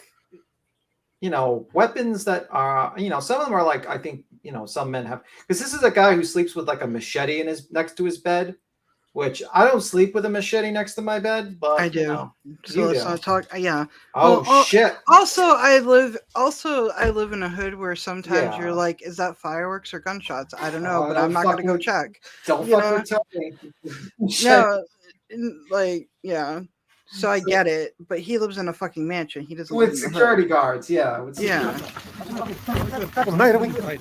that are, some of them are like, I think, some men have, because this is a guy who sleeps with like a machete next to his bed. Which I don't sleep with a machete next to my bed, but I do. So let's not talk. Yeah. Oh well, shit. Also, I live in a hood where sometimes you're like, is that fireworks or gunshots? I don't know, but I'm not gonna go check. Don't fuck with Tony. No, yeah. So I get it, but he lives in a fucking mansion. He doesn't live with in the security hood. guards. Yeah. Yeah. Let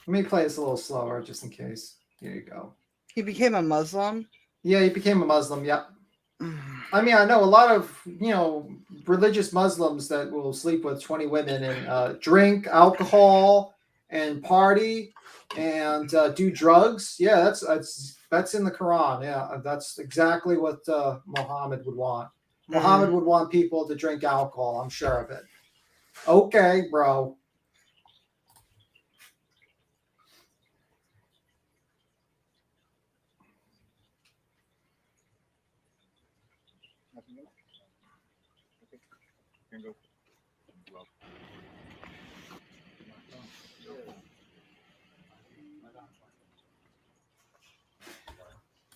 me play this a little slower, just in case. Here you go. He became a Muslim? Yeah, he became a Muslim, yeah. I mean, I know a lot of, religious Muslims that will sleep with 20 women and drink alcohol and party and do drugs. Yeah, that's in the Quran. Yeah, that's exactly what Muhammad would want. Muhammad would want people to drink alcohol. I'm sure of it. Okay, bro.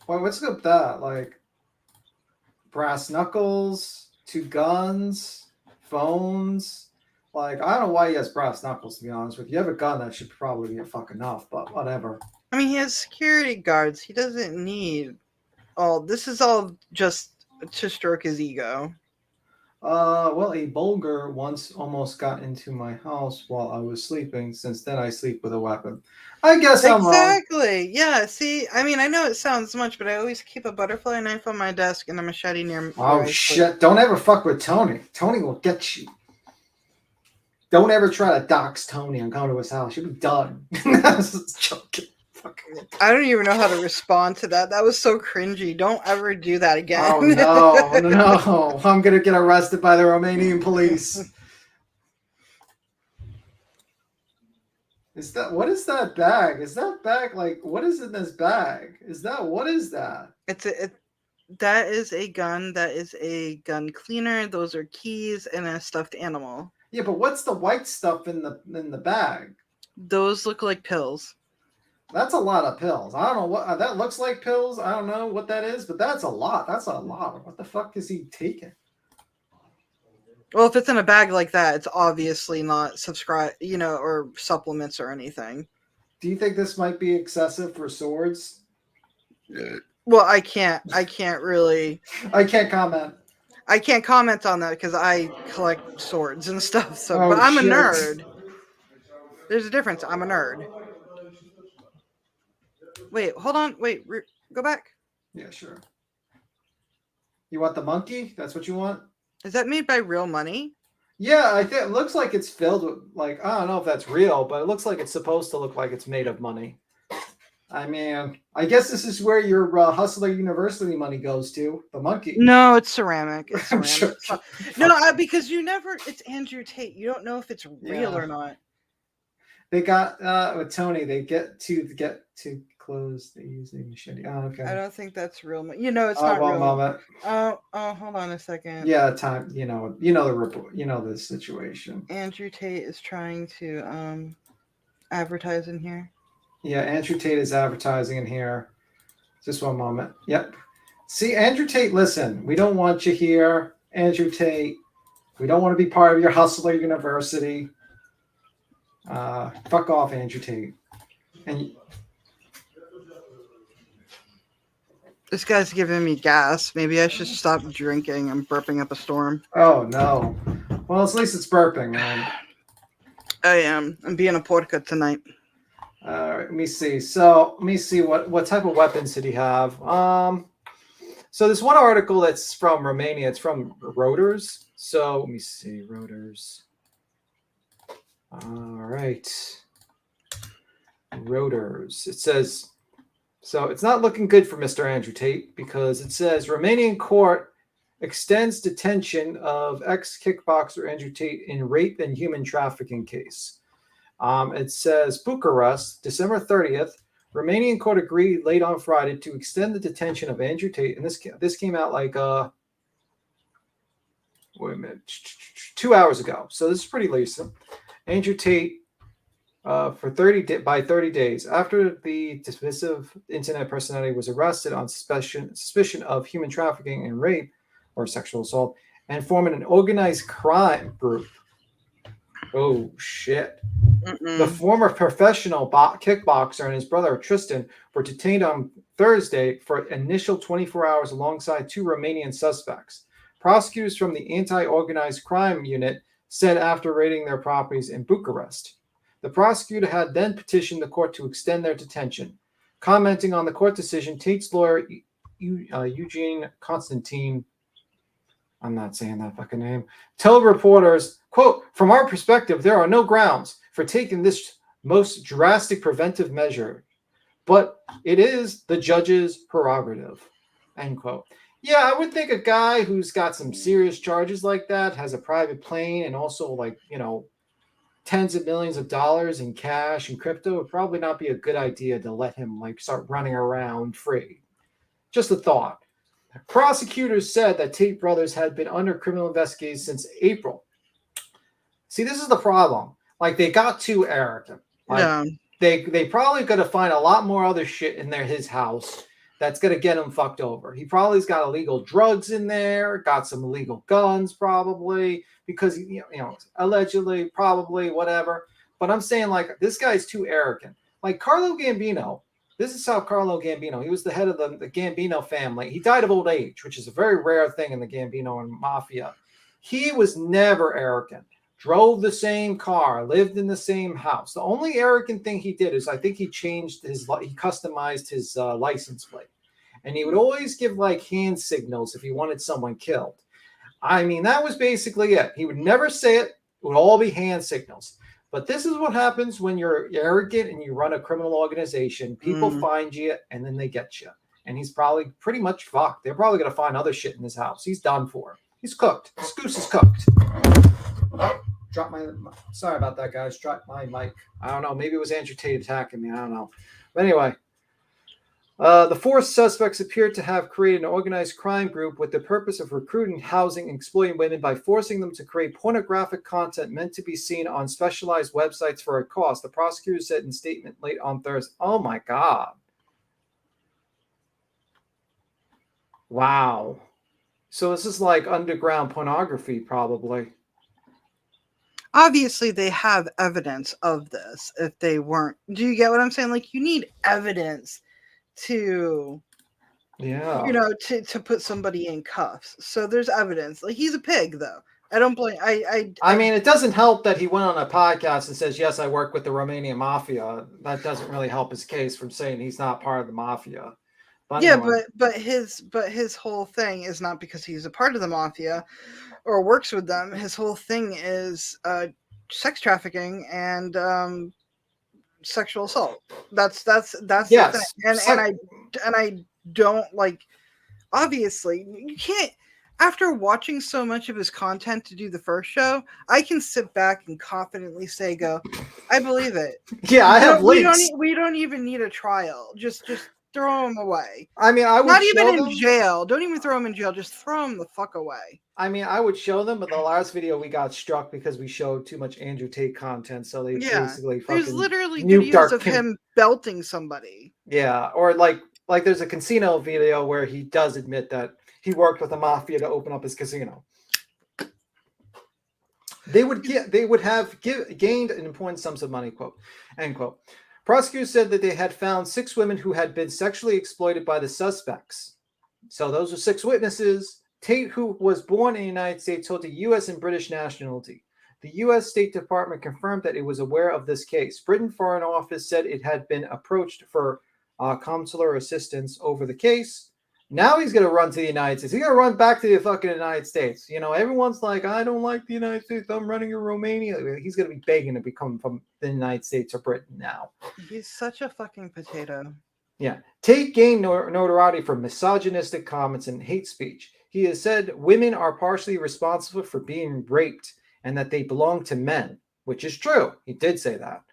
Well, what's up with that? Like, brass knuckles, 2 guns, phones. Like, I don't know why he has brass knuckles, to be honest with you. You have a gun, that should probably be fucking enough, but whatever. I mean, he has security guards. He doesn't need all. This is all just to stroke his ego. Well, a Bulgar once almost got into my house while I was sleeping. Since then, I sleep with a weapon. I guess I'm wrong. Exactly. Yeah. See, I mean, I know it sounds much, but I always keep a butterfly knife on my desk and a machete near me. Oh shit! Don't ever fuck with Tony. Tony will get you. Don't ever try to dox Tony and come to his house. You'll be done. I was just joking. I don't even know how to respond to that. That was so cringy. Don't ever do that again. Oh no. I'm gonna get arrested by the Romanian police. What is that bag? Is that bag what is in this bag? What is that? That is a gun. That is a gun cleaner. Those are keys and a stuffed animal. Yeah, but what's the white stuff in the bag? Those look like pills. That's a lot of pills. I don't know what that looks like. Pills. I don't know what that is, but that's a lot. That's a lot. What the fuck is he taking? Well, if it's in a bag like that, it's obviously not or supplements or anything. Do you think this might be excessive for swords? Well, I can't really. I can't comment. I can't comment on that because I collect swords and stuff. So, but I'm a nerd. There's a difference. I'm a nerd. Wait, hold on. Wait, go back. Yeah, sure. You want the monkey? That's what you want? Is that made by real money? Yeah, I think it looks like it's filled with I don't know if that's real, but it looks like it's supposed to look like it's made of money. I mean, I guess this is where your Hustler University money goes to. The monkey. No, it's ceramic. It's I'm ceramic. sure. No, because you never. It's Andrew Tate. You don't know if it's real or not. They got with Tony. They get to close. They use the machete. Oh, okay. I don't think that's real. You know, it's Oh, not one real. moment. Oh, hold on a second. Yeah, time. You know the report. You know the situation. Andrew Tate is trying to advertise in here. Yeah, Andrew Tate is advertising in here. Just one moment. Yep. See, Andrew Tate, listen, we don't want you here. Andrew Tate, we don't want to be part of your Hustler University. Fuck off, Andrew Tate. And this guy's giving me gas. Maybe I should stop drinking. I'm burping up a storm. Oh, no. Well, at least it's burping, man. I am. I'm being a porca tonight. Let me see. So let me see what type of weapons did he have. So there's one article that's from Romania. It's from Reuters. So let me see. Reuters. All right. Reuters. It says, so it's not looking good for Mr. Andrew Tate because it says Romanian court extends detention of ex-kickboxer Andrew Tate in rape and human trafficking case. It says Bucharest, December 30th, Romanian court agreed late on Friday to extend the detention of Andrew Tate. And this came out like, wait a minute, 2 hours ago. So this is pretty recent. Andrew Tate for 30 days after the dismissive internet personality was arrested on suspicion of human trafficking and rape or sexual assault and forming an organized crime group. Oh, shit. The former professional kickboxer and his brother Tristan were detained on Thursday for initial 24 hours alongside two Romanian suspects. Prosecutors from the Anti-Organized Crime Unit said after raiding their properties in Bucharest. The prosecutor had then petitioned the court to extend their detention. Commenting on the court decision, Tate's lawyer, Eugene Constantine, I'm not saying that fucking name, told reporters, quote, "From our perspective, there are no grounds for taking this most drastic preventive measure, but it is the judge's prerogative," end quote. Yeah, I would think a guy who's got some serious charges like that, has a private plane, and also tens of millions of dollars in cash and crypto, would probably not be a good idea to let him start running around free. Just a thought. Prosecutors said that Tate brothers had been under criminal investigation since April. See, this is the problem. They got too arrogant. They probably going to find a lot more other shit in his house that's going to get him fucked over. He probably's got illegal drugs in there, got some illegal guns probably, because, allegedly, probably, whatever. But I'm saying, this guy's too arrogant. Carlo Gambino, this is how Carlo Gambino, he was the head of the Gambino family. He died of old age, which is a very rare thing in the Gambino and mafia. He was never arrogant. Drove the same car, lived in the same house. The only arrogant thing he did is I think he customized his license plate. And he would always give hand signals if he wanted someone killed. I mean, that was basically it. He would never say it. It would all be hand signals. But this is what happens when you're arrogant and you run a criminal organization. People find you and then they get you. And he's probably pretty much fucked. They're probably going to find other shit in his house. He's done for. He's cooked. This goose is cooked. Sorry about that, guys. Dropped my mic. I don't know. Maybe it was Andrew Tate attacking me. I don't know. But anyway, the four suspects appeared to have created an organized crime group with the purpose of recruiting, housing, and exploiting women by forcing them to create pornographic content meant to be seen on specialized websites for a cost. The prosecutor said in a statement late on Thursday. Oh, my God. Wow. So this is underground pornography, probably. Obviously, they have evidence of this. If they weren't, do you get what I'm saying? You need evidence to, to put somebody in cuffs. So there's evidence. He's a pig, though. I don't blame. I mean, it doesn't help that he went on a podcast and says, "Yes, I work with the Romanian mafia." That doesn't really help his case from saying he's not part of the mafia. But yeah, anyway. but his whole thing is not because he's a part of the mafia or works with them. His whole thing is sex trafficking and sexual assault. That's Yes. the thing. And I don't like. Obviously, you can't. After watching so much of his content to do the first show, I can sit back and confidently say, "Go, I believe it." Yeah, I have links. We don't even need a trial. Just throw him away. I mean, I would not show even them. in jail. Don't even throw him in jail. Just throw him the fuck away. I mean, I would show them, but the last video we got struck because we showed too much Andrew Tate content. So they basically fucking There's literally nuked videos of him belting somebody. Yeah, or like there's a casino video where he does admit that he worked with the mafia to open up his casino. They would have gained an important sums of money, quote, end quote. Prosecutors said that they had found 6 women who had been sexually exploited by the suspects. So those are 6 witnesses. Tate, who was born in the United States, holds a U.S. and British nationality. The U.S. State Department confirmed that it was aware of this case. Britain Foreign Office said it had been approached for consular assistance over the case. Now he's going to run to the United States. He's going to run back to the fucking United States. You know, everyone's like, I don't like the United States. I'm running in Romania. He's going to be begging to become from the United States or Britain now. He's such a fucking potato. Yeah. Tate gained notoriety for misogynistic comments and hate speech. He has said women are partially responsible for being raped and that they belong to men, which is true. He did say that.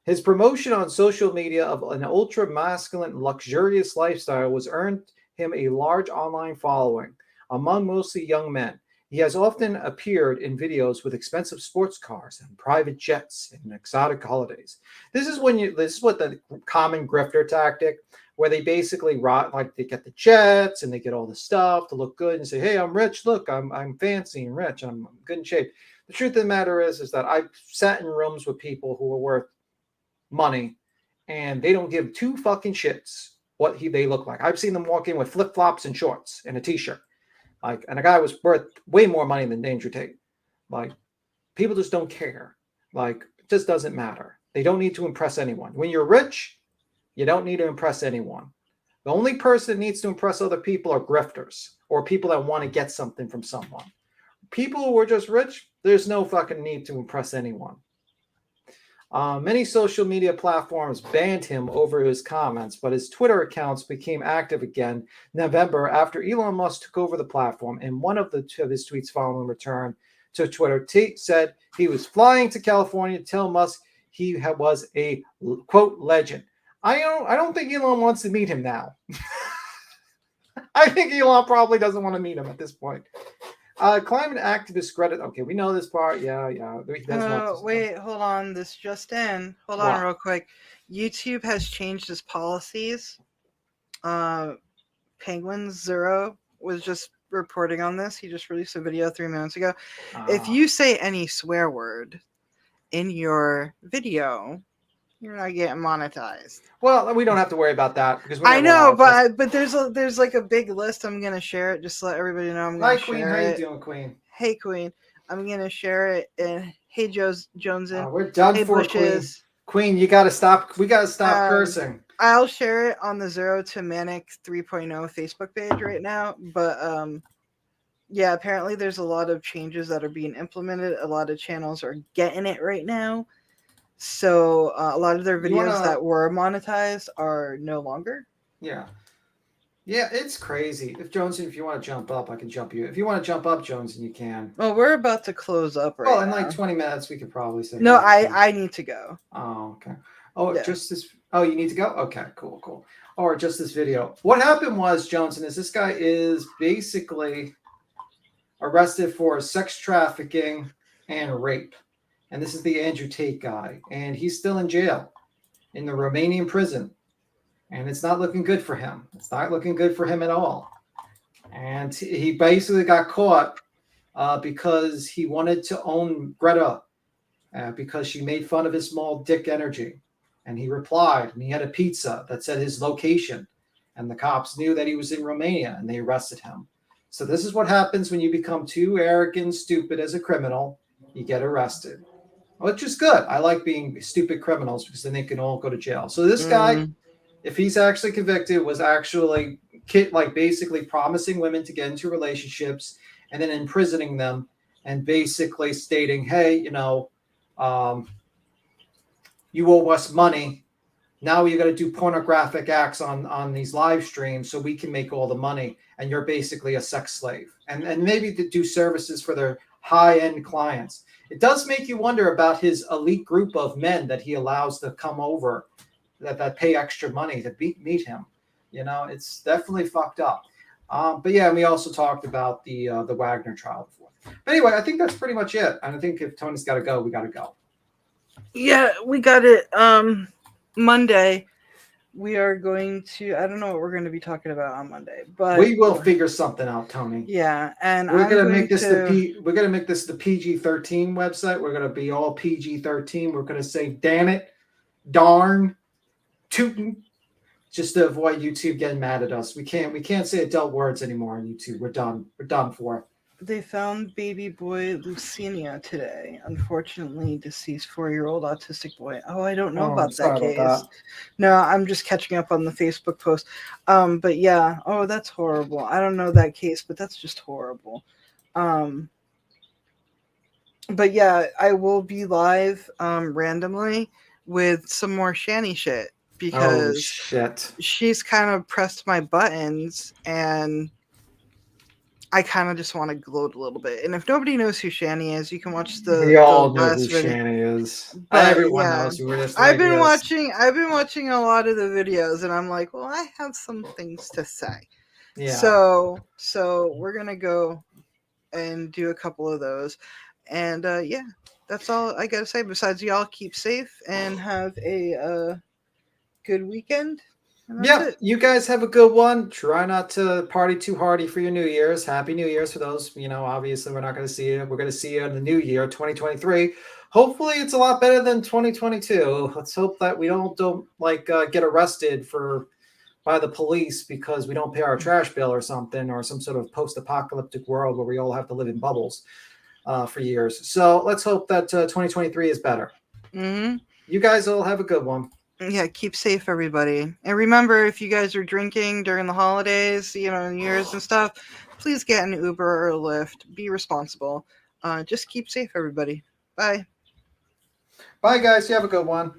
His promotion on social media of an ultra-masculine, luxurious lifestyle was earned him a large online following among mostly young men. He has often appeared in videos with expensive sports cars and private jets and exotic holidays. This is what the common grifter tactic, where they basically they get the jets and they get all the stuff to look good and say, "Hey, I'm rich. Look, I'm fancy and rich. I'm good in shape." The truth of the matter is that I've sat in rooms with people who are worth money, and they don't give 2 fucking shits what they look like. I've seen them walk in with flip-flops and shorts and a t-shirt. And a guy was worth way more money than Andrew Tate. People just don't care. It just doesn't matter. They don't need to impress anyone. When you're rich, you don't need to impress anyone. The only person that needs to impress other people are grifters or people that want to get something from someone. People who are just rich, there's no fucking need to impress anyone. Many social media platforms banned him over his comments, but his Twitter accounts became active again in November after Elon Musk took over the platform. In one of his tweets following return to Twitter, Tate said he was flying to California to tell Musk he was a, quote, legend. I don't think Elon wants to meet him now. I think Elon probably doesn't want to meet him at this point. Climate activist Greta. Okay, we know this part. Yeah. Wait, hold on. This just in. Hold on real quick. YouTube has changed its policies. Penguin Zero was just reporting on this. He just released a video 3 minutes ago. If you say any swear word in your video, you're not getting monetized. Well, we don't have to worry about that because I know, but there's like a big list. I'm gonna share it just to let everybody know. I'm gonna Hi, Queen. How you doing, Queen? Hey, Queen. I'm gonna share it. And hey, Joneson. We're done hey, for Bushes. Queen. You gotta stop. We gotta stop cursing. I'll share it on the Zero to Manic 3.0 Facebook page right now. But yeah, apparently there's a lot of changes that are being implemented. A lot of channels are getting it right now. So a lot of their videos that were monetized are no longer. Yeah, it's crazy. If you want to jump up, I can jump you. If you want to jump up, Jones, you can. Well, we're about to close up right now. Well, in like 20 minutes, we could probably say. No, I need to go. Oh, okay. Oh, yeah. Just this. Oh, you need to go? Okay, cool. Or just this video. What happened was, Johnson, is this guy is basically arrested for sex trafficking and rape. And this is the Andrew Tate guy. And he's still in jail in the Romanian prison. And it's not looking good for him. It's not looking good for him at all. And he basically got caught because he wanted to own Greta because she made fun of his small dick energy. And he replied, and he had a pizza that said his location. And the cops knew that he was in Romania, and they arrested him. So this is what happens when you become too arrogant, stupid as a criminal. You get arrested. Which is good. I like being stupid criminals because then they can all go to jail. So this guy, if he's actually convicted, was actually basically promising women to get into relationships and then imprisoning them and basically stating, hey, you owe us money. Now you got to do pornographic acts on these live streams so we can make all the money, and you're basically a sex slave. And maybe to do services for their high-end clients. It does make you wonder about his elite group of men that he allows to come over that pay extra money to meet him. You know, it's definitely fucked up. But yeah, we also talked about the Wagner trial before. But anyway, I think that's pretty much it. And I think if Tony's got to go, we got to go. Yeah, we got it. Monday, we are going to. I don't know what we're going to be talking about on Monday, but we will figure something out, Tony. Yeah, and we're gonna make this we're gonna make this the PG-13 website. We're gonna be all PG-13. We're gonna say damn it, darn, tootin', just to avoid YouTube getting mad at us. We can't say adult words anymore on YouTube. We're done. We're done for. They found baby boy Lucinia today. Unfortunately, deceased 4-year-old autistic boy. Oh, I don't know about that case. No, I'm just catching up on the Facebook post. But yeah, oh, that's horrible. I don't know that case, but that's just horrible. But yeah, I will be live randomly with some more Shanny shit because she's kind of pressed my buttons and I kind of just want to gloat a little bit. And if nobody knows who Shanny is, you can watch the We all know last who video. Shanny is. But Everyone yeah, knows who it is. I've been watching a lot of the videos and I'm like, well, I have some things to say. Yeah. So we're going to go and do a couple of those. And yeah, that's all I got to say. Besides, y'all keep safe and have a good weekend. Yeah, you guys have a good one. Try not to party too hardy for your New Year's. Happy New Year's for those. You know, obviously we're not going to see you. We're going to see you in the new year, 2023. Hopefully it's a lot better than 2022. Let's hope that we don't get arrested by the police because we don't pay our trash bill or something, or some sort of post-apocalyptic world where we all have to live in bubbles for years. So let's hope that 2023 is better. Mm-hmm. You guys all have a good one. Yeah, keep safe, everybody. And remember, if you guys are drinking during the holidays, you know, New Year's and stuff, please get an Uber or a Lyft. Be responsible. Just keep safe, everybody. Bye. Bye, guys. You have a good one.